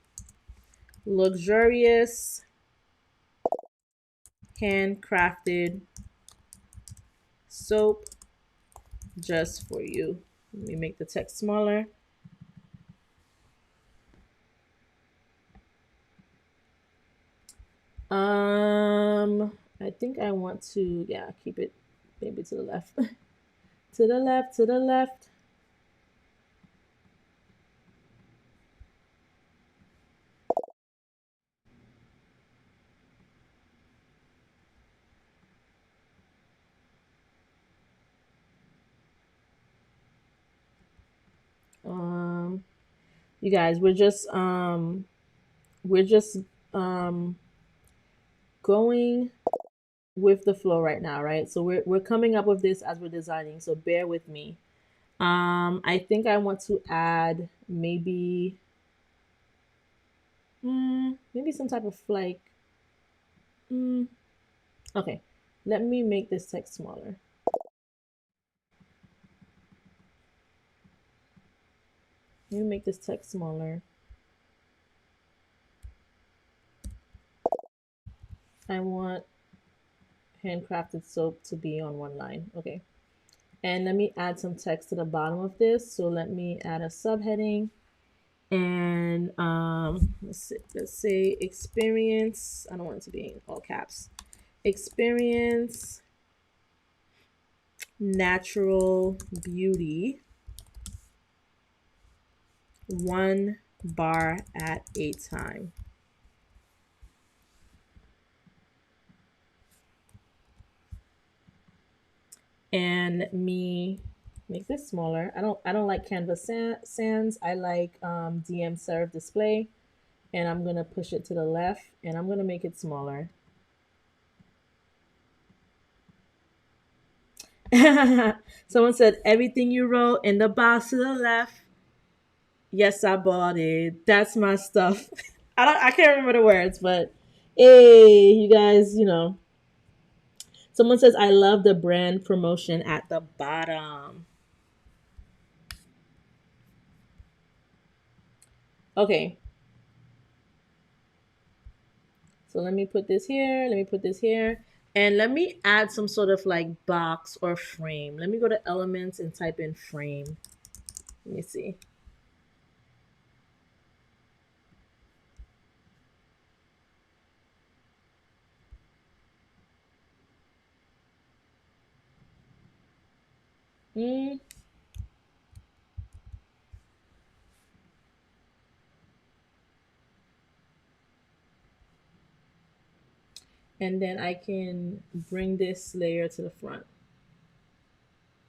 Speaker 1: luxurious handcrafted soap just for you. Let me make the text smaller. I think I want to, keep it maybe to the left. To the left, to the left. You guys, we're just going with the flow right now, right? So we're coming up with this as we're designing, so bear with me. I think I want to add maybe some type of like okay, let me make this text smaller. Let me make this text smaller. I want handcrafted soap to be on one line. Okay. And let me add some text to the bottom of this. So let me add a subheading and let's say experience. I don't want it to be in all caps. Experience natural beauty, one bar at a time. And let me make this smaller. I don't like Canva Sans. I like DM Serve Display. And I'm gonna push it to the left and I'm gonna make it smaller. Someone said everything you wrote in the box to the left. Yes, I bought it. That's my stuff. I can't remember the words, but hey, you guys, Someone says, I love the brand promotion at the bottom. Okay. So let me put this here. Let me put this here. And let me add some sort of like box or frame. Let me go to elements and type in frame. Let me see. Mm. And then I can bring this layer to the front.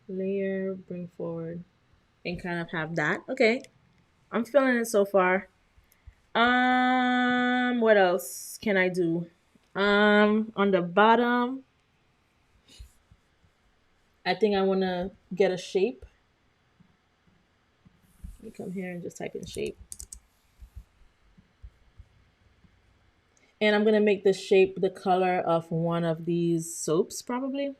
Speaker 1: Layer, bring forward, and kind of have that. Okay. I'm feeling it so far. What else can I do? On the bottom, I think I want to get a shape. Let me come here and just type in shape. And I'm going to make the shape the color of one of these soaps, probably.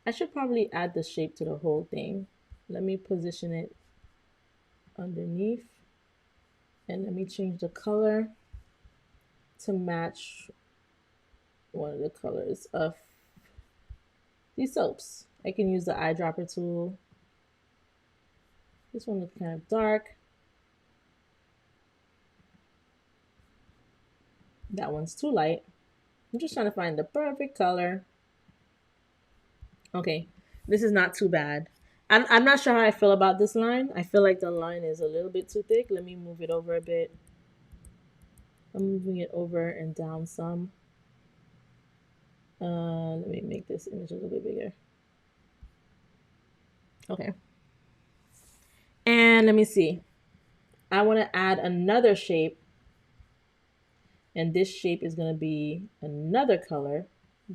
Speaker 1: I should probably add the shape to the whole thing. Let me position it underneath. And let me change the color to match one of the colors of these soaps. I can use the eyedropper tool. This one looks kind of dark. That one's too light. I'm just trying to find the perfect color. Okay, this is not too bad. I'm not sure how I feel about this line. I feel like the line is a little bit too thick. Let me move it over a bit. I'm moving it over and down some. Let me make this image a little bit bigger. Okay. And let me see. I want to add another shape. And this shape is going to be another color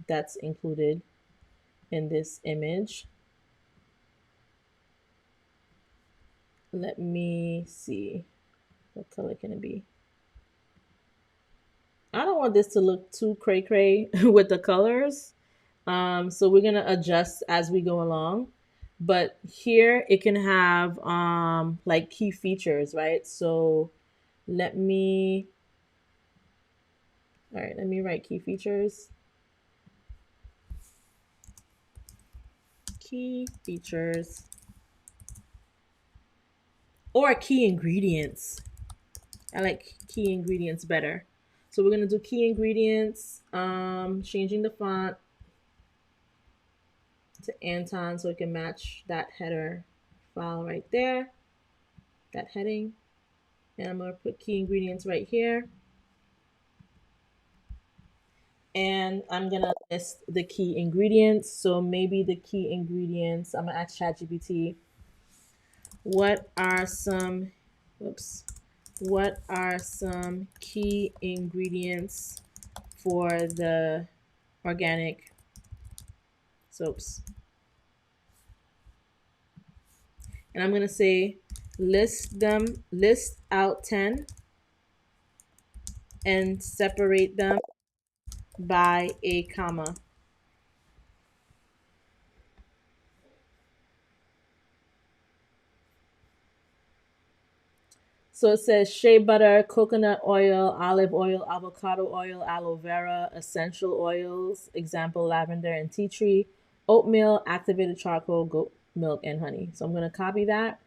Speaker 1: that's included in this image. Let me see. What color can it be? I don't want this to look too cray-cray with the colors. So we're gonna adjust as we go along. But here it can have like key features, right? So let me, all right, let me write key features. Key features. Or key ingredients. I like key ingredients better. So we're gonna do key ingredients, changing the font to Anton so it can match that header file right there, that heading. And I'm gonna put key ingredients right here. And I'm gonna list the key ingredients. So maybe the key ingredients, I'm gonna ask ChatGPT, what are some, whoops, what are some key ingredients for the organic soaps? And I'm gonna say list out 10 and separate them by a comma. So it says shea butter, coconut oil, olive oil, avocado oil, aloe vera, essential oils, example lavender and tea tree, oatmeal, activated charcoal, goat milk, and honey. So I'm going to copy that.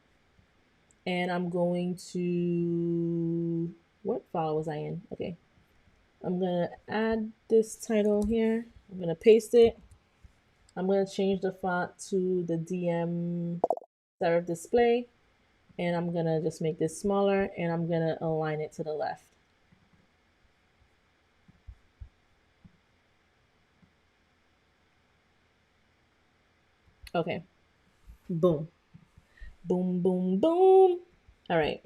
Speaker 1: And I'm going to, what file was I in? Okay. I'm going to add this title here. I'm going to paste it. I'm going to change the font to the DM serif display. And I'm going to just make this smaller and I'm going to align it to the left. Okay. Boom. Boom, boom, boom. All right.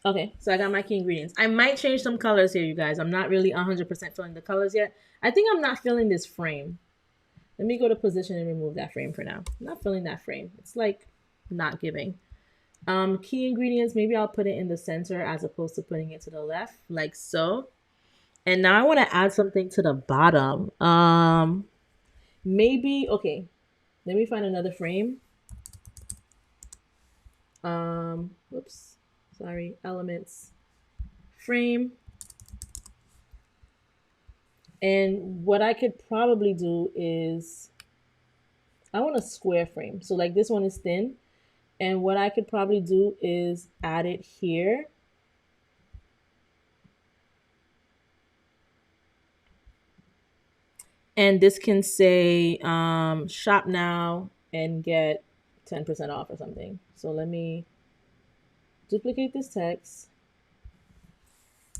Speaker 1: Okay, so I got my key ingredients. I might change some colors here, you guys. I'm not really 100% feeling the colors yet. I think I'm not feeling this frame. Let me go to position and remove that frame for now. I'm not feeling that frame. It's like not giving. Key ingredients, maybe I'll put it in the center as opposed to putting it to the left, like so. And now I want to add something to the bottom. Maybe, okay, let me find another frame. Whoops, sorry, elements, frame. And what I could probably do is I want a square frame. So like this one is thin. And what I could probably do is add it here. And this can say shop now and get 10% off or something. So let me duplicate this text.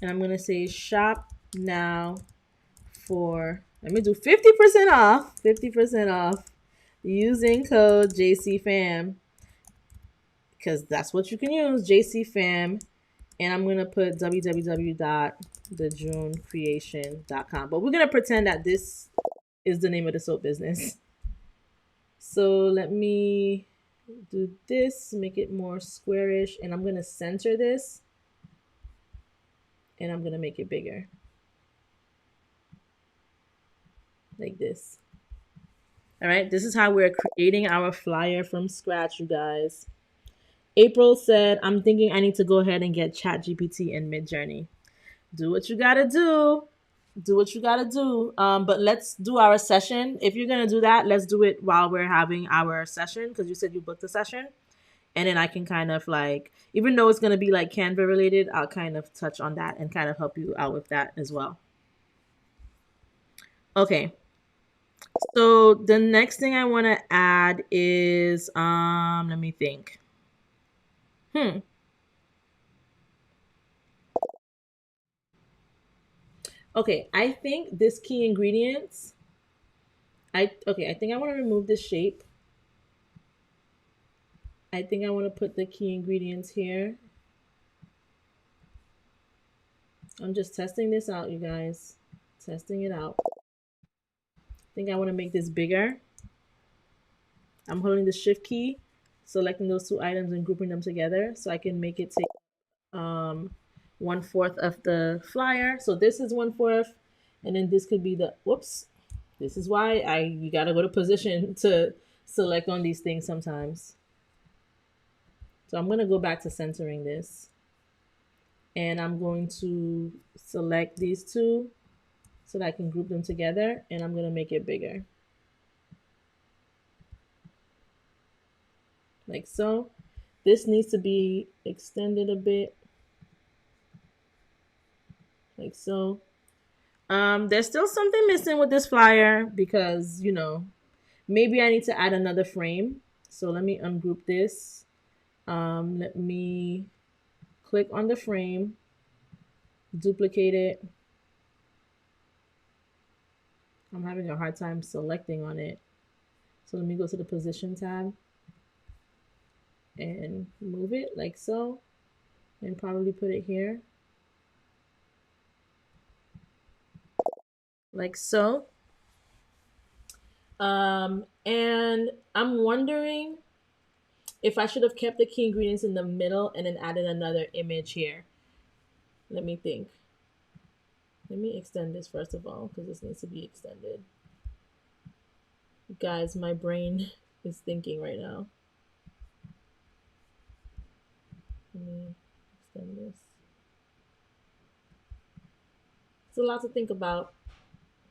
Speaker 1: And I'm going to say shop now for, let me do 50% off, 50% off using code JCFAM, because that's what you can use, JCFAM. And I'm going to put www.thejunecreation.com. But we're going to pretend that this is the name of the soap business. So let me do this, make it more squarish, and I'm going to center this, and I'm going to make it bigger. Like this. All right, this is how we're creating our flyer from scratch, you guys. April said, I'm thinking I need to go ahead and get ChatGPT and MidJourney. Do what you gotta do. Do what you gotta do. But let's do our session. If you're gonna do that, let's do it while we're having our session, because you said you booked a session. And then I can kind of like, even though it's gonna be like Canva related, I'll kind of touch on that and kind of help you out with that as well. Okay. So the next thing I want to add is let me think. Okay, I think this key ingredients, I think I want to remove this shape. I think I want to put the key ingredients here. I'm just testing this out, you guys. Testing it out. I think I want to make this bigger. I'm holding the shift key, selecting those two items and grouping them together so I can make it take 1/4 of the flyer. So this is 1/4, and then this could be the, whoops. This is why you gotta go to position to select on these things sometimes. So I'm gonna go back to centering this, and I'm going to select these two so that I can group them together, and I'm gonna make it bigger. Like so. This needs to be extended a bit. Like so. There's still something missing with this flyer because, maybe I need to add another frame. So let me ungroup this. Let me click on the frame, duplicate it. I'm having a hard time selecting on it. So let me go to the position tab and move it like so, and probably put it here. Like so. And I'm wondering if I should have kept the key ingredients in the middle and then added another image here. Let me think. Let me extend this first of all, because this needs to be extended. Guys, my brain is thinking right now. Let me extend this. It's a lot to think about,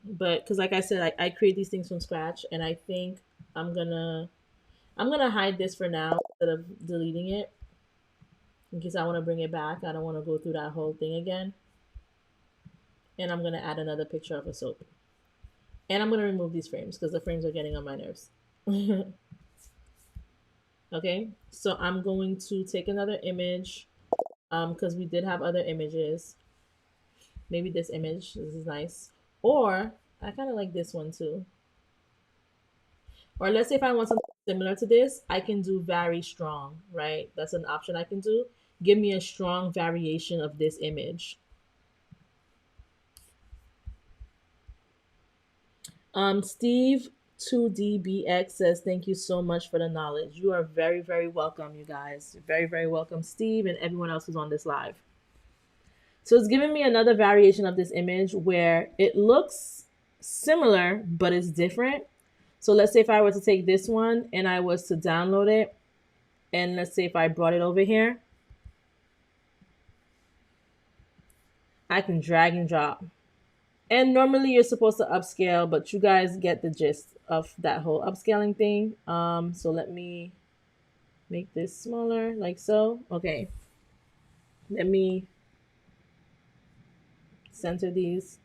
Speaker 1: but because like I said, I create these things from scratch, and I think I'm gonna hide this for now instead of deleting it in case I want to bring it back. I don't want to go through that whole thing again. And I'm gonna add another picture of a soap. And I'm gonna remove these frames because the frames are getting on my nerves. Okay, so I'm going to take another image because we did have other images. Maybe this image, this is nice. Or I kind of like this one too. Or let's say if I want something similar to this, I can do very strong, right? That's an option I can do. Give me a strong variation of this image. Steve 2DBX says, thank you so much for the knowledge. You are very, very welcome, you guys. Very, very welcome, Steve, and everyone else who's on this live. So it's giving me another variation of this image where it looks similar, but it's different. So let's say if I were to take this one and I was to download it, and let's say if I brought it over here, I can drag and drop. And normally you're supposed to upscale, but you guys get the gist of that whole upscaling thing. So let me make this smaller like so. Okay. Let me center these.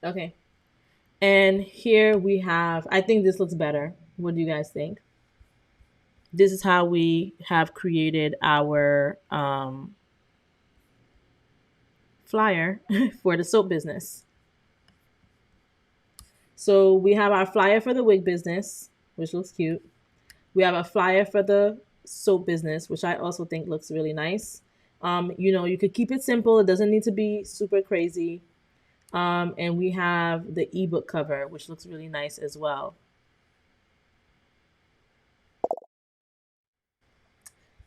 Speaker 1: Okay. And here we have, I think this looks better. What do you guys think? This is how we have created our flyer for the soap business. So we have our flyer for the wig business, which looks cute. We have a flyer for the soap business, which I also think looks really nice. You could keep it simple. It doesn't need to be super crazy. And we have the ebook cover, which looks really nice as well.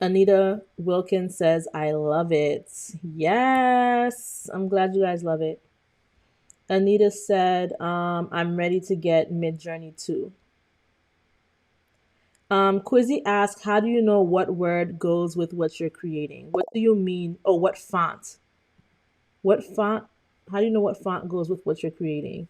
Speaker 1: Anita Wilkins says, I love it. Yes, I'm glad you guys love it. Anita said, I'm ready to get MidJourney too. Quizzy asked, how do you know what word goes with what you're creating? What do you mean? Oh, what font? What font? How do you know what font goes with what you're creating?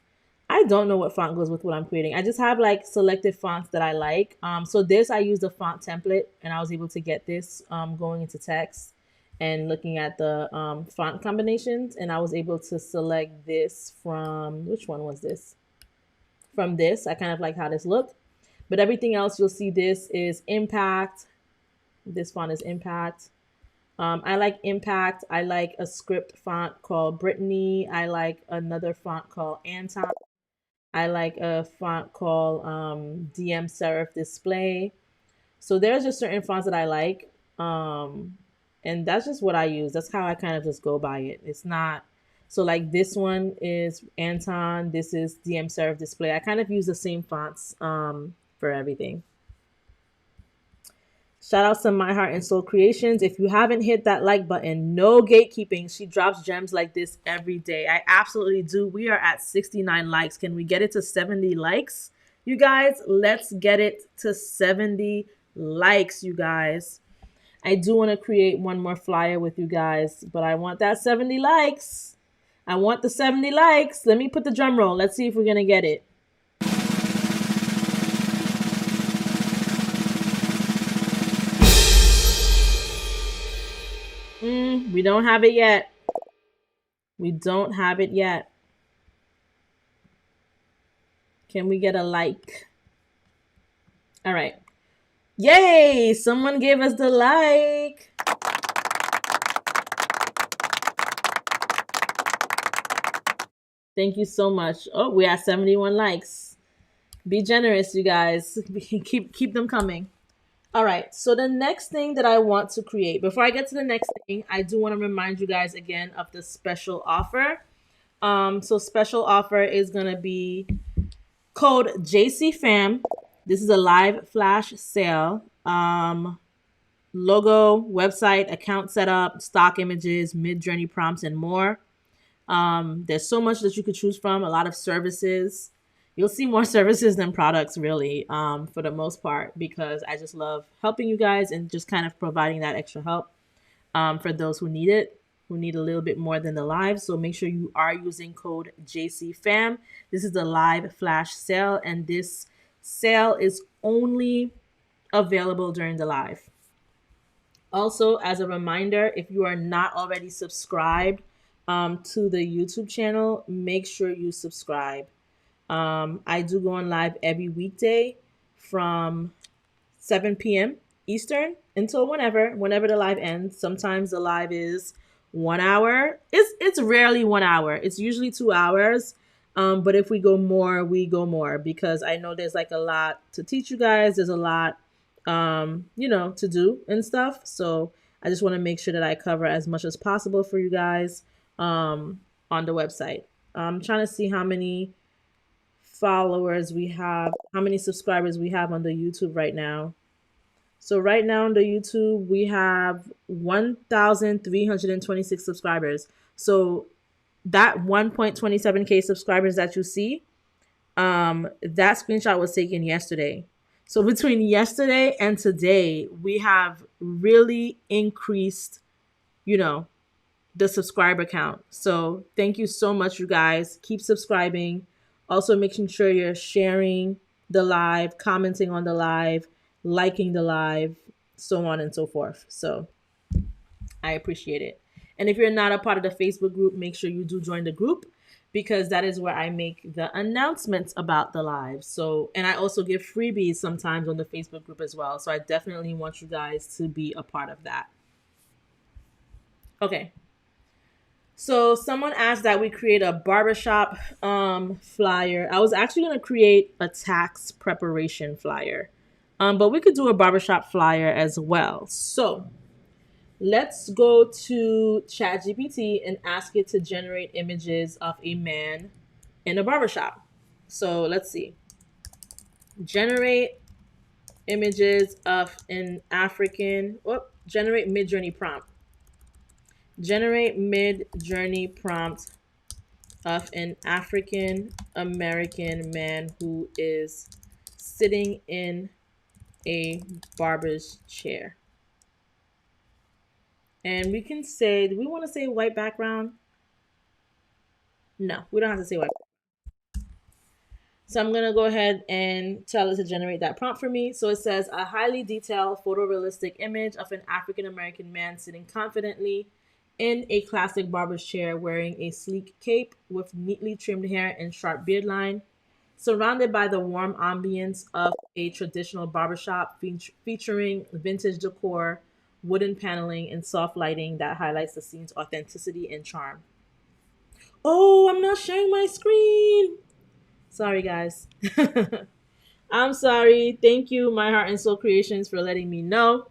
Speaker 1: I don't know what font goes with what I'm creating. I just have like selected fonts that I like. So this, I used a font template and I was able to get this going into text and looking at the font combinations. And I was able to select this from, which one was this? From this. I kind of like how this looked. But everything else, you'll see this is Impact. This font is Impact. I like Impact. I like a script font called Brittany. I like another font called Anton. I like a font called DM Serif Display. So there's just certain fonts that I like. And that's just what I use. That's how I kind of just go by it. It's not so like this one is Anton. This is DM Serif Display. I kind of use the same fonts for everything. Shout out to My Heart and Soul Creations. If you haven't hit that like button, no gatekeeping. She drops gems like this every day. I absolutely do. We are at 69 likes. Can we get it to 70 likes? You guys, let's get it to 70 likes, you guys. I do want to create one more flyer with you guys, but I want that 70 likes. I want the 70 likes. Let me put the drum roll. Let's see if we're going to get it. We don't have it yet. We don't have it yet. Can we get a like? All right. Yay! Someone gave us the like. Thank you so much. Oh, we have 71 likes. Be generous, you guys. Keep them coming. All right. So the next thing that I want to create, before I get to the next thing, I do want to remind you guys again of the special offer. So special offer is gonna be code JCFAM. This is a live flash sale. Logo, website, account setup, stock images, MidJourney prompts, and more. There's so much that you could choose from, a lot of services. You'll see more services than products, really, for the most part, because I just love helping you guys and just kind of providing that extra help for those who need it, who need a little bit more than the live. So make sure you are using code JCFAM. This is the live flash sale, and this sale is only available during the live. Also, as a reminder, if you are not already subscribed to the YouTube channel, make sure you subscribe. I do go on live every weekday from 7 p.m. Eastern until whenever the live ends. Sometimes the live is 1 hour. It's rarely 1 hour. It's usually 2 hours. But if we go more, we go more because I know there's like a lot to teach you guys. There's a lot, to do and stuff. So I just want to make sure that I cover as much as possible for you guys on the website. I'm trying to see how many followers we have, how many subscribers we have on the YouTube right now. So right now on the YouTube, we have 1,326 subscribers. So that 1.27K subscribers that you see, that screenshot was taken yesterday. So between yesterday and today, we have really increased, you know, the subscriber count. So thank you so much, you guys. Keep subscribing. Also, making sure you're sharing the live, commenting on the live, liking the live, so on and so forth. So I appreciate it. And if you're not a part of the Facebook group, make sure you do join the group because that is where I make the announcements about the live. So, and I also give freebies sometimes on the Facebook group as well. So I definitely want you guys to be a part of that. Okay. So someone asked that we create a barbershop flyer. I was actually going to create a tax preparation flyer. But we could do a barbershop flyer as well. So let's go to ChatGPT and ask it to generate images of a man in a barbershop. So let's see. Generate images of an African, generate MidJourney prompt. Generate MidJourney prompt of an African American man who is sitting in a barber's chair. And we can say, do we want to say white background? No, we don't have to say white. So I'm going to go ahead and tell it to generate that prompt for me. So it says a highly detailed photorealistic image of an African American man sitting confidently in a classic barber's chair wearing a sleek cape with neatly trimmed hair and sharp beard line, surrounded by the warm ambience of a traditional barbershop featuring vintage decor, wooden paneling, and soft lighting that highlights the scene's authenticity and charm. Oh, I'm not sharing my screen. Sorry, guys. I'm sorry. Thank you, My Heart and Soul Creations, for letting me know.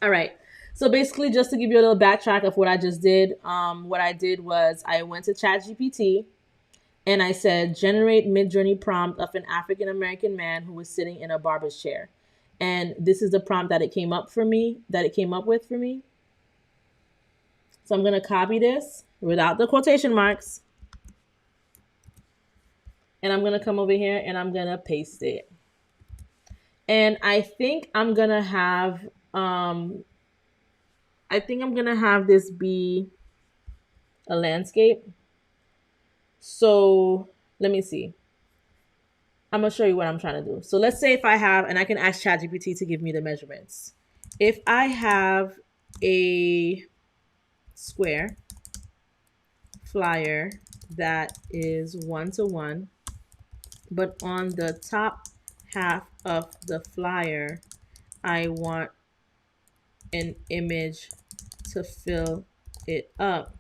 Speaker 1: All right. So basically, just to give you a little backtrack of what I just did, what I did was I went to ChatGPT and I said, generate MidJourney prompt of an African American man who was sitting in a barber's chair. And this is the prompt that it came up with for me. So I'm going to copy this without the quotation marks. And I'm going to come over here and I'm going to paste it. And I think I'm going to have this be a landscape. So let me see. I'm going to show you what I'm trying to do. So let's say if I have, and I can ask ChatGPT to give me the measurements. If I have a square flyer that is 1-to-1, but on the top half of the flyer, I want an image to fill it up,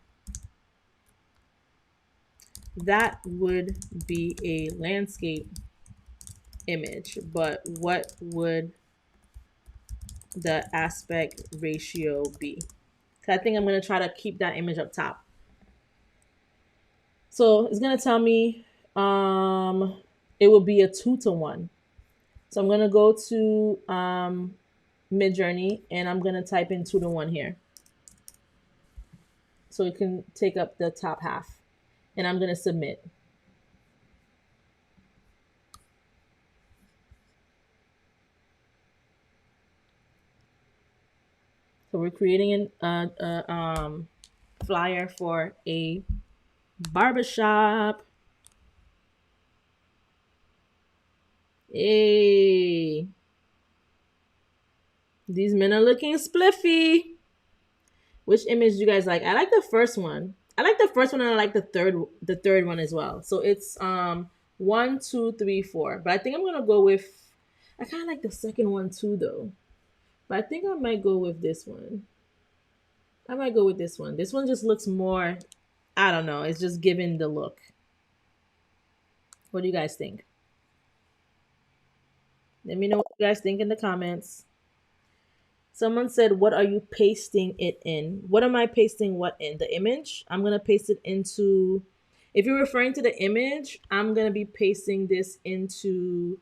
Speaker 1: that would be a landscape image. But what would the aspect ratio be? Because I think I'm going to try to keep that image up top. So it's going to tell me it will be a 2-to-1. So I'm going to go to MidJourney and I'm going to type in 2-to-1 here. So it can take up the top half. And I'm going to submit. So we're creating a flyer for a barbershop. Hey, these men are looking spliffy. Which image do you guys like? I like the first one. I like the first one and I like the third one as well. So it's 1, 2, 3, 4. But I think I'm gonna go with, I kinda like the second one too though. But I think I might go with this one. I might go with this one. This one just looks more, I don't know, it's just giving the look. What do you guys think? Let me know what you guys think in the comments. Someone said, what are you pasting it in? What am I pasting what in? The image? I'm going to paste it into, if you're referring to the image, I'm going to be pasting this into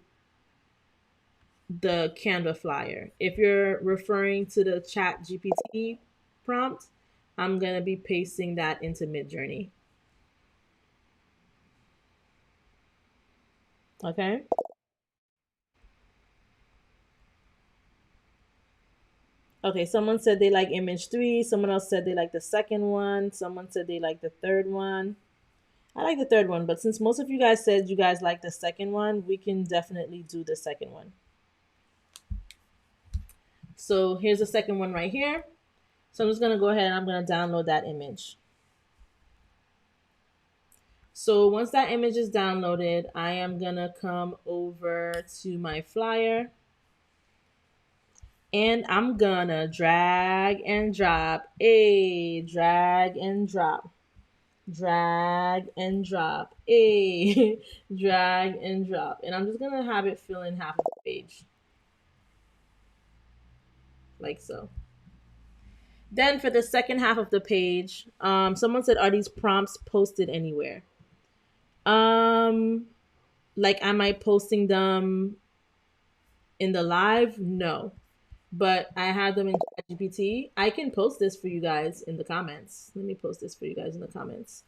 Speaker 1: the Canva flyer. If you're referring to the Chat GPT prompt, I'm going to be pasting that into MidJourney. Okay. Okay, someone said they like image 3. Someone else said they like the second one. Someone said they like the third one. I like the third one, but since most of you guys said you guys like the second one, we can definitely do the second one. So here's the second one right here. So I'm just going to go ahead and I'm going to download that image. So once that image is downloaded, I am going to come over to my flyer and I'm going to drag and drop. Drag and drop. Drag and drop. Drag and drop. And I'm just going to have it fill in half of the page. Like so. Then for the second half of the page, someone said, are these prompts posted anywhere? Like, am I posting them in the live? No. But I have them in ChatGPT. I can post this for you guys in the comments. Let me post this for you guys in the comments.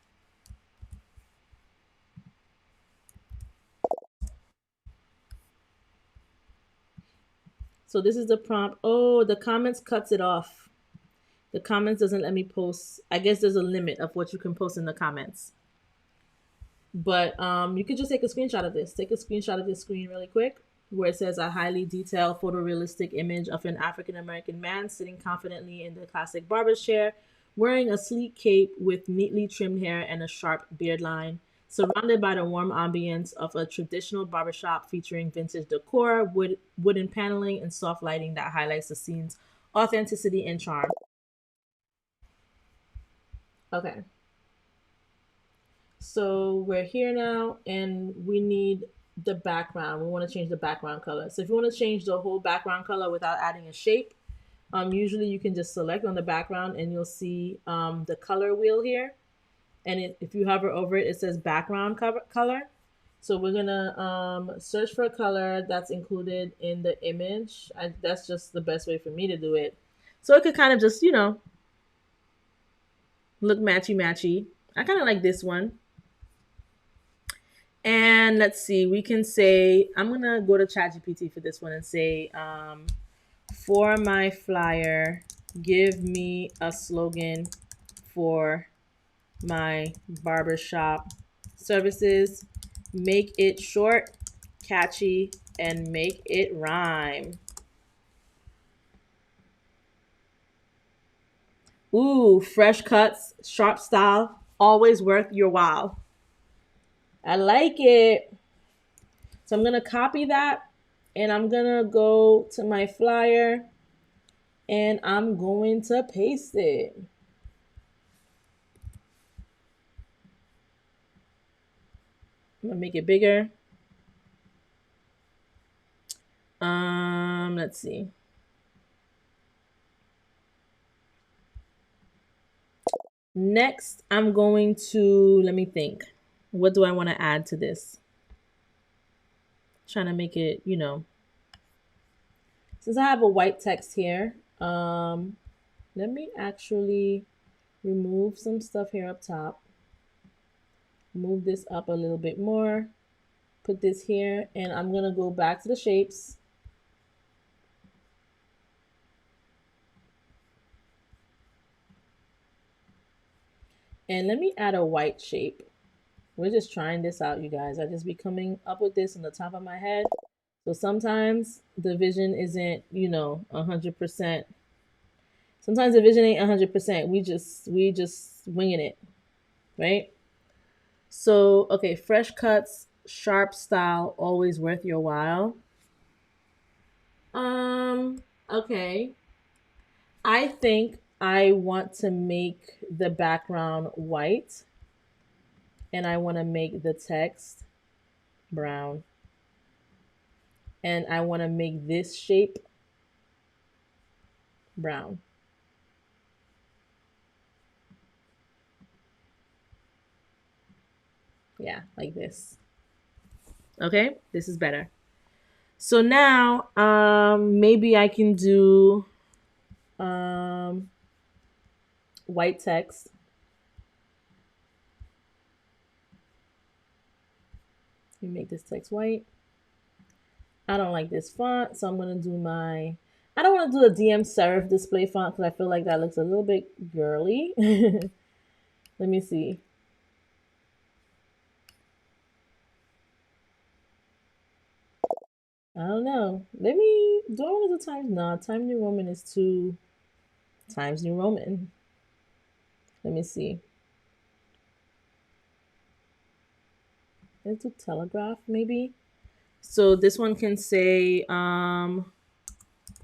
Speaker 1: So this is the prompt. Oh, the comments cuts it off. The comments doesn't let me post. I guess there's a limit of what you can post in the comments. But you could just take a screenshot of this. Take a screenshot of this screen really quick where it says a highly detailed photorealistic image of an African American man sitting confidently in the classic barber's chair, wearing a sleek cape with neatly trimmed hair and a sharp beard line, surrounded by the warm ambience of a traditional barbershop featuring vintage decor, wooden paneling, and soft lighting that highlights the scene's authenticity and charm. Okay. So we're here now and we need the background. We want to change the background color. So if you want to change the whole background color without adding a shape, usually you can just select on the background and you'll see the color wheel here. And if you hover over it, it says background color. So we're going to search for a color that's included in the image. That's just the best way for me to do it. So it could kind of just, look matchy-matchy. I kind of like this one. And let's see, we can say, I'm going to go to ChatGPT for this one and say, for my flyer, give me a slogan for my barbershop services. Make it short, catchy, and make it rhyme. Ooh, fresh cuts, sharp style, always worth your while. I like it. So I'm going to copy that and I'm going to go to my flyer and I'm going to paste it. I'm going to make it bigger. Let's see. Next, I'm going to, let me think. What do I want to add to this? Trying to make it, since I have a white text here, let me actually remove some stuff here up top. Move this up a little bit more. Put this here, and I'm going to go back to the shapes. And let me add a white shape. We're just trying this out, you guys. I just be coming up with this on the top of my head. So sometimes the vision isn't, 100%. Sometimes the vision ain't 100%. We just winging it, right? So, okay, fresh cuts, sharp style, always worth your while. Okay. I think I want to make the background white and I want to make the text brown. And I want to make this shape brown. Yeah, like this. Okay, this is better. So now, maybe I can do white text. Let me make this text white. I don't like this font, so I'm gonna do my. I don't want to do a DM serif display font because I feel like that looks a little bit girly. Let me see. I don't know. Let me. Do I want to do times? No, Times New Roman is too. Times New Roman. Let me see. Let's do telegraph maybe. So this one can say,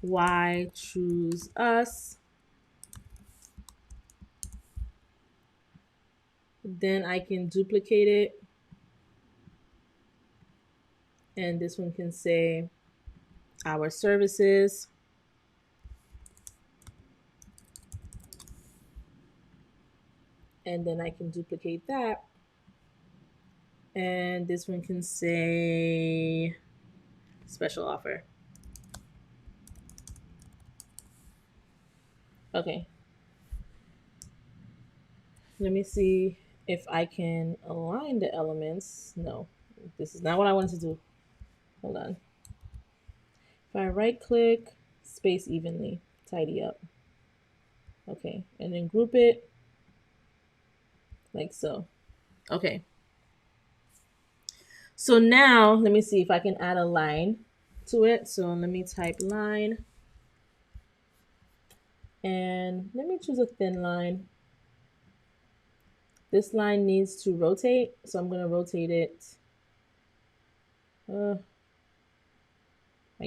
Speaker 1: why choose us? Then I can duplicate it. And this one can say our services. And then I can duplicate that. And this one can say special offer. Okay. Let me see if I can align the elements. No, this is not what I wanted to do. Hold on. If I right click, space evenly, tidy up. Okay, and then group it like so. Okay. So now let me see if I can add a line to it. So let me type line. And let me choose a thin line. This line needs to rotate, so I'm going to rotate it. My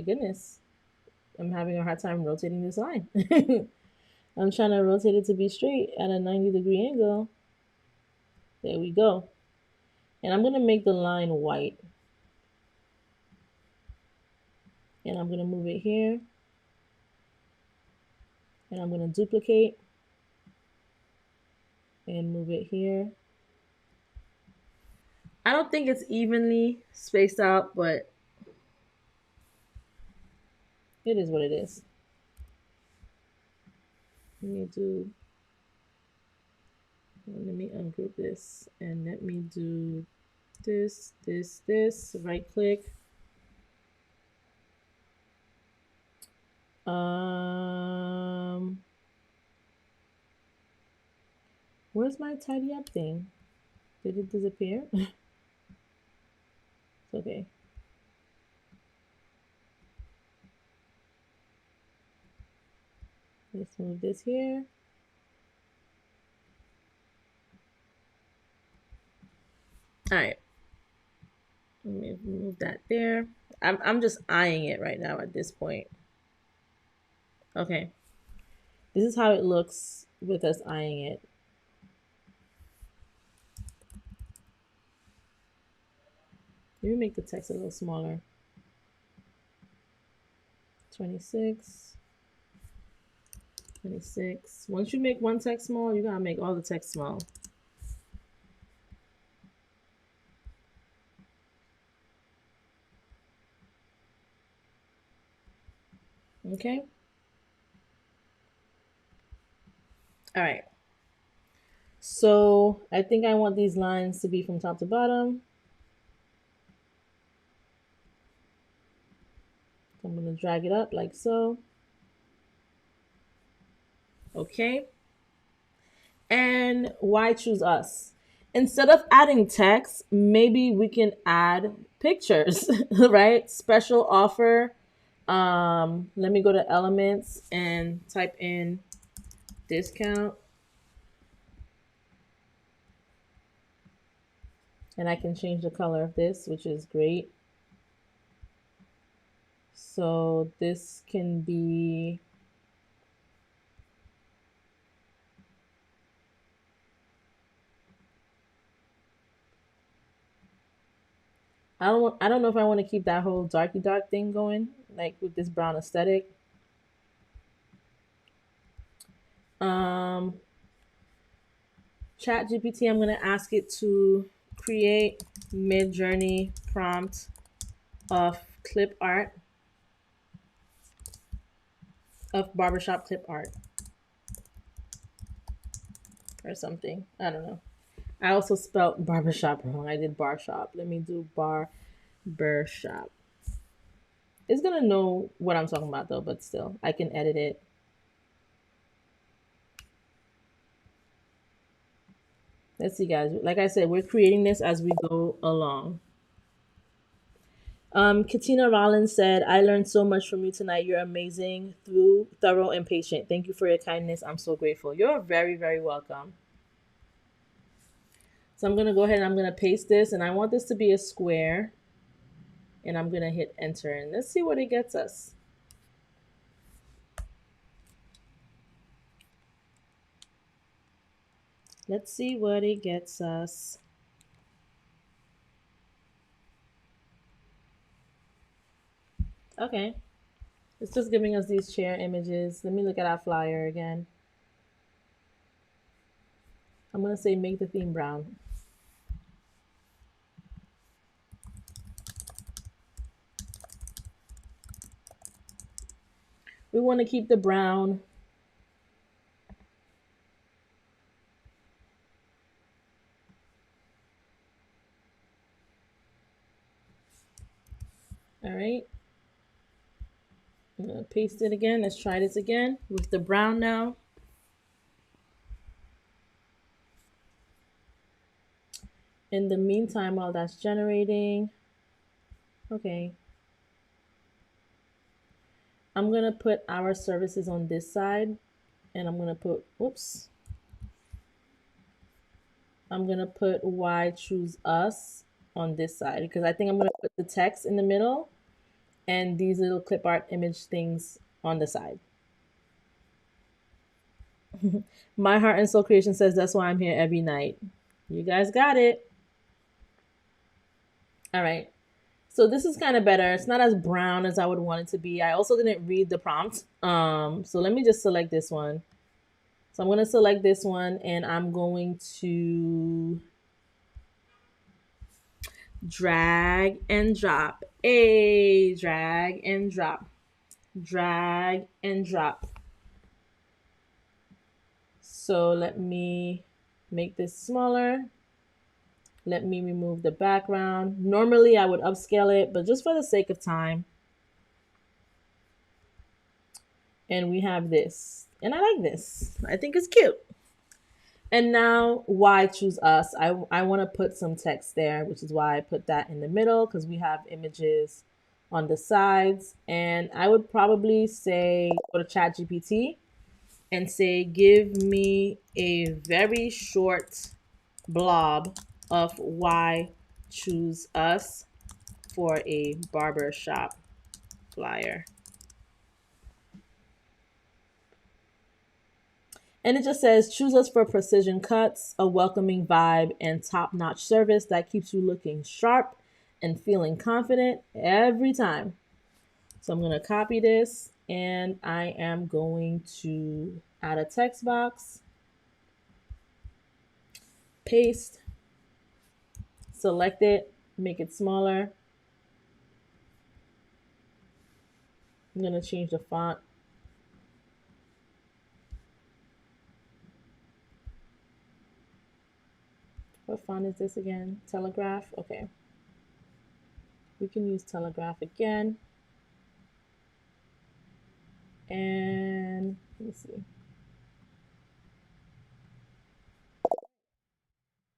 Speaker 1: goodness. I'm having a hard time rotating this line. I'm trying to rotate it to be straight at a 90-degree angle. There we go. And I'm going to make the line white. And I'm going to move it here. And I'm going to duplicate. And move it here. I don't think it's evenly spaced out, but it is what it is. Let me ungroup this and let me do this, right click. Where's my tidy up thing? Did it disappear? It's okay. Let's move this here. All right. Let me move that there. I'm just eyeing it right now at this point. Okay. This is how it looks with us eyeing it. Let me make the text a little smaller. 26. 26. Once you make one text small, you gotta make all the text small. Okay. All right. So I think I want these lines to be from top to bottom. I'm going to drag it up like so. Okay. And why choose us? Instead of adding text, maybe we can add pictures, right? Special offer. Let me go to elements and type in discount. And I can change the color of this, which is great. So this can be I don't know if I want to keep that whole darky dark thing going, like with this brown aesthetic. ChatGPT, I'm gonna ask it to create MidJourney prompt of clip art. of barbershop clip art or something. I don't know. I also spelled barbershop wrong. I did bar shop. Let me do barbershop. It's gonna know what I'm talking about though, but still, I can edit it. Let's see, guys. Like I said, we're creating this as we go along. Katina Rollins said, I learned so much from you tonight. You're amazing, thorough, and patient. Thank you for your kindness. I'm so grateful. You're very, very welcome. So I'm going to go ahead and I'm going to paste this, and I want this to be a square, and I'm going to hit enter, and let's see what it gets us. Let's see what it gets us. Okay. It's just giving us these chair images. Let me look at our flyer again. I'm going to say make the theme brown. We want to keep the brown. All right. I'm going to paste it again. Let's try this again with the brown now. In the meantime, while that's generating, okay, I'm going to put our services on this side, and I'm going to put, whoops, I'm going to put why choose us on this side, because I think I'm going to put the text in the middle and these little clip art image things on the side. My Heart and Soul Creation says that's why I'm here every night. You guys got it. All right. So this is kind of better. It's not as brown as I would want it to be. I also didn't read the prompt. So let me just select this one. So I'm going to select this one, and I'm going to drag and drop. Drag and drop. Drag and drop. So let me make this smaller. Let me remove the background. Normally I would upscale it, but just for the sake of time. And we have this. And I like this. I think it's cute. And now why choose us? I want to put some text there, which is why I put that in the middle, because we have images on the sides. And I would probably say, go to ChatGPT and say, give me a very short blob of why choose us for a barber shop flyer. And it just says, choose us for precision cuts, a welcoming vibe, and top-notch service that keeps you looking sharp and feeling confident every time. So I'm going to copy this, and I am going to add a text box, paste, select it, make it smaller. I'm going to change the font. What font is this again? Telegraph? Okay. We can use Telegraph again. And let me see.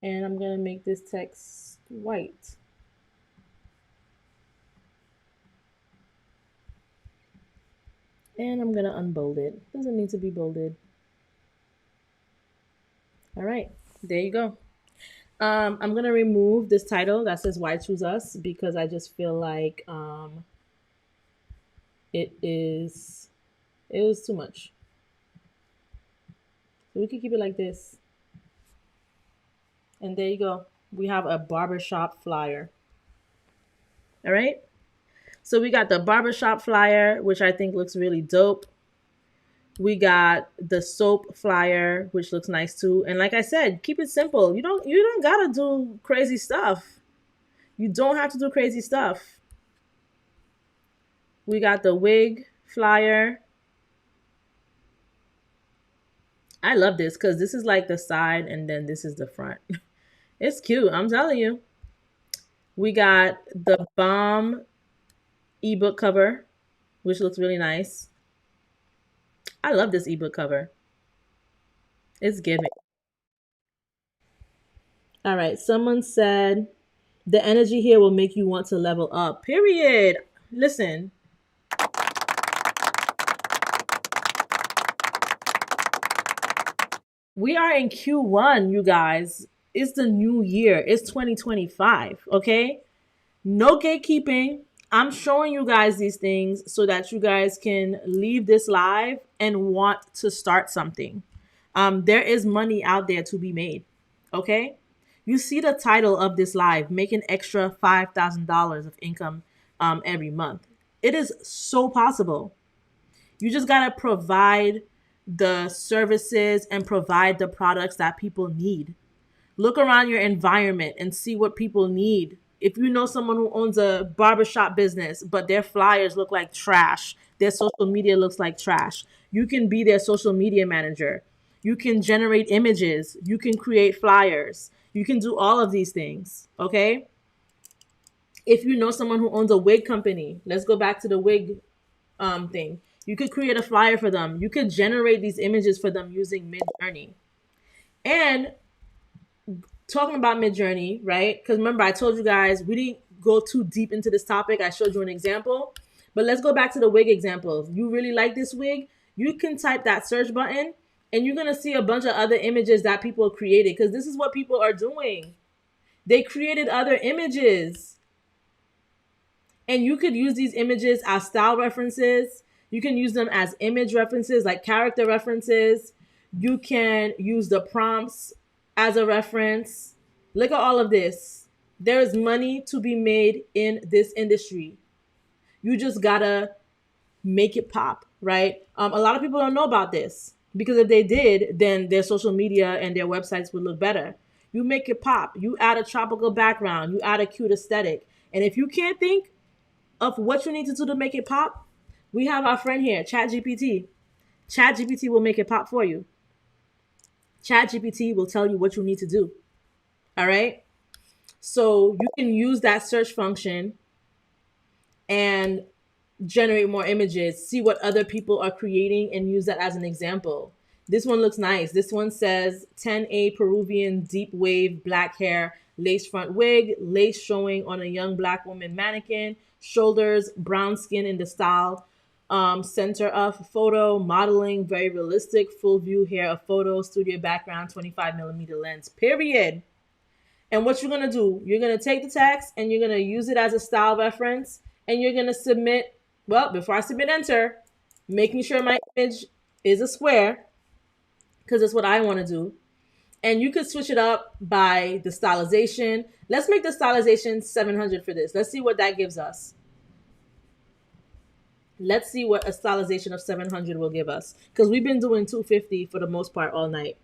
Speaker 1: And I'm going to make this text white. And I'm going to unbold it. Doesn't need to be bolded. All right, there you go. I'm going to remove this title that says why choose us, because I just feel like it was too much. So we can keep it like this. And there you go. We have a barbershop flyer. All right. So we got the barbershop flyer, which I think looks really dope. We got the soap flyer, which looks nice too. And like I said, keep it simple. You don't gotta do crazy stuff. You don't have to do crazy stuff. We got the wig flyer. I love this because this is like the side and then this is the front. It's cute. I'm telling you. We got the bomb ebook cover, which looks really nice. I love this ebook cover. It's giving. All right. Someone said the energy here will make you want to level up. Period. Listen, we are in Q1, you guys. It's the new year. It's 2025. Okay. No gatekeeping. I'm showing you guys these things so that you guys can leave this live and want to start something. There is money out there to be made. Okay. You see the title of this live, make an extra $5,000 of income every month. It is so possible. You just got to provide the services and provide the products that people need. Look around your environment and see what people need. If you know someone who owns a barbershop business, but their flyers look like trash, their social media looks like trash, you can be their social media manager. You can generate images. You can create flyers. You can do all of these things. Okay. If you know someone who owns a wig company, let's go back to the wig thing. You could create a flyer for them. You could generate these images for them using MidJourney. And talking about MidJourney, right? Because remember, I told you guys we didn't go too deep into this topic. I showed you an example, but let's go back to the wig example. If you really like this wig, you can type that search button and you're going to see a bunch of other images that people created because this is what people are doing. They created other images. And you could use these images as style references. You can use them as image references, like character references. You can use the prompts as a reference. Look at all of this. There is money to be made in this industry. You just gotta make it pop, right? A lot of people don't know about this because if they did, then their social media and their websites would look better. You make it pop. You add a tropical background. You add a cute aesthetic. And if you can't think of what you need to do to make it pop, we have our friend here, ChatGPT. ChatGPT will make it pop for you. ChatGPT will tell you what you need to do. All right. So you can use that search function and generate more images, see what other people are creating, and use that as an example. This one looks nice. This one says 10A Peruvian deep wave black hair lace front wig, lace showing on a young black woman mannequin, shoulders, brown skin in the style. Center of photo, modeling, very realistic, full view hair of photo, studio background, 25mm lens, period. And what you're going to do, you're going to take the text and you're going to use it as a style reference and you're going to submit, well, before I submit enter, making sure my image is a square because that's what I want to do. And you could switch it up by the stylization. Let's make the stylization 700 for this. Let's see what that gives us. Let's see what a stylization of 700 will give us because we've been doing 250 for the most part all night.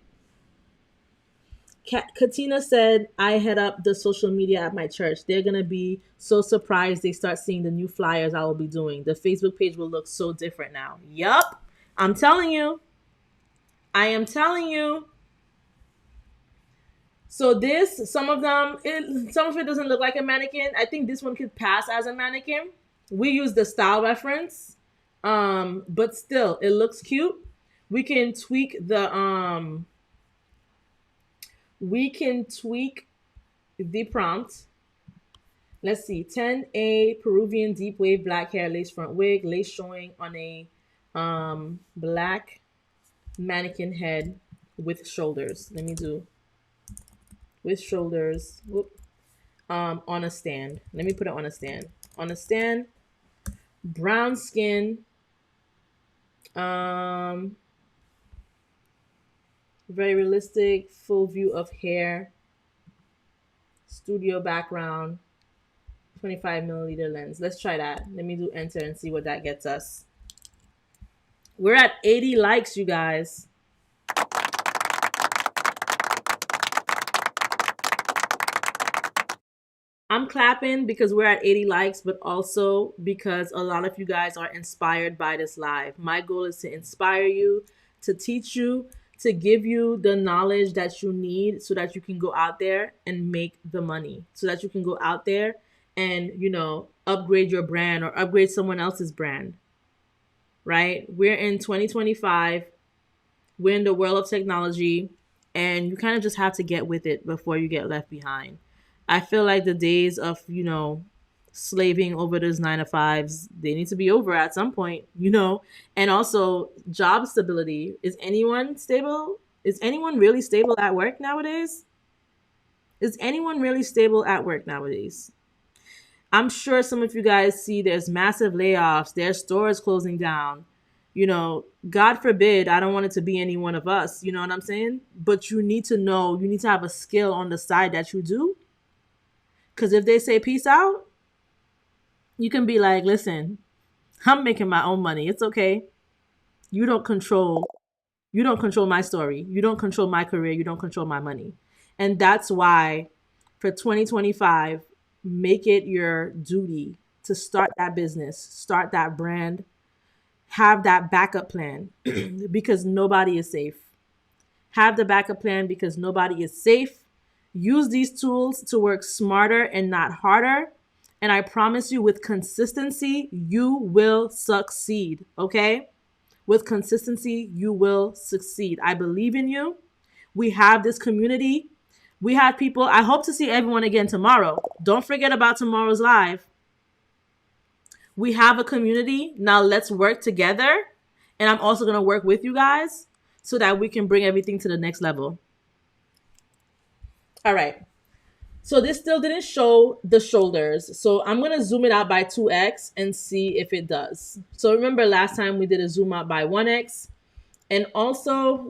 Speaker 1: Katina said, I head up the social media at my church. They're going to be so surprised they start seeing the new flyers I will be doing. The Facebook page will look so different now. Yup. I'm telling you. I am telling you. So this, some of it doesn't look like a mannequin. I think this one could pass as a mannequin. We use the style reference. But still, it looks cute. We can tweak the prompt. Let's see. 10A Peruvian deep wave black hair lace front wig, lace showing on a black mannequin head with shoulders. Let me do with shoulders. Whoop. On a stand. Let me put it on a stand. On a stand, brown skin. Very realistic, full view of hair. Studio background, 25mm lens. Let's try that. Let me do enter and see what that gets us. We're at 80 likes, you guys. I'm clapping because we're at 80 likes, but also because a lot of you guys are inspired by this live. My goal is to inspire you, to teach you, to give you the knowledge that you need so that you can go out there and make the money, so that you can go out there and, upgrade your brand or upgrade someone else's brand, right? We're in 2025. We're in the world of technology, and you kind of just have to get with it before you get left behind. I feel like the days of, slaving over those 9 to 5s, they need to be over at some point. And also job stability. Is anyone stable? Is anyone really stable at work nowadays? Is anyone really stable at work nowadays? I'm sure some of you guys see there's massive layoffs, there's stores closing down. God forbid, I don't want it to be any one of us, you know what I'm saying? But you need to know, you need to have a skill on the side that you do. Because if they say peace out, you can be like, listen, I'm making my own money. It's okay. You don't control you don't control my story. You don't control my career. You don't control my money. And that's why for 2025, make it your duty to start that business, start that brand, have that backup plan because nobody is safe. Have the backup plan because nobody is safe. Use these tools to work smarter and not harder. And I promise you, with consistency, you will succeed. Okay? With consistency, you will succeed. I believe in you. We have this community. We have people. I hope to see everyone again tomorrow. Don't forget about tomorrow's live. We have a community. Now let's work together. And I'm also going to work with you guys so that we can bring everything to the next level. All right. So this still didn't show the shoulders. So I'm going to zoom it out by 2x and see if it does. So remember last time we did a zoom out by 1x. And also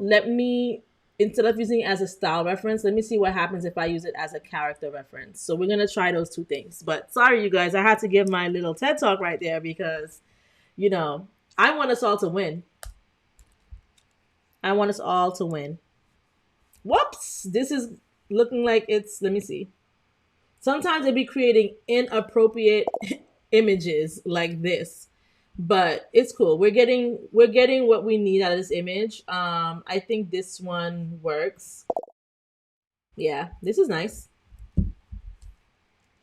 Speaker 1: instead of using it as a style reference, let me see what happens if I use it as a character reference. So we're going to try those two things. But sorry, you guys, I had to give my little TED talk right there because, I want us all to win. I want us all to win. Whoops. This is looking like let me see. Sometimes it'd be creating inappropriate images like this, but it's cool. We're getting what we need out of this image. I think this one works. Yeah, this is nice.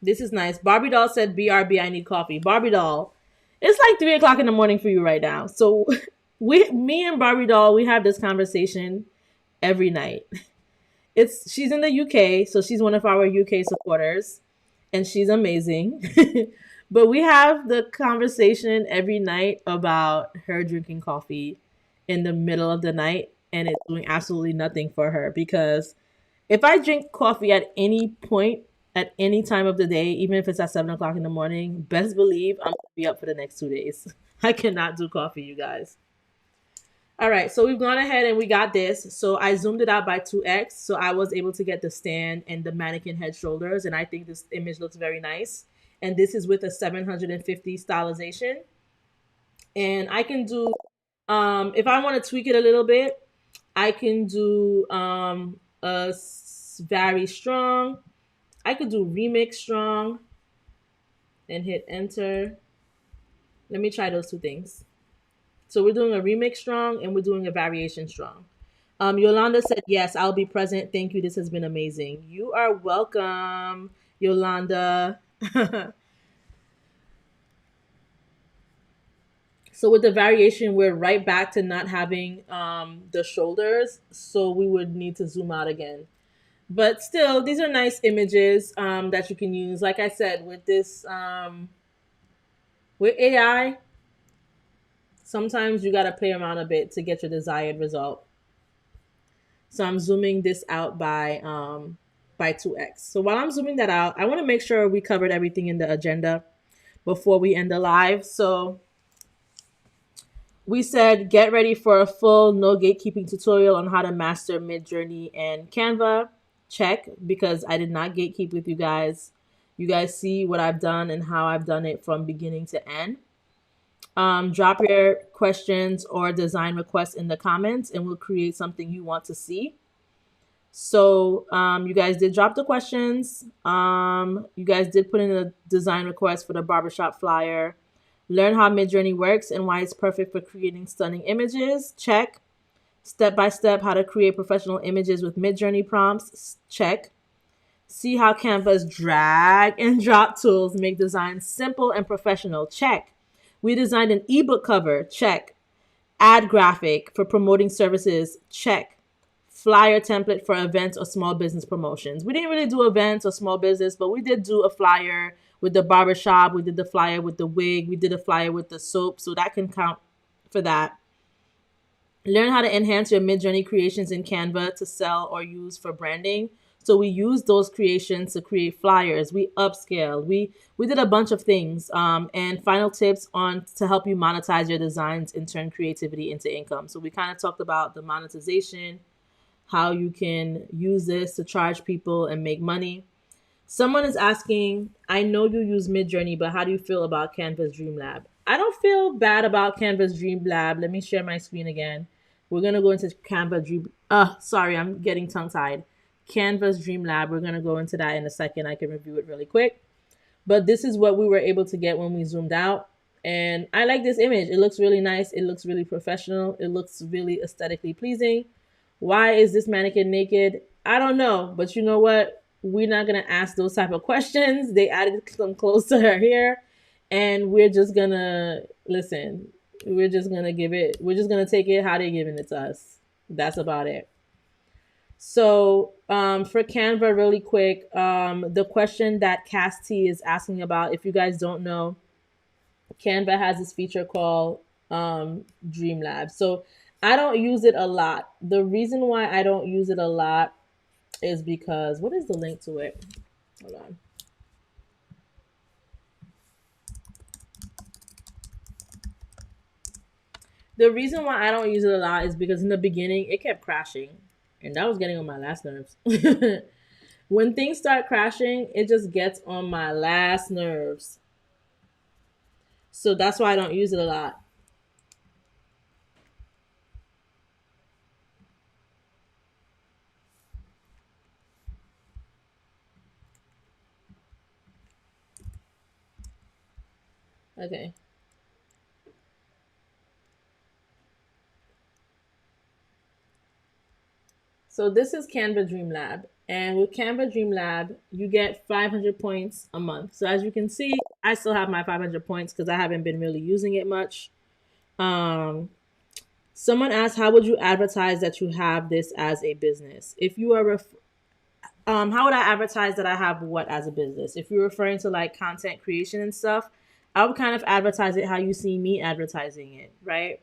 Speaker 1: This is nice. Barbie doll said, "BRB, I need coffee." Barbie doll, it's like 3 o'clock in the morning for you right now. So me and Barbie doll, we have this conversation every night. She's in the UK, so she's one of our UK supporters, and she's amazing. But we have the conversation every night about her drinking coffee in the middle of the night, and it's doing absolutely nothing for her because if I drink coffee at any point, at any time of the day, even if it's at 7 o'clock in the morning, best believe I'm gonna be up for the next 2 days. I cannot do coffee, you guys. All right, so we've gone ahead and we got this. So I zoomed it out by 2x, so I was able to get the stand and the mannequin head shoulders, and I think this image looks very nice. And this is with a 750 stylization. And I can do, if I want to tweak it a little bit, I can do very strong. I could do remix strong and hit enter. Let me try those two things. So we're doing a remix strong and we're doing a variation strong. Yolanda said, yes, I'll be present. Thank you. This has been amazing. You are welcome, Yolanda. So with the variation, we're right back to not having the shoulders. So we would need to zoom out again. But still, these are nice images that you can use. Like I said, with this, with AI, sometimes you got to play around a bit to get your desired result. So I'm zooming this out by 2x. So while I'm zooming that out, I want to make sure we covered everything in the agenda before we end the live. So we said, get ready for a full no gatekeeping tutorial on how to master MidJourney and Canva. Check, because I did not gatekeep with you guys. You guys see what I've done and how I've done it from beginning to end. Drop your questions or design requests in the comments and we'll create something you want to see. So you guys did drop the questions. You guys did put in a design request for the barbershop flyer. Learn how MidJourney works and why it's perfect for creating stunning images. Check. Step by step, how to create professional images with MidJourney prompts. Check. See how Canva's drag and drop tools make designs simple and professional. Check. We designed an ebook cover. Check. Ad graphic for promoting services. Check. Flyer template for events or small business promotions. We didn't really do events or small business, but we did do a flyer with the barbershop. We did the flyer with the wig. We did a flyer with the soap. So that can count for that. Learn how to enhance your Midjourney creations in Canva to sell or use for branding. So we use those creations to create flyers. We upscaled. We did a bunch of things. And final tips on to help you monetize your designs and turn creativity into income. So we kind of talked about the monetization, how you can use this to charge people and make money. Someone is asking, I know you use Midjourney, but how do you feel about Canva's Dream Lab? I don't feel bad about Canva's Dream Lab. Let me share my screen again. We're gonna go into Canva Dream. Sorry, I'm getting tongue tied. Canva's Dream Lab. We're gonna go into that in a second. I can review it really quick. But this is what we were able to get when we zoomed out. And I like this image. It looks really nice. It looks really professional. It looks really aesthetically pleasing. Why is this mannequin naked? I don't know. But you know what? We're not going to ask those type of questions. They added some clothes to her hair. And we're just going to listen. We're just going to give it. We're just going to take it how they're giving it to us. That's about it. So for Canva, really quick, the question that Cass T is asking about, if you guys don't know, Canva has this feature called Dream Lab. So I don't use it a lot. The reason why I don't use it a lot is because, what is the link to it? Hold on. The reason why I don't use it a lot is because in the beginning it kept crashing, and that was getting on my last nerves. When things start crashing, it just gets on my last nerves. So that's why I don't use it a lot. Okay. So this is Canva Dream Lab. And with Canva Dream Lab, you get 500 points a month. So as you can see, I still have my 500 points because I haven't been really using it much. Um, Someone asked, how would you advertise that you have this as a business? If you are how would I advertise that I have what as a business? If you're referring to like content creation and stuff, I would kind of advertise it how you see me advertising it, right?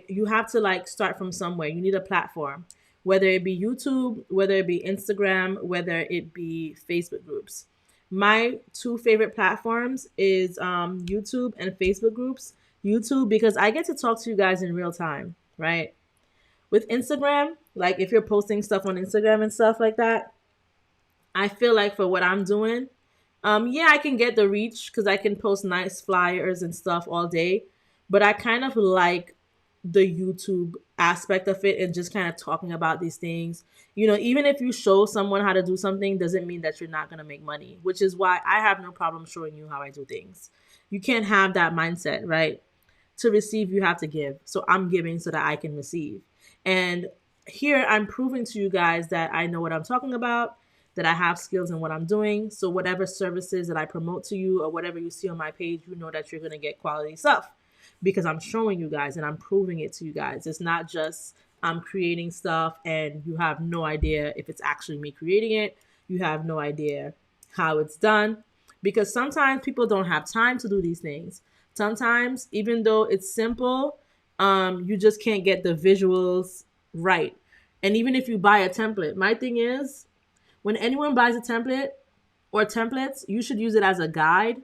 Speaker 1: You have to like start from somewhere. You need a platform, whether it be YouTube, whether it be Instagram, whether it be Facebook groups. My two favorite platforms is YouTube and Facebook groups. YouTube because I get to talk to you guys in real time, right? With Instagram, like if you're posting stuff on Instagram and stuff like that, I feel like for what I'm doing, yeah, I can get the reach because I can post nice flyers and stuff all day. But I kind of like the YouTube aspect of it and just kind of talking about these things. You know, even if you show someone how to do something, doesn't mean that you're not going to make money, which is why I have no problem showing you how I do things. You can't have that mindset, right? To receive, you have to give. So I'm giving so that I can receive. And here I'm proving to you guys that I know what I'm talking about, that I have skills in what I'm doing. So whatever services that I promote to you or whatever you see on my page, you know that you're going to get quality stuff because I'm showing you guys and I'm proving it to you guys. It's not just I'm creating stuff and you have no idea if it's actually me creating it. You have no idea how it's done because sometimes people don't have time to do these things. Sometimes, even though it's simple, you just can't get the visuals right. And even if you buy a template, my thing is when anyone buys a template or templates, you should use it as a guide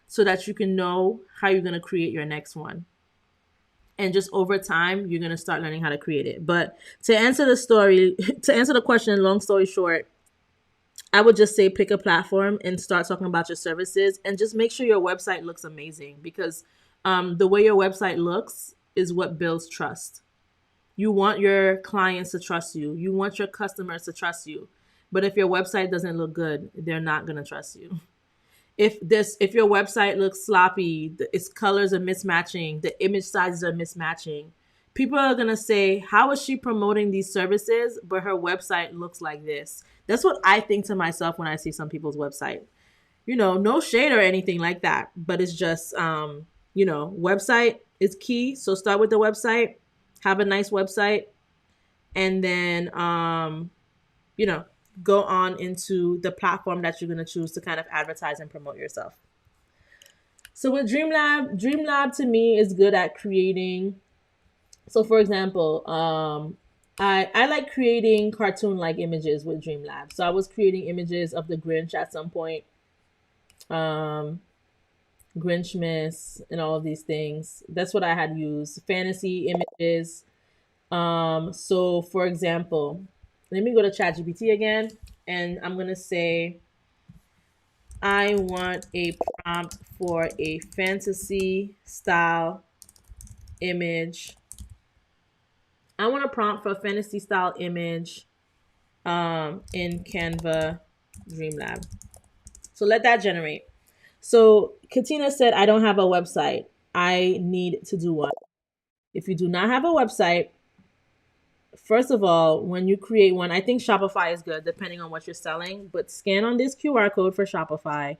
Speaker 1: so that you can know how you're going to create your next one. And just over time, you're going to start learning how to create it. But to answer the story, to answer the question, long story short, I would just say pick a platform and start talking about your services and just make sure your website looks amazing because the way your website looks is what builds trust. You want your clients to trust you. You want your customers to trust you. But if your website doesn't look good, they're not going to trust you. If your website looks sloppy, its colors are mismatching, the image sizes are mismatching, people are gonna say, how is she promoting these services, but her website looks like this? That's what I think to myself when I see some people's website. No shade or anything like that, but it's just website is key. So start with the website, have a nice website, and then you know, go on into the platform that you're gonna choose to kind of advertise and promote yourself. So with Dreamlab to me is good at creating. So for example, I like creating cartoon like images with Dreamlab. So I was creating images of the Grinch at some point, um, Grinchmas, and all of these things. That's what I had used. Fantasy images. So for example, let me go to ChatGPT again, and I'm gonna say I want a prompt for a fantasy style image. I want a prompt for a fantasy style image in Canva Dreamlab. So let that generate. So Katina said, I don't have a website. I need to do one. If you do not have a website, first of all, when you create one, I think Shopify is good depending on what you're selling, but scan on this QR code for Shopify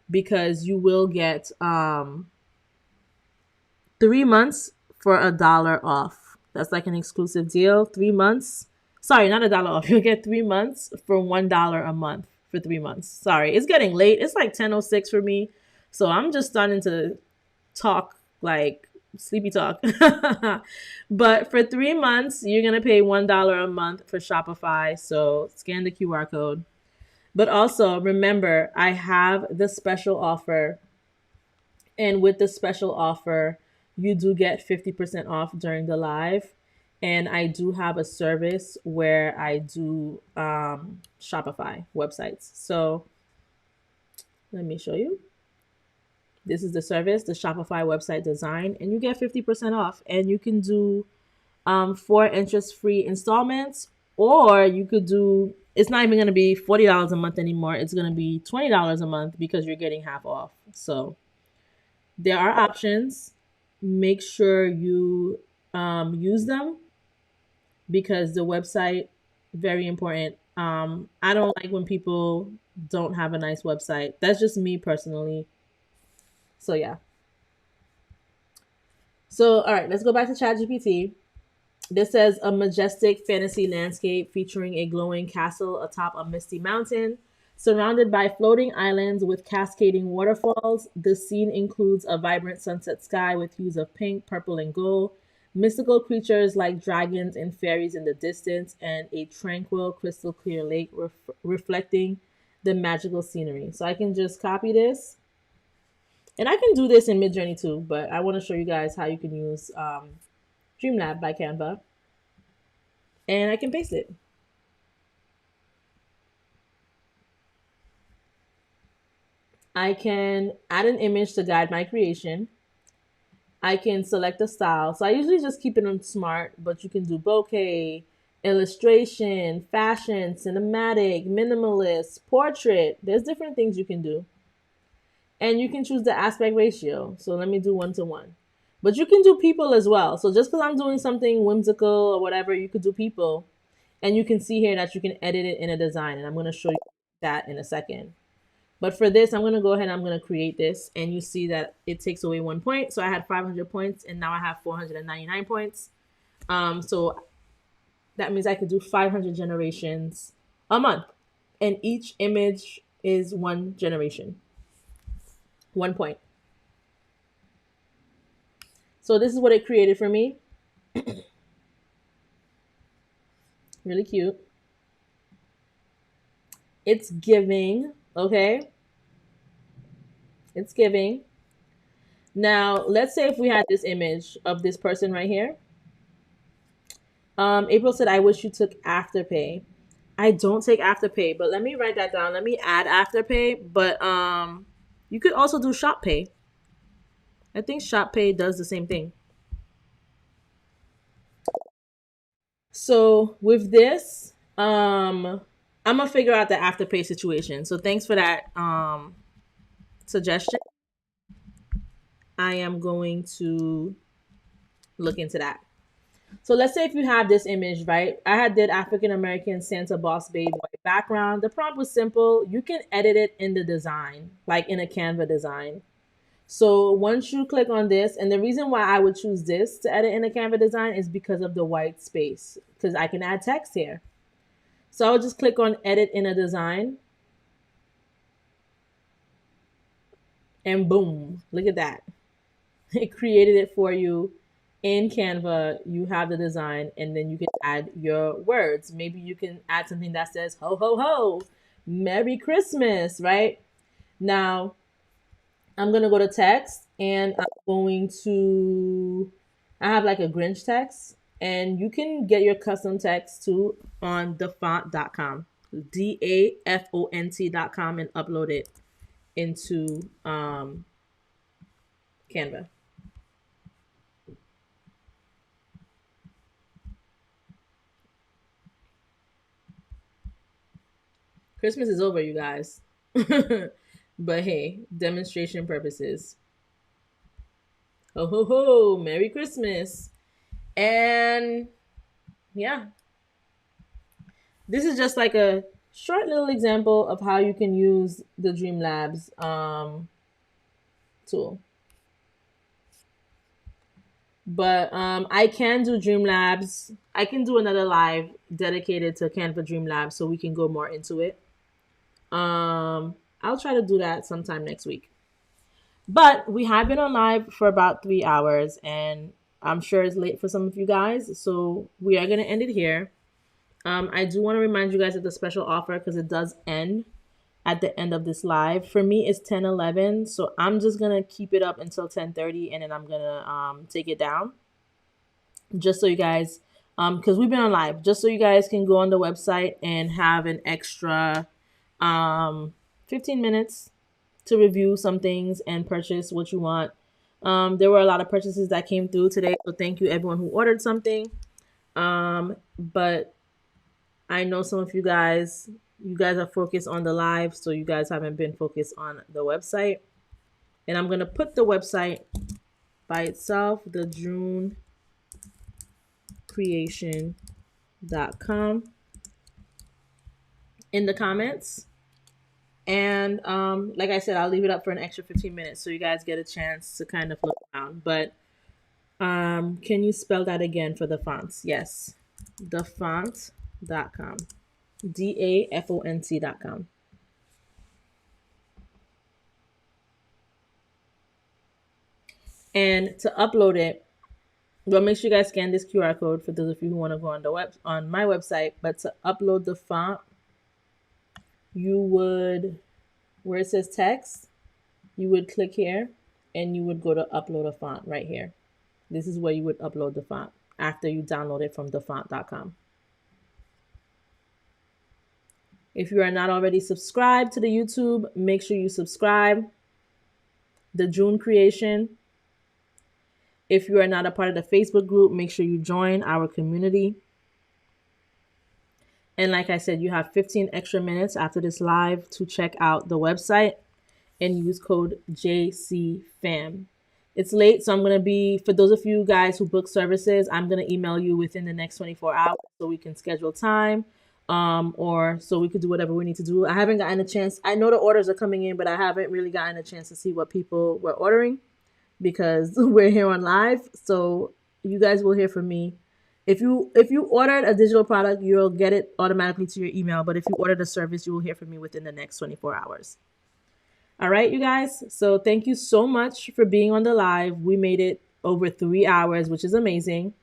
Speaker 1: because you will get 3 months for $1 off. That's like an exclusive deal. 3 months. Sorry, not $1 off. You'll get 3 months for $1 a month for 3 months. Sorry, it's getting late. It's like 10:06 for me. So I'm just starting to talk like sleepy talk. But for 3 months, you're going to pay $1 a month for Shopify. So scan the QR code. But also remember, I have the special offer. And with the special offer, you do get 50% off during the live. And I do have a service where I do Shopify websites. So let me show you. This is the service, the Shopify website design, and you get 50% off. And you can do 4 interest-free installments, or you could do, it's not even going to be $40 a month anymore. It's going to be $20 a month because you're getting half off. So there are options. Make sure you use them because the website, very important. I don't like when people don't have a nice website. That's just me personally. So yeah. So all right, let's go back to ChatGPT. This says a majestic fantasy landscape featuring a glowing castle atop a misty mountain. Surrounded by floating islands with cascading waterfalls, the scene includes a vibrant sunset sky with hues of pink, purple, and gold, mystical creatures like dragons and fairies in the distance, and a tranquil, crystal clear lake reflecting the magical scenery. So I can just copy this. And I can do this in MidJourney too, but I want to show you guys how you can use Dreamlab by Canva. And I can paste it. I can add an image to guide my creation. I can select a style. So I usually just keep it on smart, but you can do bokeh, illustration, fashion, cinematic, minimalist, portrait. There's different things you can do. And you can choose the aspect ratio. So let me do 1:1. But you can do people as well. So just because I'm doing something whimsical or whatever, you could do people. And you can see here that you can edit it in a design. And I'm going to show you that in a second. But for this, I'm going to go ahead and I'm going to create this. And you see that it takes away 1 point. So I had 500 points and now I have 499 points. So that means I could do 500 generations a month. And each image is 1 generation. 1 point. So this is what it created for me. Really cute. It's giving, okay? It's giving. Now, let's say if we had this image of this person right here. April said, I wish you took Afterpay. I don't take Afterpay, but let me write that down. Let me add Afterpay, but you could also do ShopPay. I think ShopPay does the same thing. So with this, I'm gonna figure out the Afterpay situation. So thanks for that suggestion. I am going to look into that. So let's say if you have this image, right? I had did African American Santa Boss Babe white background. The prompt was simple. You can edit it in the design, like in a Canva design. So once you click on this, and the reason why I would choose this to edit in a Canva design is because of the white space, because I can add text here. So I would just click on edit in a design, and boom, look at that. It created it for you in Canva. You have the design, and then you can add your words. Maybe you can add something that says ho ho ho, Merry Christmas, right? Now I'm gonna go to text, and I'm going to I have like a Grinch text, and you can get your custom text too on dafont.com. DAFONT.com, and upload it into Canva. Christmas is over, you guys. But hey, demonstration purposes. Ho ho ho, Merry Christmas. And yeah, this is just like a short little example of how you can use the Dreamlabs tool. But I can do Dreamlabs. I can do another live dedicated to Canva Dreamlabs so we can go more into it. I'll try to do that sometime next week. But we have been on live for about 3 hours, and I'm sure it's late for some of you guys. So we are going to end it here. I do want to remind you guys of the special offer because it does end at the end of this live. For me, it's 10:11, so I'm just going to keep it up until 10:30, and then I'm going to take it down just so you guys, because we've been on live, just so you guys can go on the website and have an extra 15 minutes to review some things and purchase what you want. There were a lot of purchases that came through today, so thank you everyone who ordered something. But I know some of you guys are focused on the live, so you guys haven't been focused on the website. And I'm gonna put the website by itself, the junecreation.com, in the comments. And like I said, I'll leave it up for an extra 15 minutes so you guys get a chance to kind of look around. But can you spell that again for the fonts? Yes, dafont.com. DAFONT.com. And to upload it, well, make sure you guys scan this QR code for those of you who want to go on the on my website. But to upload the font, you would, where it says text, you would click here and you would go to upload a font right here. This is where you would upload the font after you download it from dafont.com. If you are not already subscribed to the YouTube, make sure you subscribe. The June Creation. If you are not a part of the Facebook group, make sure you join our community. And like I said, you have 15 extra minutes after this live to check out the website and use code JCFAM. It's late, so I'm going to be, for those of you guys who book services, I'm going to email you within the next 24 hours so we can schedule time, or so we could do whatever we need to do. I haven't gotten a chance. I know the orders are coming in, but I haven't really gotten a chance to see what people were ordering because we're here on live. So you guys will hear from me. If you ordered a digital product, you'll get it automatically to your email. But if you ordered a service, you will hear from me within the next 24 hours. All right, you guys. So thank you so much for being on the live. We made it over 3 hours, which is amazing.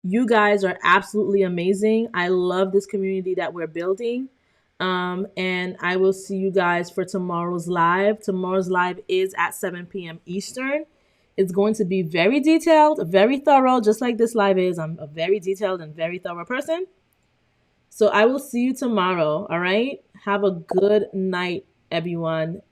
Speaker 1: You guys are absolutely amazing. I love this community that we're building. And I will see you guys for tomorrow's live. Tomorrow's live is at 7 p.m. Eastern. It's going to be very detailed, very thorough, just like this live is. I'm a very detailed and very thorough person. So I will see you tomorrow. All right. Have a good night, everyone.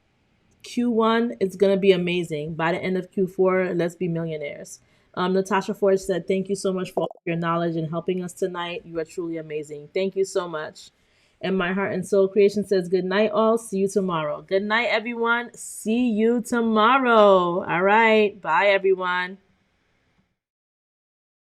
Speaker 1: Q1 is going to be amazing. By the end of Q4, let's be millionaires. Natasha Ford said, thank you so much for all your knowledge and helping us tonight. You are truly amazing. Thank you so much. And my heart and soul creation says good night, all. See you tomorrow. Good night, everyone. See you tomorrow. All right. Bye, everyone.